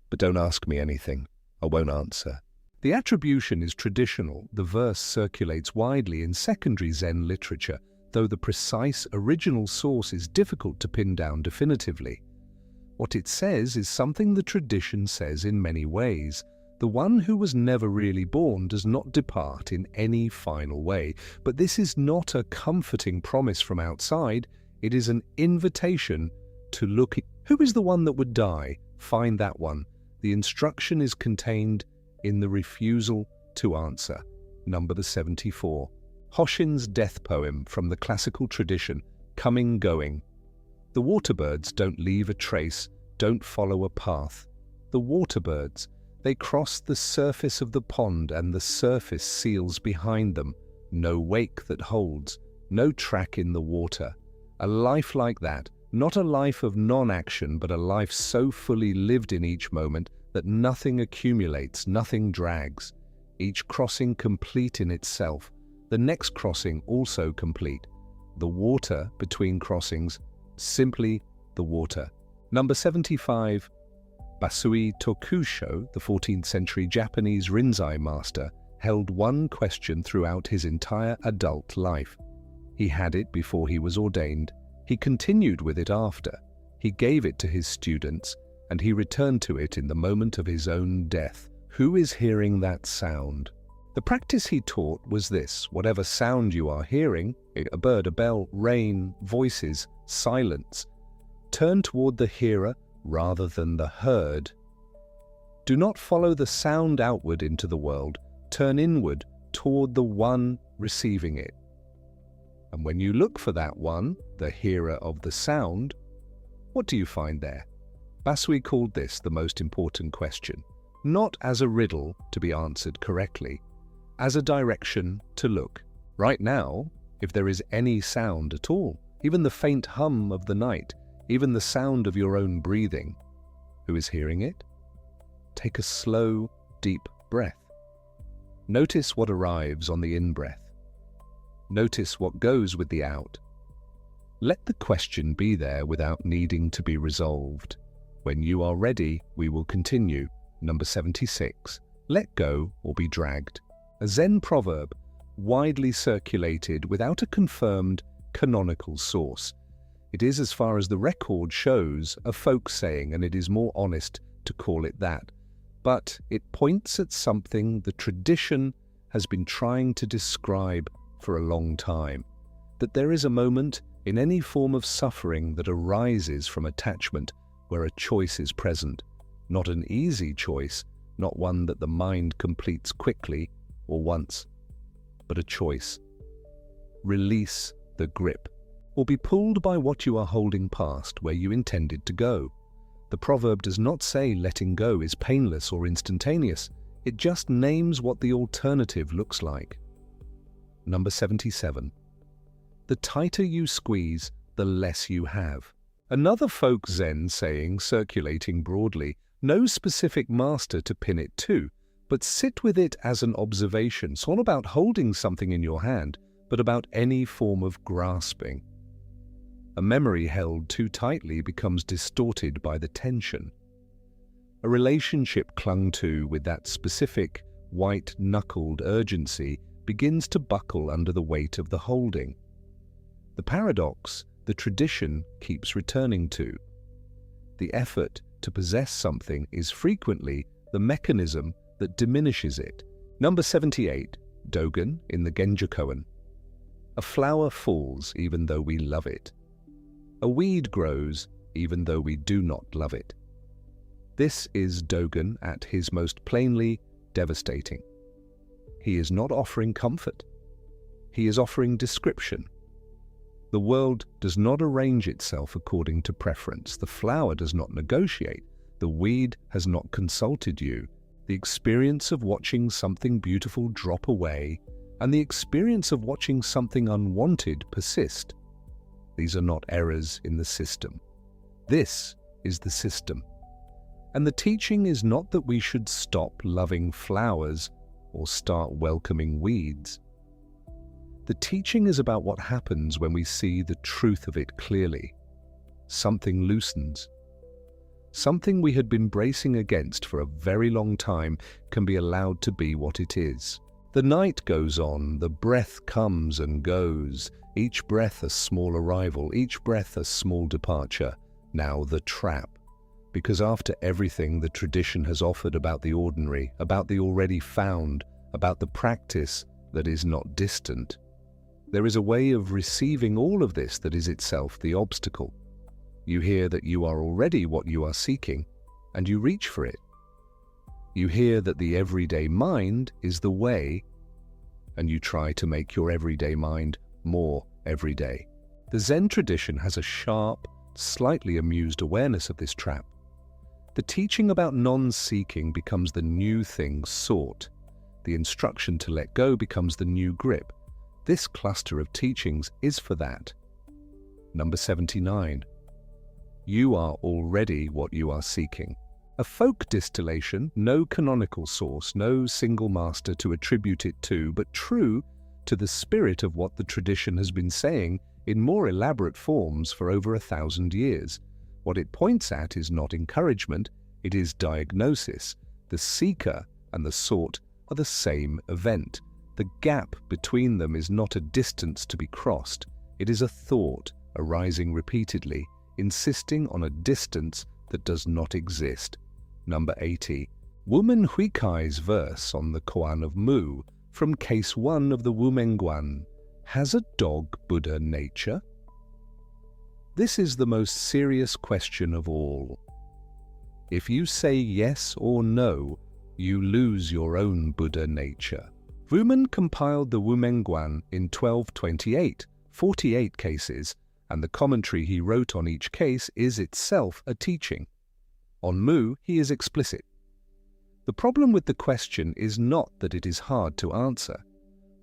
But don't ask me anything, I won't answer. The attribution is traditional, the verse circulates widely in secondary Zen literature, though the precise original source is difficult to pin down definitively. What it says is something the tradition says in many ways. The one who was never really born does not depart in any final way, but this is not a comforting promise from outside, it is an invitation to look. Who is the one that would die? Find that one. The instruction is contained in the refusal to answer. Number 74. Hoshin's death poem from the classical tradition, Coming Going. The waterbirds don't leave a trace, don't follow a path. The waterbirds, they cross the surface of the pond and the surface seals behind them. No wake that holds, no track in the water. A life like that, Not a life of non-action, but a life so fully lived in each moment that nothing accumulates, nothing drags. Each crossing complete in itself, the next crossing also complete. The water between crossings, simply the water. Number 75. Basui Tokusho, the 14th century Japanese Rinzai master, held one question throughout his entire adult life. He had it before he was ordained. He continued with it after. He gave it to his students, and he returned to it in the moment of his own death. Who is hearing that sound? The practice he taught was this: whatever sound you are hearing, a bird, a bell, rain, voices, silence, turn toward the hearer rather than the heard. Do not follow the sound outward into the world. Turn inward toward the one receiving it. And when you look for that one, the hearer of the sound, what do you find there? Basui called this the most important question, not as a riddle to be answered correctly, as a direction to look. Right now, if there is any sound at all, even the faint hum of the night, even the sound of your own breathing, who is hearing it? Take a slow, deep breath. Notice what arrives on the in-breath. Notice what goes with the out. Let the question be there without needing to be resolved. When you are ready, we will continue. Number 76. Let go or be dragged. A Zen proverb, widely circulated without a confirmed canonical source. It is, as far as the record shows, a folk saying, and it is more honest to call it that. But it points at something the tradition has been trying to describe for a long time, that there is a moment in any form of suffering that arises from attachment where a choice is present, not an easy choice, not one that the mind completes quickly or once, but a choice. Release the grip, or be pulled by what you are holding past where you intended to go. The proverb does not say letting go is painless or instantaneous, it just names what the alternative looks like. Number 77. The tighter you squeeze, the less you have. Another folk Zen saying circulating broadly, no specific master to pin it to, but sit with it as an observation. It's not about holding something in your hand, but about any form of grasping. A memory held too tightly becomes distorted by the tension. A relationship clung to with that specific, white-knuckled urgency begins to buckle under the weight of the holding. The paradox the tradition keeps returning to. The effort to possess something is frequently the mechanism that diminishes it. Number 78, Dogen in the Genjo Koan. A flower falls even though we love it. A weed grows even though we do not love it. This is Dogen at his most plainly devastating. He is not offering comfort. He is offering description. The world does not arrange itself according to preference. The flower does not negotiate. The weed has not consulted you. The experience of watching something beautiful drop away and the experience of watching something unwanted persist. These are not errors in the system. This is the system. And the teaching is not that we should stop loving flowers or start welcoming weeds. The teaching is about what happens when we see the truth of it clearly. Something loosens. Something we had been bracing against for a very long time can be allowed to be what it is. The night goes on, the breath comes and goes, each breath a small arrival, each breath a small departure. Now the trap. Because after everything the tradition has offered about the ordinary, about the already found, about the practice that is not distant, there is a way of receiving all of this that is itself the obstacle. You hear that you are already what you are seeking, and you reach for it. You hear that the everyday mind is the way, and you try to make your everyday mind more everyday. The Zen tradition has a sharp, slightly amused awareness of this trap. The teaching about non-seeking becomes the new thing sought. The instruction to let go becomes the new grip. This cluster of teachings is for that. Number 79. You are already what you are seeking. A folk distillation, no canonical source, no single master to attribute it to, but true to the spirit of what the tradition has been saying in more elaborate forms for over 1,000 years. What it points at is not encouragement, it is diagnosis. The seeker and the sought are the same event. The gap between them is not a distance to be crossed, it is a thought arising repeatedly, insisting on a distance that does not exist. Number 80. Woman Huikai's verse on the Koan of Mu from case 1 of the Wumengguan. Has a dog Buddha nature? This is the most serious question of all. If you say yes or no, you lose your own Buddha nature. Wumen compiled the Wumengguan in 1228, 48 cases, and the commentary he wrote on each case is itself a teaching. On Mu, he is explicit. The problem with the question is not that it is hard to answer.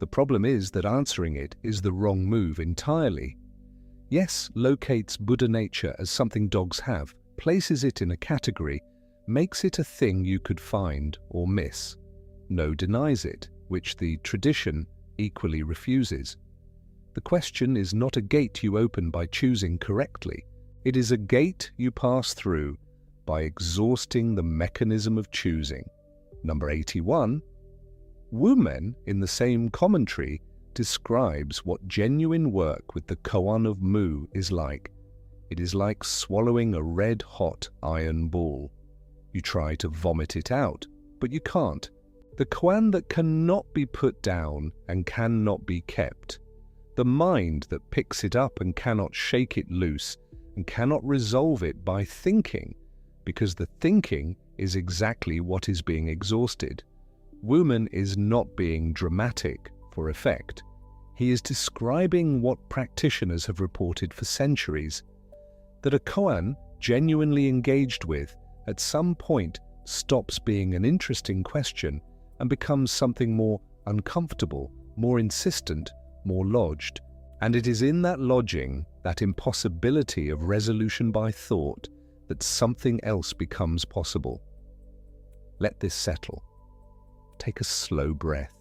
The problem is that answering it is the wrong move entirely. Yes locates Buddha nature as something dogs have, places it in a category, makes it a thing you could find or miss. No denies it, which the tradition equally refuses. The question is not a gate you open by choosing correctly. It is a gate you pass through by exhausting the mechanism of choosing. Number 81. Wumen, in the same commentary, describes what genuine work with the Koan of Mu is like. It is like swallowing a red-hot iron ball. You try to vomit it out, but you can't. The Koan that cannot be put down and cannot be kept. The mind that picks it up and cannot shake it loose and cannot resolve it by thinking, because the thinking is exactly what is being exhausted. Wumen is not being dramatic for effect. He is describing what practitioners have reported for centuries, that a koan genuinely engaged with at some point stops being an interesting question and becomes something more uncomfortable, more insistent, more lodged. And it is in that lodging, that impossibility of resolution by thought, that something else becomes possible. Let this settle. Take a slow breath.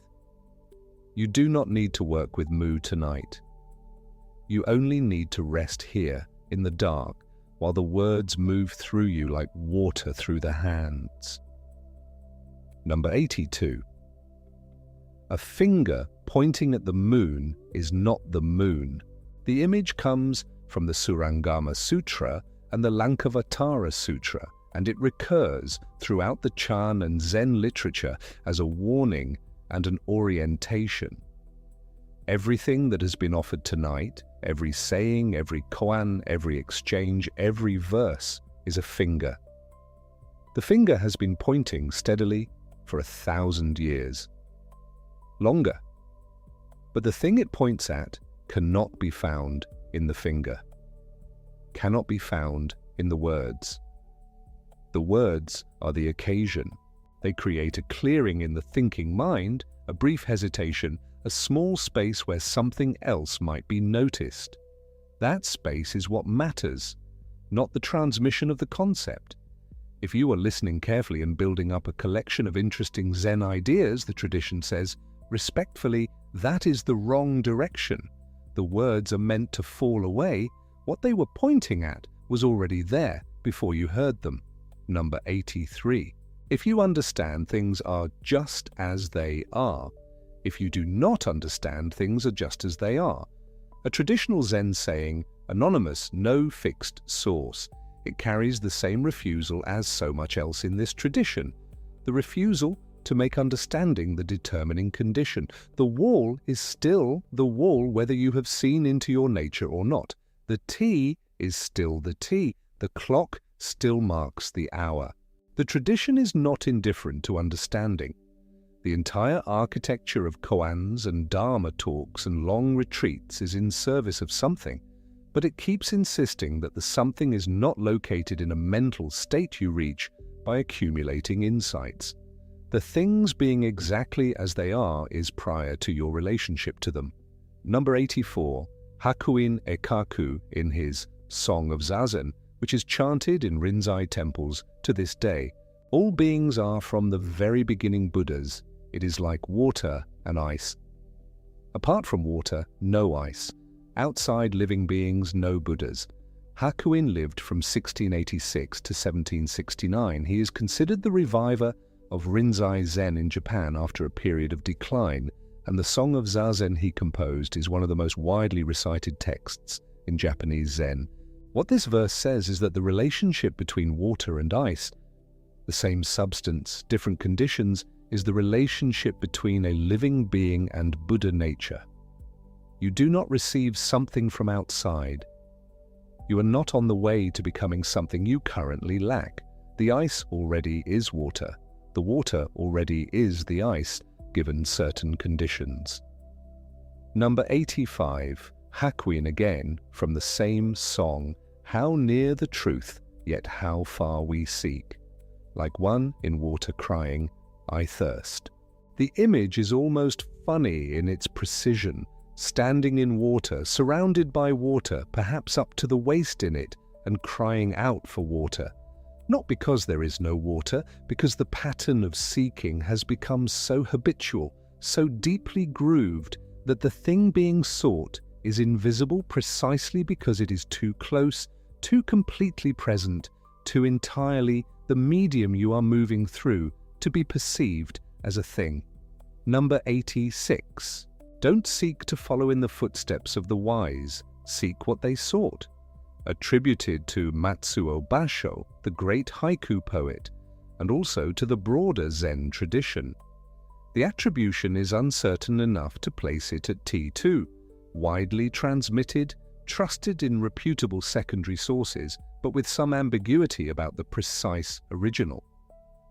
You do not need to work with Mu tonight. You only need to rest here in the dark while the words move through you like water through the hands. Number 82. A finger pointing at the moon is not the moon. The image comes from the Surangama Sutra and the Lankavatara Sutra, and it recurs throughout the Chán and Zen literature as a warning and an orientation. Everything that has been offered tonight, every saying, every koan, every exchange, every verse is a finger. The finger has been pointing steadily for 1,000 years. Longer. But the thing it points at cannot be found in the finger, cannot be found in the words. The words are the occasion. They create a clearing in the thinking mind, a brief hesitation, a small space where something else might be noticed. That space is what matters, not the transmission of the concept. If you are listening carefully and building up a collection of interesting Zen ideas, the tradition says, respectfully, that is the wrong direction. The words are meant to fall away. What they were pointing at was already there before you heard them. Number 83. If you understand, things are just as they are. If you do not understand, things are just as they are. A traditional Zen saying, anonymous, no fixed source. It carries the same refusal as so much else in this tradition. The refusal to make understanding the determining condition. The wall is still the wall whether you have seen into your nature or not. The tea is still the tea. The clock still marks the hour. The tradition is not indifferent to understanding. The entire architecture of koans and dharma talks and long retreats is in service of something, but it keeps insisting that the something is not located in a mental state you reach by accumulating insights. The things being exactly as they are is prior to your relationship to them. Number 84, Hakuin Ekaku, in his Song of Zazen, which is chanted in Rinzai temples to this day. All beings are from the very beginning Buddhas. It is like water and ice. Apart from water, no ice. Outside living beings, no Buddhas. Hakuin lived from 1686 to 1769. He is considered the reviver of Rinzai Zen in Japan after a period of decline, and the Song of Zazen he composed is one of the most widely recited texts in Japanese Zen. What this verse says is that the relationship between water and ice, the same substance, different conditions, is the relationship between a living being and Buddha nature. You do not receive something from outside. You are not on the way to becoming something you currently lack. The ice already is water. The water already is the ice, given certain conditions. Number 85, Hakuin again, from the same song, how near the truth, yet how far we seek. Like one in water crying, I thirst. The image is almost funny in its precision, standing in water, surrounded by water, perhaps up to the waist in it, and crying out for water. Not because there is no water, because the pattern of seeking has become so habitual, so deeply grooved, that the thing being sought is invisible precisely because it is too close, too completely present, too entirely the medium you are moving through to be perceived as a thing. Number 86. Don't seek to follow in the footsteps of the wise, seek what they sought. Attributed to Matsuo Basho, the great haiku poet, and also to the broader Zen tradition. The attribution is uncertain enough to place it at T2, widely transmitted, trusted in reputable secondary sources, but with some ambiguity about the precise original.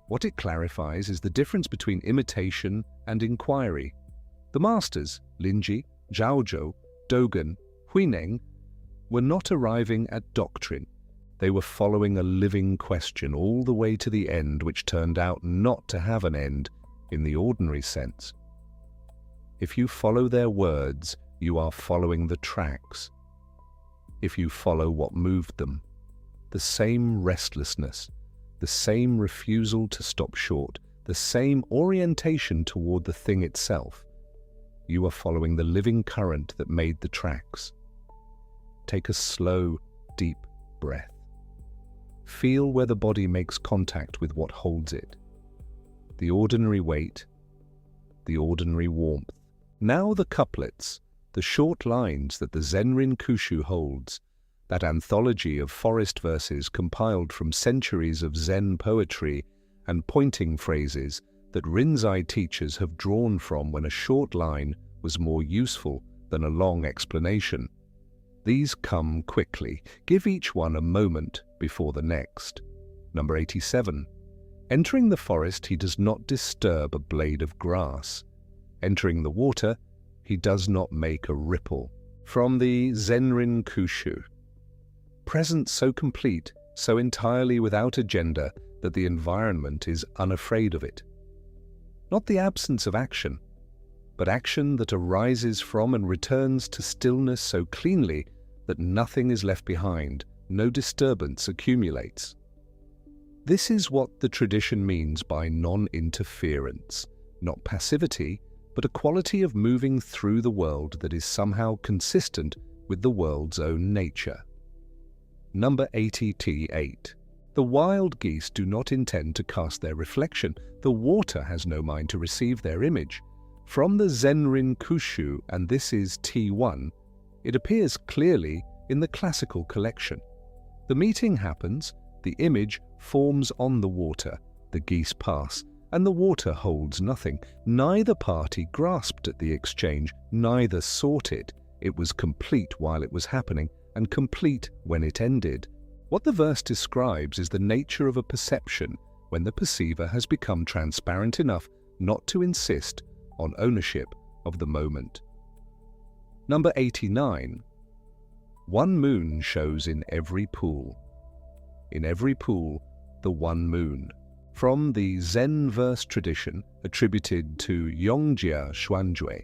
What it clarifies is the difference between imitation and inquiry. The masters, Linji, Zhaozhou, Dogen, Huineng, were not arriving at doctrine. They were following a living question all the way to the end, which turned out not to have an end in the ordinary sense. If you follow their words, you are following the tracks. If you follow what moved them, the same restlessness, the same refusal to stop short, the same orientation toward the thing itself, you are following the living current that made the tracks. Take a slow, deep breath. Feel where the body makes contact with what holds it. The ordinary weight, the ordinary warmth. Now the couplets, the short lines that the Zenrin Kushu holds, that anthology of forest verses compiled from centuries of Zen poetry and pointing phrases that Rinzai teachers have drawn from when a short line was more useful than a long explanation. These come quickly. Give each one a moment before the next. Number 87. Entering the forest, he does not disturb a blade of grass. Entering the water, he does not make a ripple. From the Zenrin Kushu. Presence so complete, so entirely without agenda that the environment is unafraid of it. Not the absence of action, but action that arises from and returns to stillness so cleanly that nothing is left behind, no disturbance accumulates. This is what the tradition means by non-interference, not passivity, but a quality of moving through the world that is somehow consistent with the world's own nature. Number 80T8. The wild geese do not intend to cast their reflection. The water has no mind to receive their image. From the Zenrin Kushu, and this is T1, it appears clearly in the classical collection. The meeting happens, the image forms on the water, the geese pass, and the water holds nothing. Neither party grasped at the exchange, neither sought it. It was complete while it was happening, and complete when it ended. What the verse describes is the nature of a perception when the perceiver has become transparent enough not to insist on ownership of the moment. Number 89. One moon shows in every pool. In every pool, the one moon. From the Zen verse tradition attributed to Yongjia Xuanjue,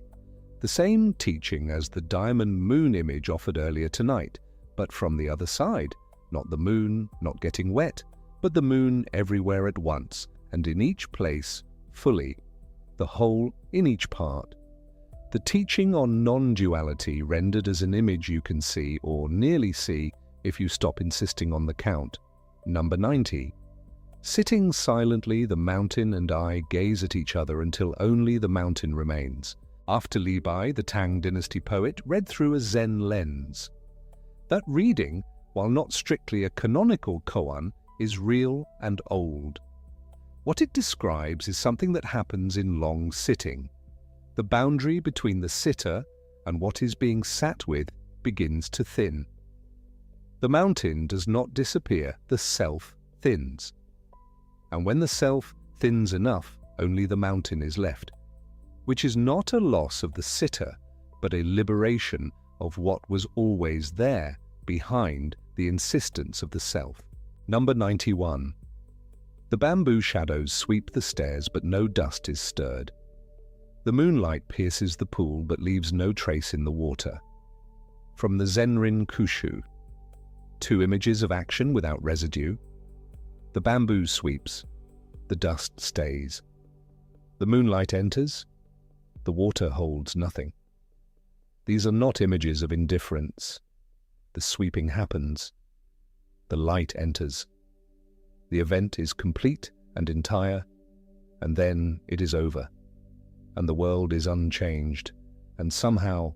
the same teaching as the diamond moon image offered earlier tonight, but from the other side, not the moon, not getting wet, but the moon everywhere at once, and in each place, fully, the whole in each part. The teaching on non-duality rendered as an image you can see, or nearly see, if you stop insisting on the count. Number 90. Sitting silently, the mountain and I gaze at each other until only the mountain remains. After Li Bai, the Tang dynasty poet, read through a Zen lens. That reading, while not strictly a canonical koan, is real and old. What it describes is something that happens in long sitting. The boundary between the sitter and what is being sat with begins to thin. The mountain does not disappear, the self thins. And when the self thins enough, only the mountain is left, which is not a loss of the sitter, but a liberation of what was always there behind the insistence of the self. Number 91. The bamboo shadows sweep the stairs, but no dust is stirred. The moonlight pierces the pool, but leaves no trace in the water. From the Zenrin Kushu, 2 images of action without residue. The bamboo sweeps, the dust stays. The moonlight enters, the water holds nothing. These are not images of indifference. The sweeping happens. The light enters. The event is complete and entire, and then it is over, and the world is unchanged, and somehow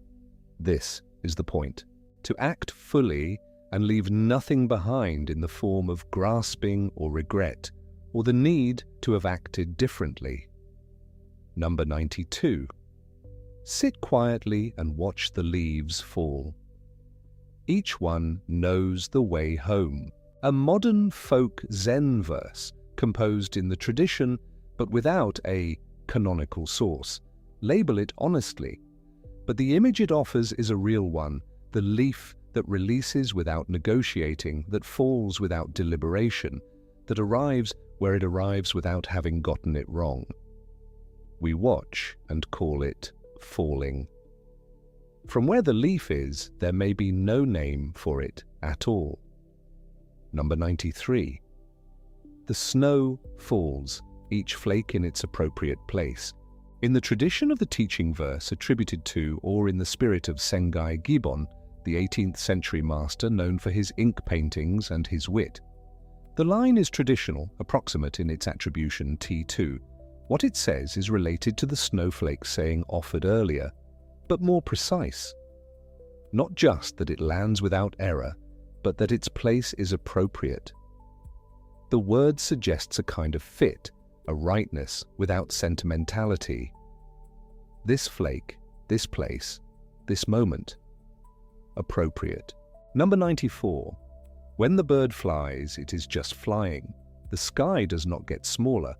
this is the point: to act fully and leave nothing behind in the form of grasping or regret, or the need to have acted differently. Number 92. Sit quietly and watch the leaves fall. Each one knows the way home. A modern folk Zen verse, composed in the tradition, but without a canonical source. Label it honestly. But the image it offers is a real one, the leaf that releases without negotiating, that falls without deliberation, that arrives where it arrives without having gotten it wrong. We watch and call it falling. From where the leaf is, there may be no name for it at all. Number 93. The snow falls, each flake in its appropriate place. In the tradition of the teaching verse attributed to, or in the spirit of Sengai Gibbon, the 18th century master known for his ink paintings and his wit, the line is traditional, approximate in its attribution T2. What it says is related to the snowflake saying offered earlier, but more precise. Not just that it lands without error, but that its place is appropriate. The word suggests a kind of fit, a rightness without sentimentality. This flake, this place, this moment. Appropriate. Number 94. When the bird flies, it is just flying. The sky does not get smaller.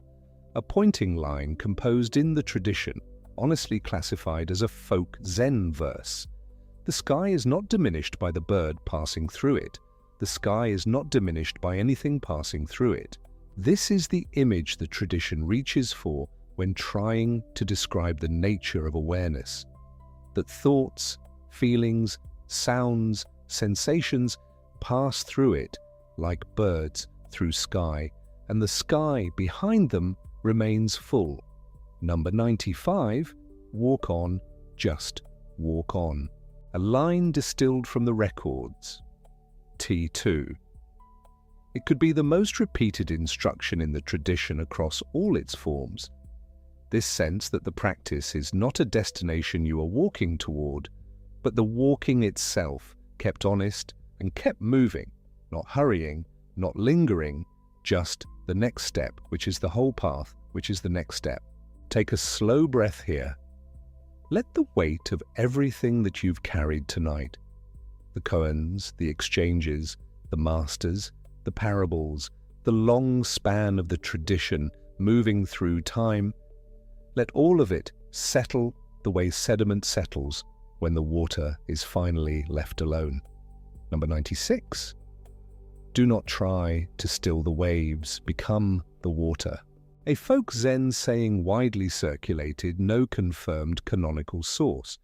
A pointing line composed in the tradition, honestly classified as a folk Zen verse. The sky is not diminished by the bird passing through it. The sky is not diminished by anything passing through it. This is the image the tradition reaches for when trying to describe the nature of awareness. That thoughts, feelings, sounds, sensations pass through it like birds through sky, and the sky behind them remains full. Number 95. Walk on, just walk on. A line distilled from the records. T2. It could be the most repeated instruction in the tradition across all its forms. This sense that the practice is not a destination you are walking toward, but the walking itself, kept honest and kept moving, not hurrying, not lingering, just the next step, which is the whole path, which is the next step. Take a slow breath here. Let the weight of everything that you've carried tonight, the koans, the exchanges, the masters, the parables, the long span of the tradition moving through time, let all of it settle the way sediment settles when the water is finally left alone. Number 96. Do not try to still the waves, become the water. A folk Zen saying widely circulated, no confirmed canonical source.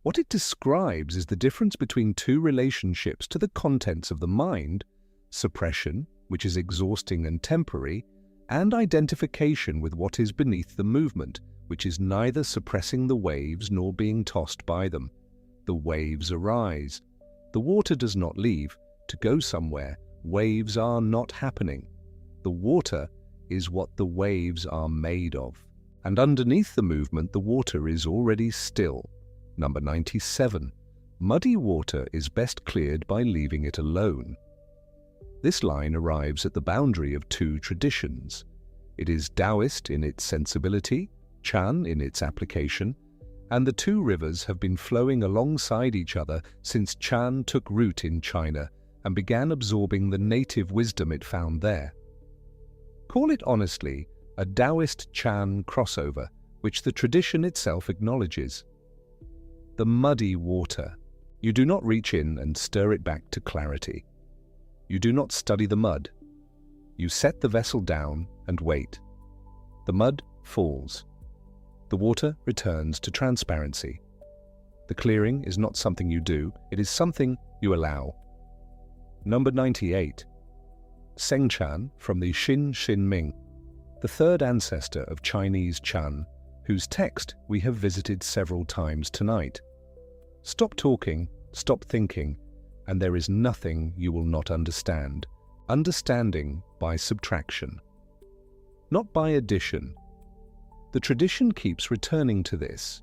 What it describes is the difference between two relationships to the contents of the mind, suppression, which is exhausting and temporary, and identification with what is beneath the movement, which is neither suppressing the waves nor being tossed by them. The waves arise. The water does not leave to go somewhere. Waves are not happening. The water is what the waves are made of. And underneath the movement, the water is already still. Number 97. Muddy water is best cleared by leaving it alone. This line arrives at the boundary of two traditions. It is Taoist in its sensibility, Chán in its application, and the two rivers have been flowing alongside each other since Chán took root in China and began absorbing the native wisdom it found there. Call it honestly a Taoist Chán crossover, which the tradition itself acknowledges. The muddy water. You do not reach in and stir it back to clarity. You do not study the mud. You set the vessel down and wait. The mud falls. The water returns to transparency. The clearing is not something you do, it is something you allow. Number 98. Zen and Chán from the Hsin Hsin Ming, the third ancestor of Chinese Chán, whose text we have visited several times tonight. Stop talking, stop thinking, and there is nothing you will not understand. Understanding by subtraction, not by addition. The tradition keeps returning to this,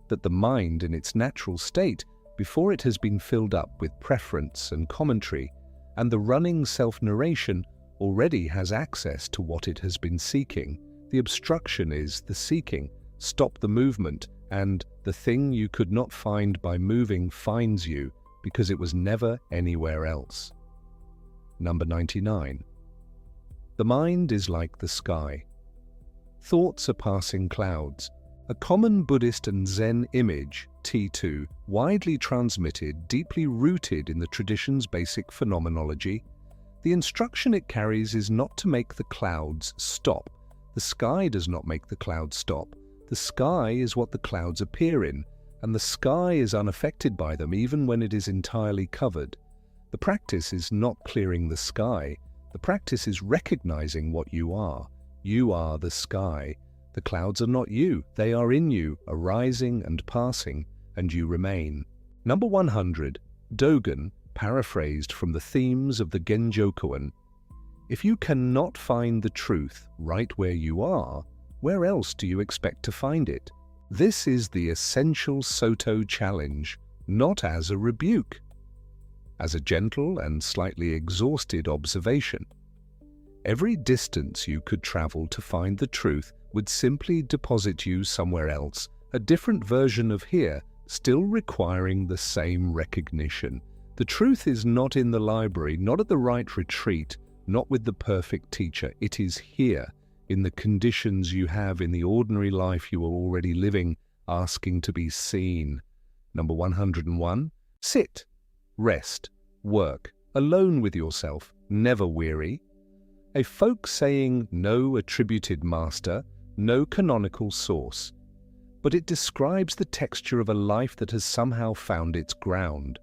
that the mind in its natural state, before it has been filled up with preference and commentary, and the running self-narration, already has access to what it has been seeking. The obstruction is the seeking. Stop the movement, and the thing you could not find by moving finds you, because it was never anywhere else. Number 99. The mind is like the sky. Thoughts are passing clouds. A common Buddhist and Zen image, T2, widely transmitted, deeply rooted in the tradition's basic phenomenology. The instruction it carries is not to make the clouds stop. The sky does not make the clouds stop. The sky is what the clouds appear in, and the sky is unaffected by them even when it is entirely covered. The practice is not clearing the sky. The practice is recognizing what you are. You are the sky. The clouds are not you. They are in you, arising and passing, and you remain. Number 100. Dogen, paraphrased from the themes of the Genjo Koan. If you cannot find the truth right where you are, where else do you expect to find it? This is the essential Soto challenge, not as a rebuke, as a gentle and slightly exhausted observation. Every distance you could travel to find the truth would simply deposit you somewhere else, a different version of here, still requiring the same recognition. The truth is not in the library, not at the right retreat, not with the perfect teacher. It is here, in the conditions you have in the ordinary life you are already living, asking to be seen. Number 101. Sit, rest, work, alone with yourself, never weary. A folk saying, no attributed master, no canonical source. But it describes the texture of a life that has somehow found its ground.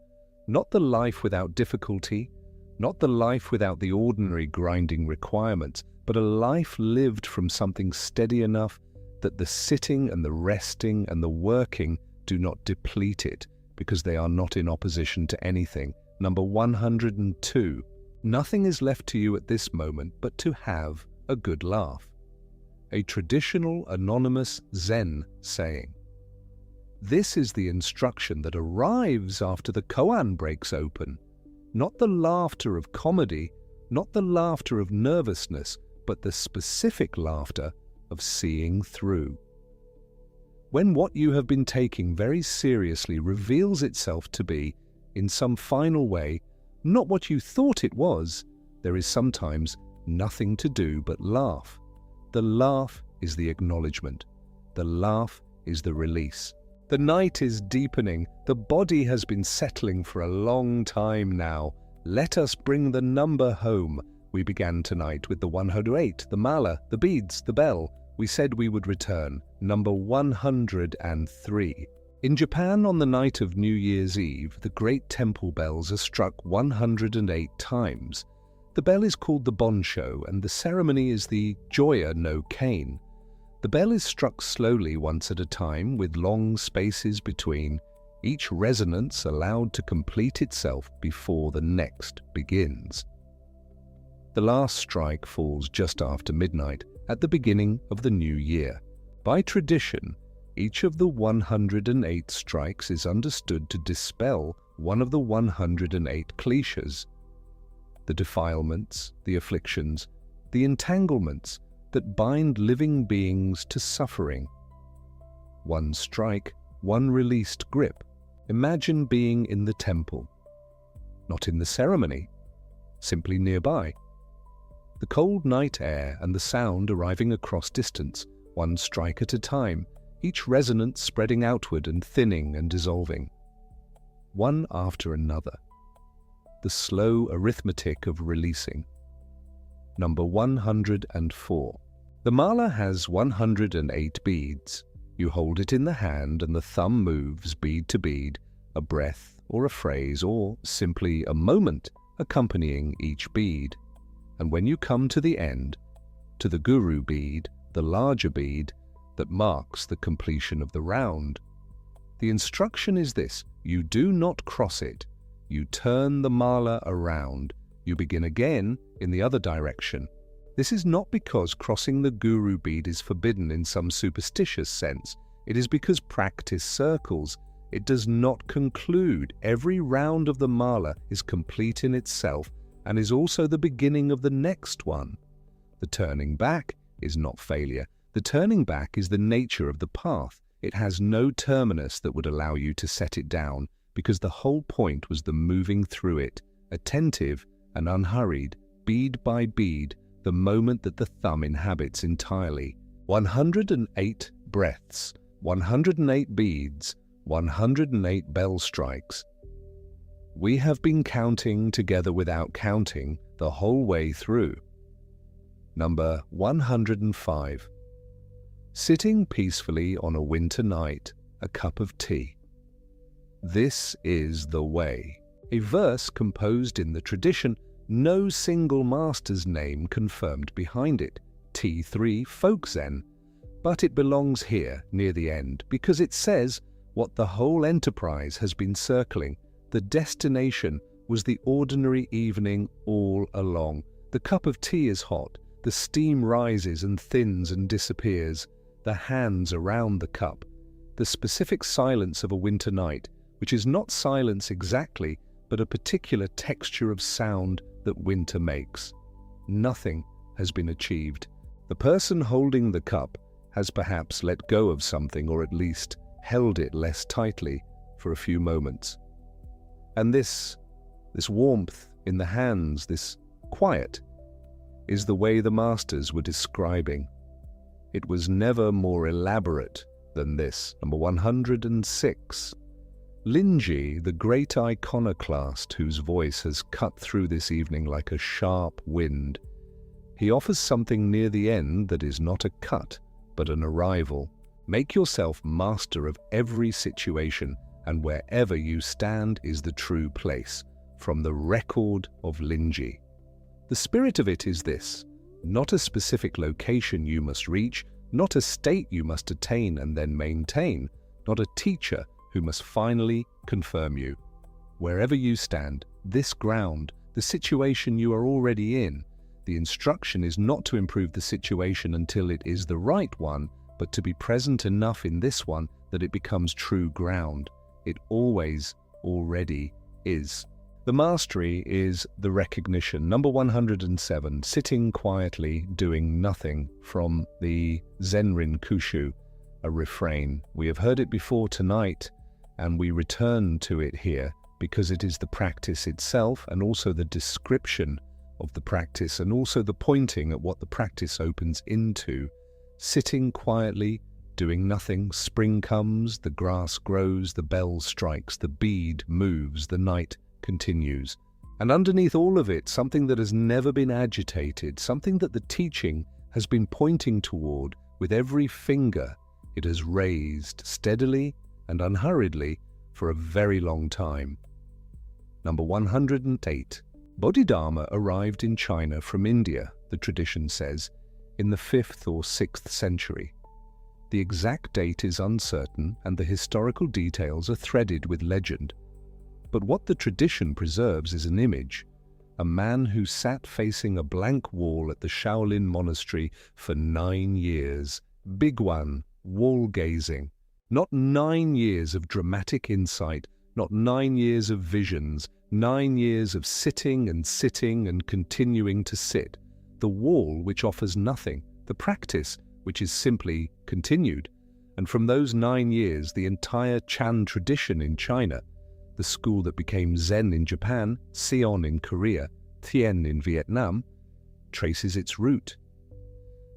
Not the life without difficulty, not the life without the ordinary grinding requirements, but a life lived from something steady enough that the sitting and the resting and the working do not deplete it, because they are not in opposition to anything. Number 102. Nothing is left to you at this moment but to have a good laugh. A traditional anonymous Zen saying. This is the instruction that arrives after the koan breaks open. Not the laughter of comedy, not the laughter of nervousness, but the specific laughter of seeing through. When what you have been taking very seriously reveals itself to be, in some final way, not what you thought it was, there is sometimes nothing to do but laugh. The laugh is the acknowledgement. The laugh is the release. The night is deepening. The body has been settling for a long time now. Let us bring the number home. We began tonight with the 108, the mālā, the beads, the bell. We said we would return. Number 103. In Japan, on the night of New Year's Eve, the great temple bells are struck 108 times. The bell is called the bonsho, and the ceremony is the Joya no Kane. The bell is struck slowly once at a time, with long spaces between, each resonance allowed to complete itself before the next begins. The last strike falls just after midnight, at the beginning of the new year. By tradition, each of the 108 strikes is understood to dispel one of the 108 kleshas, the defilements, the afflictions, the entanglements that bind living beings to suffering. One strike, one released grip. Imagine being in the temple, not in the ceremony, simply nearby. The cold night air and the sound arriving across distance, one strike at a time, each resonance spreading outward and thinning and dissolving. One after another. The slow arithmetic of releasing. Number 104. The mālā has 108 beads. You hold it in the hand and the thumb moves bead to bead, a breath or a phrase or simply a moment accompanying each bead. And when you come to the end, to the guru bead, the larger bead that marks the completion of the round, the instruction is this: you do not cross it. You turn the mālā around. You begin again in the other direction. This is not because crossing the guru bead is forbidden in some superstitious sense. It is because practice circles. It does not conclude. Every round of the mālā is complete in itself and is also the beginning of the next one. The turning back is not failure. The turning back is the nature of the path. It has no terminus that would allow you to set it down, because the whole point was the moving through it, attentive and unhurried, bead by bead, the moment that the thumb inhabits entirely. 108 breaths, 108 beads, 108 bell strikes. We have been counting together without counting the whole way through. Number 105. Sitting peacefully on a winter night, a cup of tea. This is the way. A verse composed in the tradition, no single master's name confirmed behind it, T3 Folk Zen, but it belongs here near the end because it says what the whole enterprise has been circling. The destination was the ordinary evening all along. The cup of tea is hot, the steam rises and thins and disappears, the hands around the cup, the specific silence of a winter night, which is not silence exactly, but a particular texture of sound that winter makes. Nothing has been achieved. The person holding the cup has perhaps let go of something, or at least held it less tightly for a few moments. And this warmth in the hands, this quiet, is the way the masters were describing. It was never more elaborate than this. Number 106. Linji, the great iconoclast whose voice has cut through this evening like a sharp wind. He offers something near the end that is not a cut, but an arrival. Make yourself master of every situation, and wherever you stand is the true place. From the Record of Linji. The spirit of it is this: not a specific location you must reach, not a state you must attain and then maintain, not a teacher who must finally confirm you. Wherever you stand, this ground, the situation you are already in, the instruction is not to improve the situation until it is the right one, but to be present enough in this one that it becomes true ground. It always already is. The mastery is the recognition. Number 107, sitting quietly, doing nothing, from the Zenrin Kushu, a refrain. We have heard it before tonight, and we return to it here because it is the practice itself and also the description of the practice and also the pointing at what the practice opens into. Sitting quietly, doing nothing, spring comes, the grass grows, the bell strikes, the bead moves, the night continues. And underneath all of it, something that has never been agitated, something that the teaching has been pointing toward with every finger it has raised steadily and unhurriedly for a very long time. Number 108. Bodhidharma arrived in China from India, the tradition says, in the 5th or 6th century. The exact date is uncertain and the historical details are threaded with legend. But what the tradition preserves is an image, a man who sat facing a blank wall at the Shaolin monastery for 9 years, bigwan, wall-gazing. Not 9 years of dramatic insight, not 9 years of visions, 9 years of sitting and continuing to sit. The wall which offers nothing, the practice which is simply continued. And from those 9 years, the entire Chan tradition in China, the school that became Zen in Japan, Sion in Korea, Thien in Vietnam, traces its root.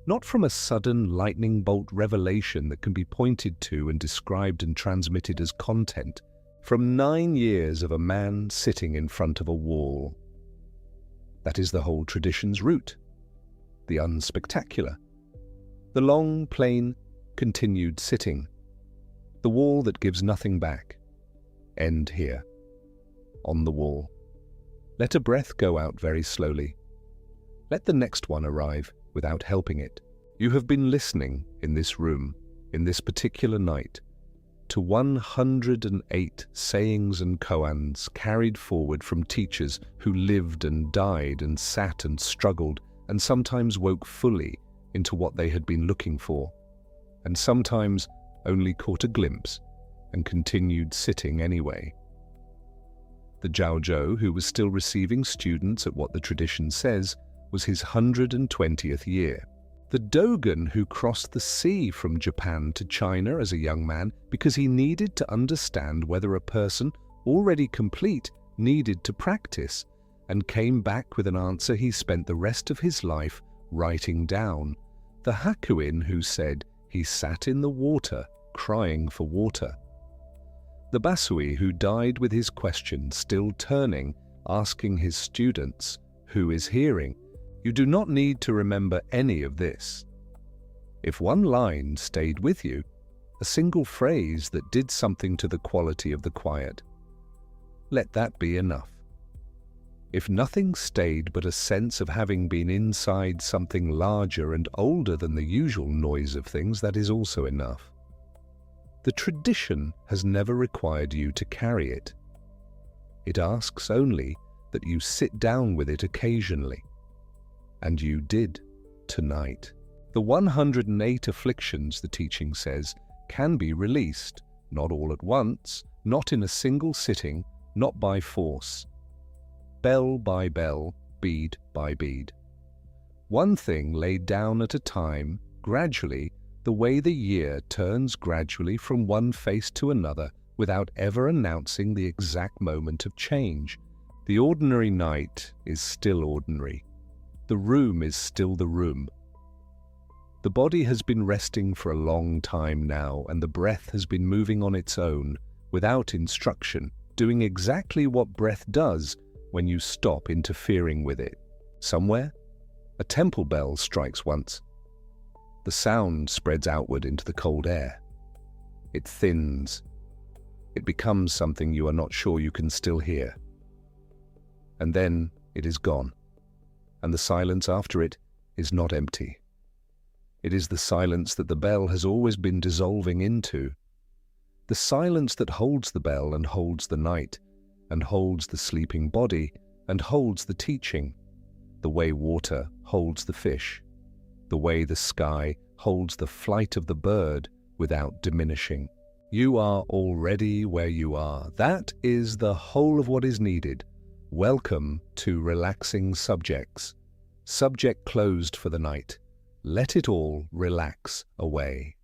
Not from a sudden lightning bolt revelation that can be pointed to and described and transmitted as content, from 9 years of a man sitting in front of a wall. That is the whole tradition's root, the unspectacular, the long, plain, continued sitting, the wall that gives nothing back. End here, on the wall. Let a breath go out very slowly. Let the next one arrive without helping it. You have been listening in this room, in this particular night, to 108 sayings and koans carried forward from teachers who lived and died and sat and struggled and sometimes woke fully into what they had been looking for, and sometimes only caught a glimpse and continued sitting anyway. The Jiaozhou, who was still receiving students at what the tradition says was his 120th year. The Dogen, who crossed the sea from Japan to China as a young man because he needed to understand whether a person already complete needed to practice, and came back with an answer he spent the rest of his life writing down. The Hakuin, who said he sat in the water crying for water. The Basui, who died with his question still turning, asking his students, "Who is hearing?" You do not need to remember any of this. If one line stayed with you, a single phrase that did something to the quality of the quiet, let that be enough. If nothing stayed but a sense of having been inside something larger and older than the usual noise of things, that is also enough. The tradition has never required you to carry it. It asks only that you sit down with it occasionally. And you did tonight. The 108 afflictions, the teaching says, can be released, not all at once, not in a single sitting, not by force. Bell by bell, bead by bead. One thing laid down at a time, gradually, the way the year turns gradually from one face to another without ever announcing the exact moment of change. The ordinary night is still ordinary. The room is still the room. The body has been resting for a long time now, and the breath has been moving on its own, without instruction, doing exactly what breath does when you stop interfering with it. Somewhere, a temple bell strikes once. The sound spreads outward into the cold air. It thins. It becomes something you are not sure you can still hear. And then it is gone. And the silence after it is not empty. It is the silence that the bell has always been dissolving into. The silence that holds the bell and holds the night, and holds the sleeping body, and holds the teaching, the way water holds the fish, the way the sky holds the flight of the bird without diminishing. You are already where you are. That is the whole of what is needed. Welcome to relaxing subjects. Subject closed for the night. Let it all relax away.